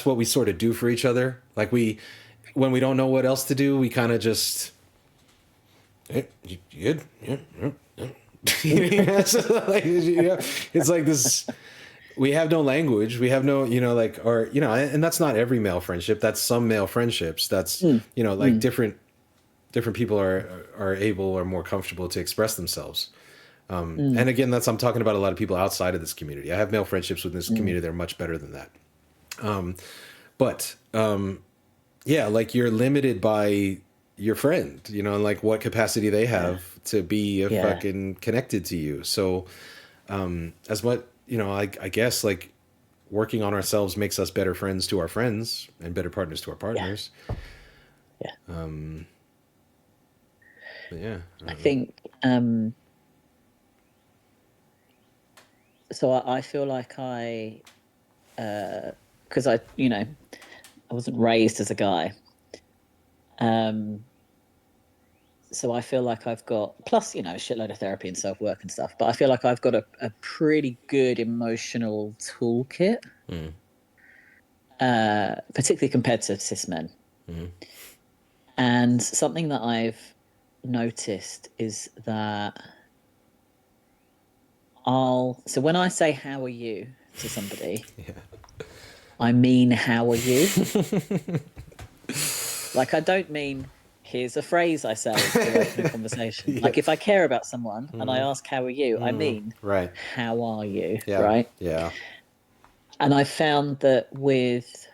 what we sort of do for each other. Like when we don't know what else to do, we kind of just, hey, you good? Yeah. It's like this. We have no language. We have no, and that's not every male friendship. That's some male friendships. That's, different people are able or more comfortable to express themselves. And again, I'm talking about a lot of people outside of this community. I have male friendships within this community that are much better than that. Like you're limited by your friend, and like what capacity they have to be fucking connected to you. So, as what, I guess like working on ourselves makes us better friends to our friends and better partners to our partners. Yeah. But yeah. I think, so I feel like because I wasn't raised as a guy. So I feel like I've got, plus, a shitload of therapy and self-work and stuff, but I feel like I've got a pretty good emotional toolkit, particularly compared to cis men. And something that I've noticed is that so when I say, how are you, to somebody, I mean, how are you? Like, I don't mean, here's a phrase I say to open a conversation. Yeah. Like, if I care about someone and I ask, how are you? I mean, Right. how are you? Yeah. Right. Yeah. And I found that with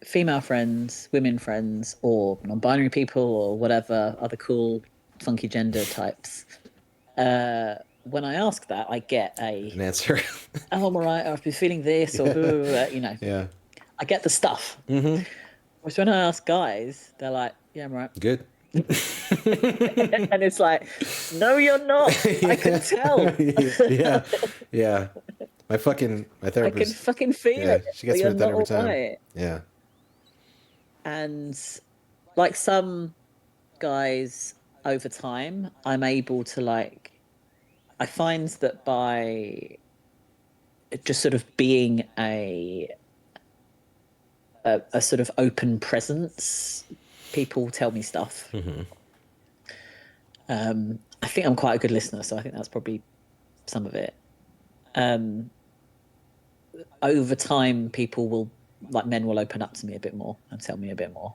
female friends, women friends, or non-binary people, or whatever other cool, funky gender types, when I ask that, I get An answer. oh, I'm all right, I've been feeling this, or blah, blah, blah, you know, Yeah. I get the stuff. Mm-hmm. Whereas when I ask guys, they're like, yeah, I'm right. Good. And it's like, no, you're not. I can tell. Yeah. Yeah. My I can therapist. fucking feel Yeah, it. she gets me You're with that not every all time. right. Yeah. And like some guys over time, I'm able to like, I find that by just sort of being a sort of open presence, people tell me stuff. Mm-hmm. I think I'm quite a good listener, so I think that's probably some of it. Over time, people will, like men will open up to me a bit more and tell me a bit more.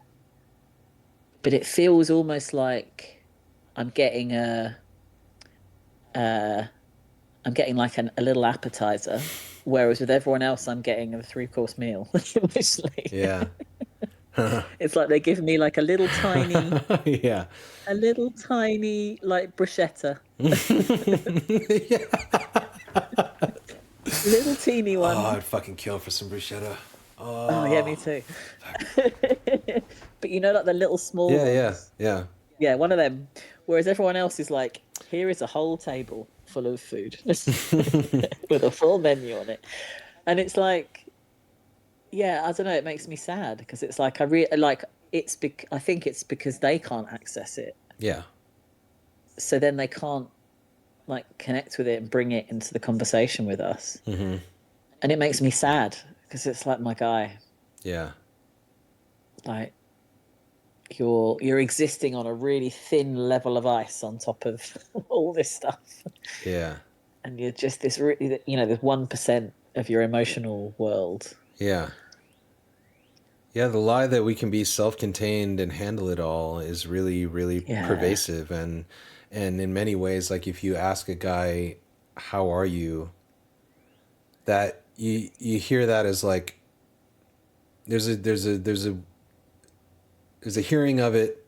But it feels almost like I'm getting I'm getting like a little appetizer, whereas with everyone else, I'm getting a 3-course meal. Mostly, Yeah. it's like they give me like a little tiny Yeah. like bruschetta, little teeny one. Oh, I'd fucking kill for some bruschetta. Oh yeah, me too. But you know, like the little small Yeah, ones. yeah, Yeah, one of them. Whereas everyone else is like, here is a whole table full of food with a full menu on it, and it's like, yeah, I don't know. It makes me sad because it's like I think it's because they can't access it, yeah. so then they can't like connect with it and bring it into the conversation with us, Mm-hmm. and it makes me sad because it's like, my guy, Yeah. like you're existing on a really thin level of ice on top of all this stuff, Yeah. and you're just this really, you know, this 1% of your emotional world. Yeah. Yeah, the lie that we can be self-contained and handle it all is really, really Yeah. pervasive, and in many ways, like if you ask a guy, "How are you?" that you hear that as like there's a hearing of it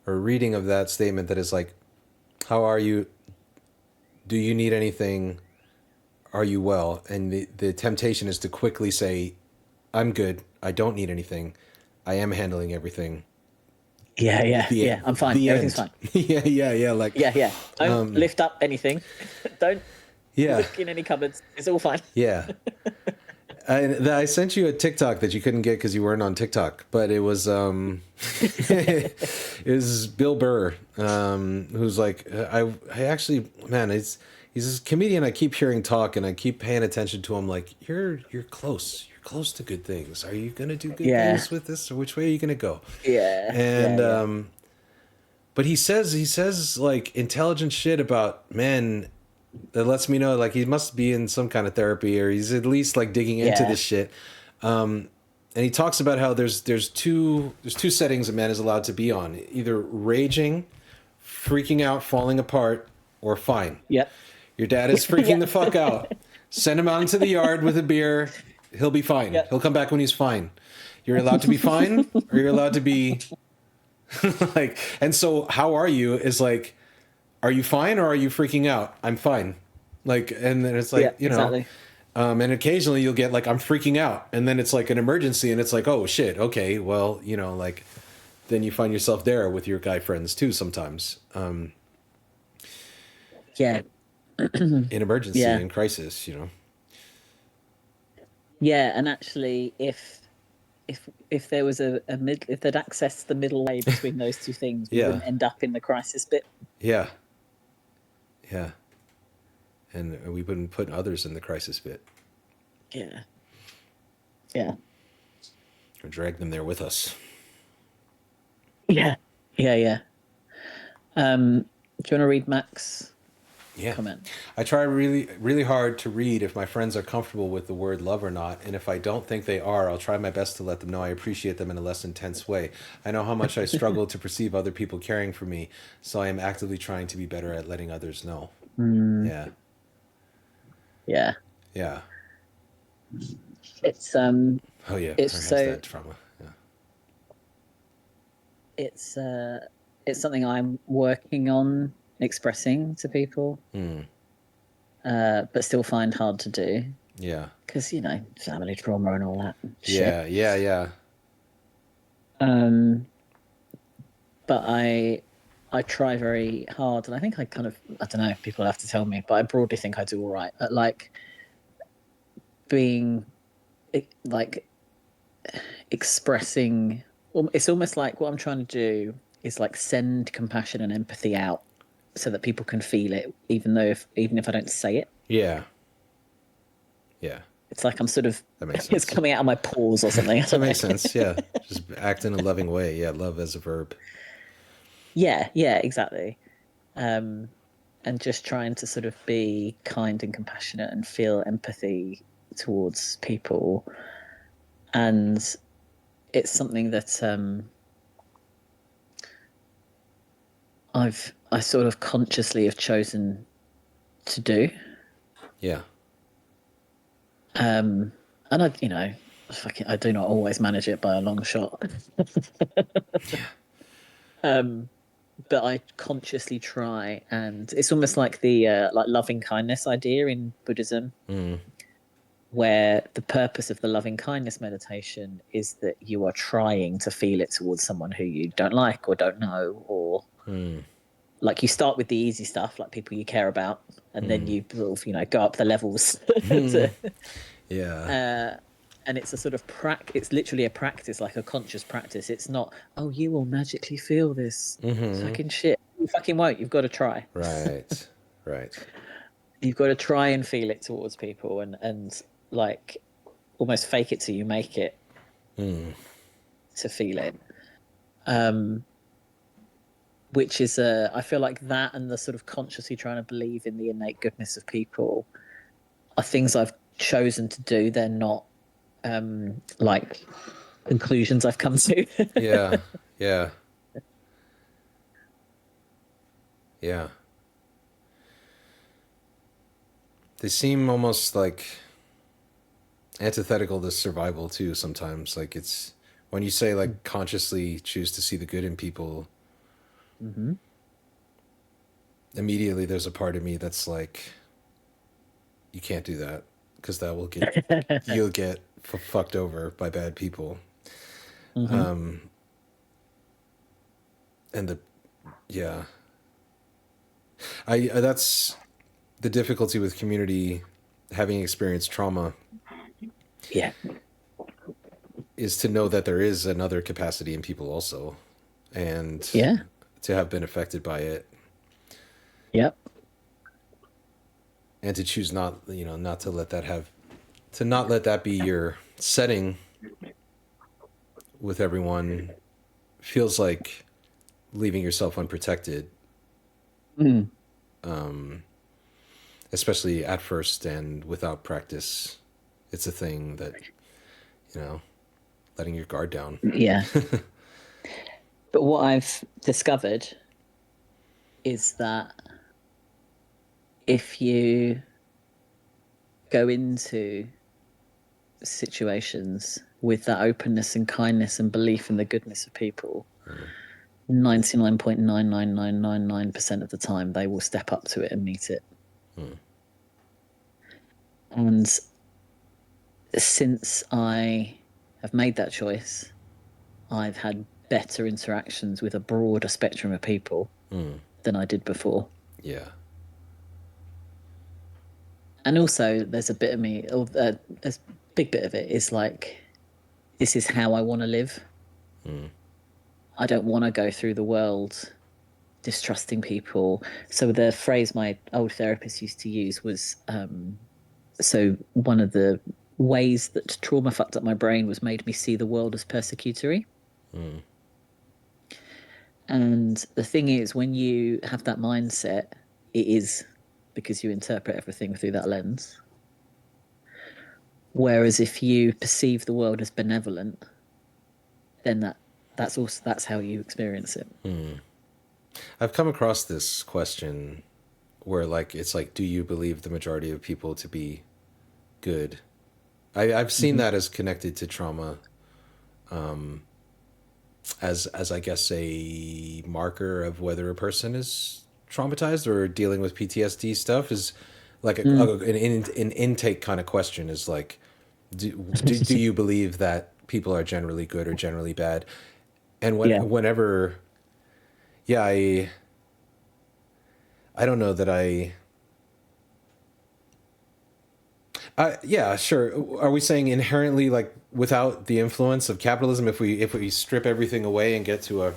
or reading of that statement that is like, "How are you? Do you need anything? Are you well?" And the temptation is to quickly say, "I'm good. I don't need anything. I am handling everything." Yeah. I'm fine. The Everything's end. fine. Yeah. Like, Yeah. Don't lift up anything. Don't yeah, look in any cupboards. It's all fine. yeah. I sent you a TikTok that you couldn't get because you weren't on TikTok, but it was it was Bill Burr, who's like, I actually, man, he's this comedian I keep hearing talk, and I keep paying attention to him. Like, you're close. You're close to good things. Are you gonna do good things with this, or which way are you gonna go? Yeah. And but he says like intelligent shit about men that lets me know like he must be in some kind of therapy, or he's at least like digging into this shit. And he talks about how there's two settings a man is allowed to be on: either raging, freaking out, falling apart, or fine. Yep. Your dad is freaking the fuck out. Send him out into the yard with a beer. He'll be fine. Yep. He'll come back when he's fine. You're allowed to be fine, or you're allowed to be like. And so, how are you? Is like, are you fine or are you freaking out? I'm fine. Like, and then it's like, you know, exactly. and occasionally you'll get like, I'm freaking out, and then it's like an emergency, and it's like, oh shit, okay, well, you know, like, then you find yourself there with your guy friends too sometimes. Yeah. In emergency, Yeah. in crisis, you know. Yeah, and actually, if there was a if they'd accessed the middle way between those two things, we wouldn't end up in the crisis bit. Yeah. Yeah. And we wouldn't put others in the crisis bit. Yeah. Yeah. Or drag them there with us. Yeah. Do you want to read Max? Yeah. comment. I try really, really hard to read if my friends are comfortable with the word love or not. And if I don't think they are, I'll try my best to let them know I appreciate them in a less intense way. I know how much I struggle to perceive other people caring for me, so I am actively trying to be better at letting others know. Mm, Yeah. yeah, Yeah. it's Oh, yeah. it's Perhaps so that trauma. Yeah. it's uh it's something I'm working on expressing to people, Mm. but still find hard to do Yeah. because family trauma and all that shit. Yeah. Yeah. Yeah. Um, but I try very hard, and I think I don't know. People have to tell me, but I broadly think I do all right at like being like expressing. It's almost like what I'm trying to do is like send compassion and empathy out so that people can feel it, even if I don't say it. Yeah. Yeah. It's like I'm sort of That makes it's sense. coming out of my pores or something. I That don't makes know. sense. Yeah. Just act in a loving way. Yeah. Love as a verb. Yeah, exactly. Um, and just trying to sort of be kind and compassionate and feel empathy towards people. And it's something that I sort of consciously have chosen to do. Yeah. And I do not always manage it by a long shot. But I consciously try, and it's almost like the like loving kindness idea in Buddhism, where the purpose of the loving kindness meditation is that you are trying to feel it towards someone who you don't like or don't know, or like you start with the easy stuff, like people you care about, and then you sort of go up the levels. Yeah. And it's a sort of it's literally a practice, like a conscious practice. It's not, oh, you will magically feel this fucking shit. You fucking won't. You've got to try. Right. Right. You've got to try and feel it towards people, and like almost fake it till you make it to feel it. Which is I feel like that and the sort of consciously trying to believe in the innate goodness of people are things I've chosen to do. They're not like conclusions I've come to. Yeah. Yeah. Yeah. They seem almost like antithetical to survival too sometimes. Like it's when you say like consciously choose to see the good in people, immediately there's a part of me that's like, you can't do that because that will get you'll get fucked over by bad people. And the yeah, I that's the difficulty with community having experienced trauma Yeah. is to know that there is another capacity in people also, and Yeah. to have been affected by it, Yep. and to choose not to let that not let that be your setting with everyone feels like leaving yourself unprotected, especially at first and without practice. It's a thing that, letting your guard down. Yeah. But what I've discovered is that if you go into situations with that openness and kindness and belief in the goodness of people, 99.99999% of the time they will step up to it and meet it. And since I have made that choice, I've had better interactions with a broader spectrum of people than I did before. Yeah. And also, there's a bit of me, or a big bit of it is like, this is how I want to live. I don't want to go through the world distrusting people. So the phrase my old therapist used to use was, so one of the ways that trauma fucked up my brain was made me see the world as persecutory. And the thing is, when you have that mindset, it is because you interpret everything through that lens. Whereas if you perceive the world as benevolent, then that's how you experience it. I've come across this question where like it's like, do you believe the majority of people to be good? I've seen that as connected to trauma, as I guess a marker of whether a person is traumatized or dealing with PTSD stuff, is like an intake kind of question, is like, do you believe that people are generally good or generally bad? And whenever, yeah, I don't know that yeah, sure. Are we saying inherently, like, without the influence of capitalism, if we strip everything away and get to a,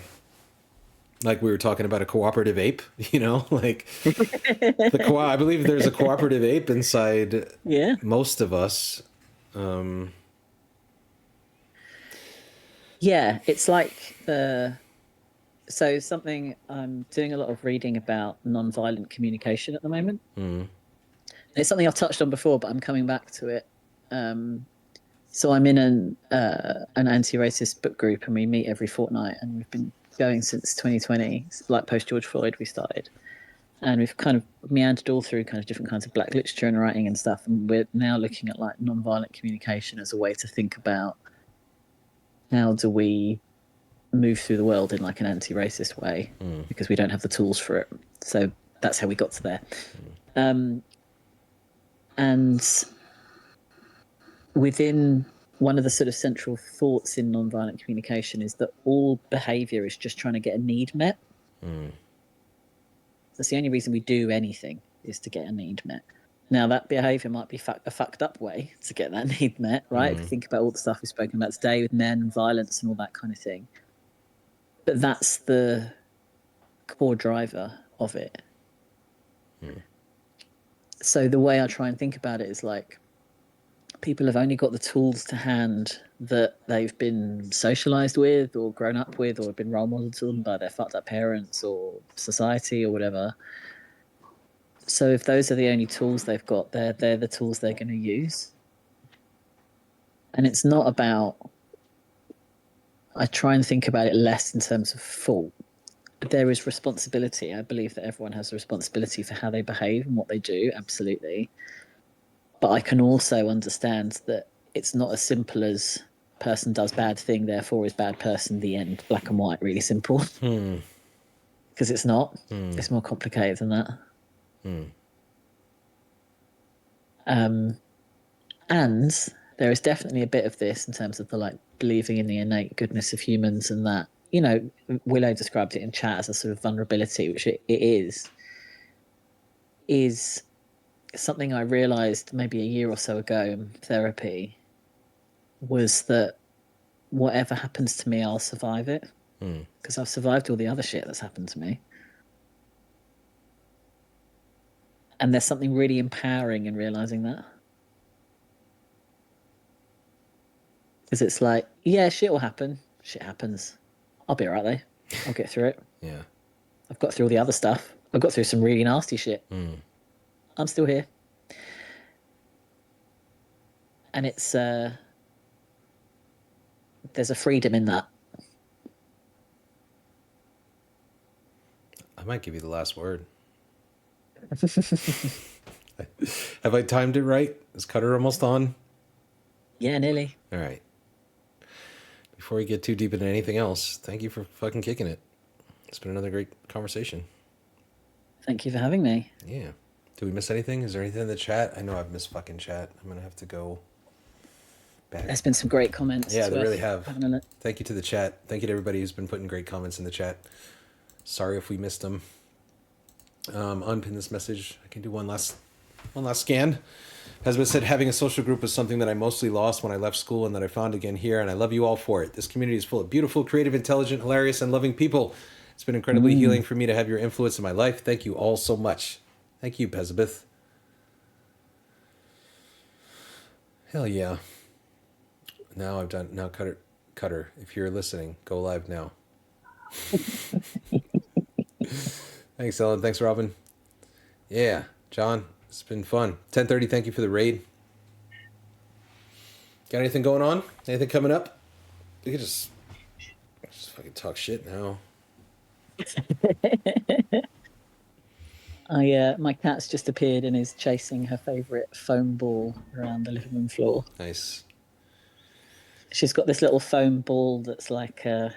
like we were talking about, a cooperative ape, you know, like I believe there's a cooperative ape inside most of us. Yeah, it's like something I'm doing a lot of reading about nonviolent communication at the moment. It's something I've touched on before, but I'm coming back to it. So I'm in an anti-racist book group, and we meet every fortnight, and we've been going since 2020, like post George Floyd we started, and we've kind of meandered all through kind of different kinds of Black literature and writing and stuff, and we're now looking at like nonviolent communication as a way to think about how do we move through the world in like an anti-racist way, because we don't have the tools for it. So that's how we got to there. And within one of the sort of central thoughts in nonviolent communication is that all behavior is just trying to get a need met. That's the only reason we do anything, is to get a need met. Now, that behavior might be a fucked up way to get that need met, right? If you think about all the stuff we've spoken about today with men and violence and all that kind of thing. But that's the core driver of it. So the way I try and think about it is like, people have only got the tools to hand that they've been socialized with or grown up with or been role modeled to them by their fucked up parents or society or whatever. So if those are the only tools they've got, they're the tools they're going to use. And it's not about, I try and think about it less in terms of fault. But there is responsibility. I believe that everyone has a responsibility for how they behave and what they do, absolutely. But I can also understand that it's not as simple as person does bad thing, therefore is bad person, the end, black and white, really simple. Because it's not. It's more complicated than that. And there is definitely a bit of this in terms of the like believing in the innate goodness of humans, and that, you know, Willow described it in chat as a sort of vulnerability, which it is something I realized maybe a year or so ago in therapy, was that whatever happens to me, I'll survive it, because I've survived all the other shit that's happened to me. And there's something really empowering in realizing that. Because it's like, yeah, shit will happen. Shit happens. I'll be all right, though. I'll get through it. Yeah. I've got through all the other stuff. I've got through some really nasty shit. I'm still here. And it's, there's a freedom in that. I might give you the last word. Have I timed it right? Is Cutter almost on? Yeah, nearly. All right. Before we get too deep into anything else, thank you for fucking kicking it. It's been another great conversation. Thank you for having me. Yeah. Did we miss anything? Is there anything in the chat? I know I've missed fucking chat. I'm going to have to go back. There's been some great comments. Yeah, there really have. Having a look. Thank you to the chat. Thank you to everybody who's been putting great comments in the chat. Sorry if we missed them. Unpin this message. I can do one last scan. As been said, having a social group was something that I mostly lost when I left school and that I found again here, and I love you all for it. This community is full of beautiful, creative, intelligent, hilarious, and loving people. It's been incredibly healing for me to have your influence in my life. Thank you all so much. Thank you, Pezabeth. Hell yeah. Now I've done. Now Cutter, if you're listening, go live now. Thanks, Ellen. Thanks, Robin. Yeah. John, it's been fun. 10:30. Thank you for the raid. Got anything going on? Anything coming up? We could just fucking talk shit now. My cat's just appeared and is chasing her favourite foam ball around the living room floor. Nice. She's got this little foam ball that's like the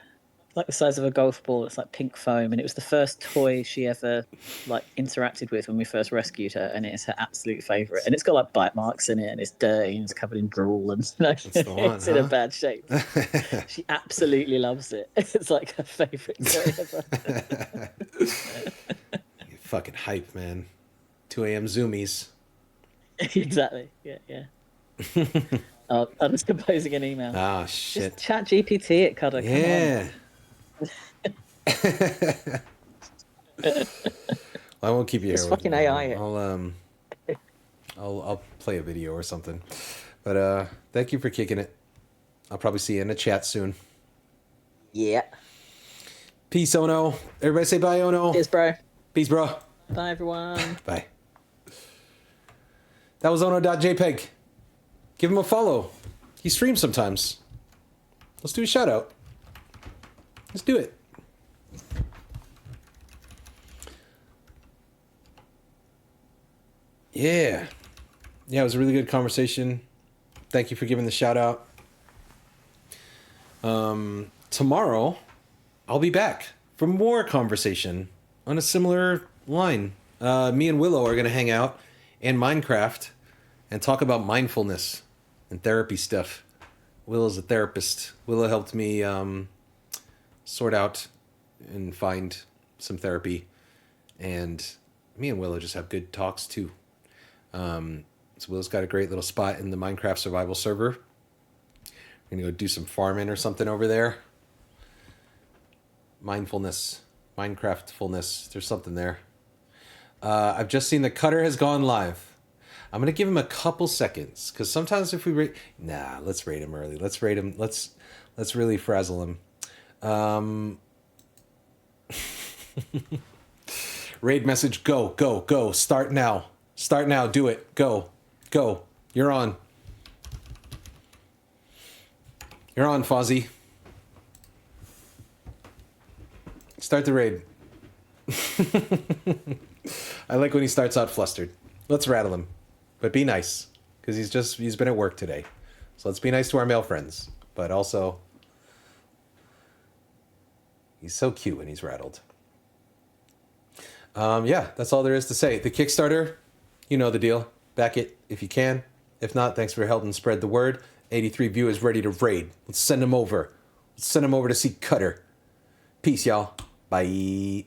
size of a golf ball. It's like pink foam, and it was the first toy she ever like interacted with when we first rescued her, and it's her absolute favourite. And it's got like bite marks in it, and it's dirty, and it's covered in drool, and it's in a bad shape. She absolutely loves it. It's like her favourite toy ever. Fucking hype, man. 2 a.m. zoomies. Exactly. Yeah. I'm just composing an email. Ah, shit. Just chat GPT it, Cutter. Yeah. Well, I won't keep you here. It's fucking AI. I'll play a video or something. But thank you for kicking it. I'll probably see you in the chat soon. Yeah. Peace, Ono. Everybody say bye, Ono. Cheers, bro. Peace, bro. Bye, everyone. Bye. That was Ohnodotjpeg. Give him a follow. He streams sometimes. Let's do a shout out. Let's do it. Yeah. Yeah, it was a really good conversation. Thank you for giving the shout out. Tomorrow, I'll be back for more conversation on a similar line. Me and Willow are going to hang out in Minecraft and talk about mindfulness and therapy stuff. Willow's a therapist. Willow helped me sort out and find some therapy. And me and Willow just have good talks too. So Willow's got a great little spot in the Minecraft survival server. We're going to go do some farming or something over there. Mindfulness. Minecraftfulness. There's something there. I've just seen the Cutter has gone live. I'm going to give him a couple seconds, because sometimes if we rate... Nah, let's rate him early. Let's rate him. Let's really frazzle him. Raid message, go, go, go. Start now. Start now. Do it. Go. Go. You're on. You're on, Fozzie. Start the raid. I like when he starts out flustered. Let's rattle him. But be nice, because he's been at work today. So let's be nice to our male friends. But also, he's so cute when he's rattled. Yeah, that's all there is to say. The Kickstarter, you know the deal. Back it if you can. If not, thanks for helping spread the word. 83 viewers ready to raid. Let's send them over. Let's send them over to see Cutter. Peace, y'all. Bye.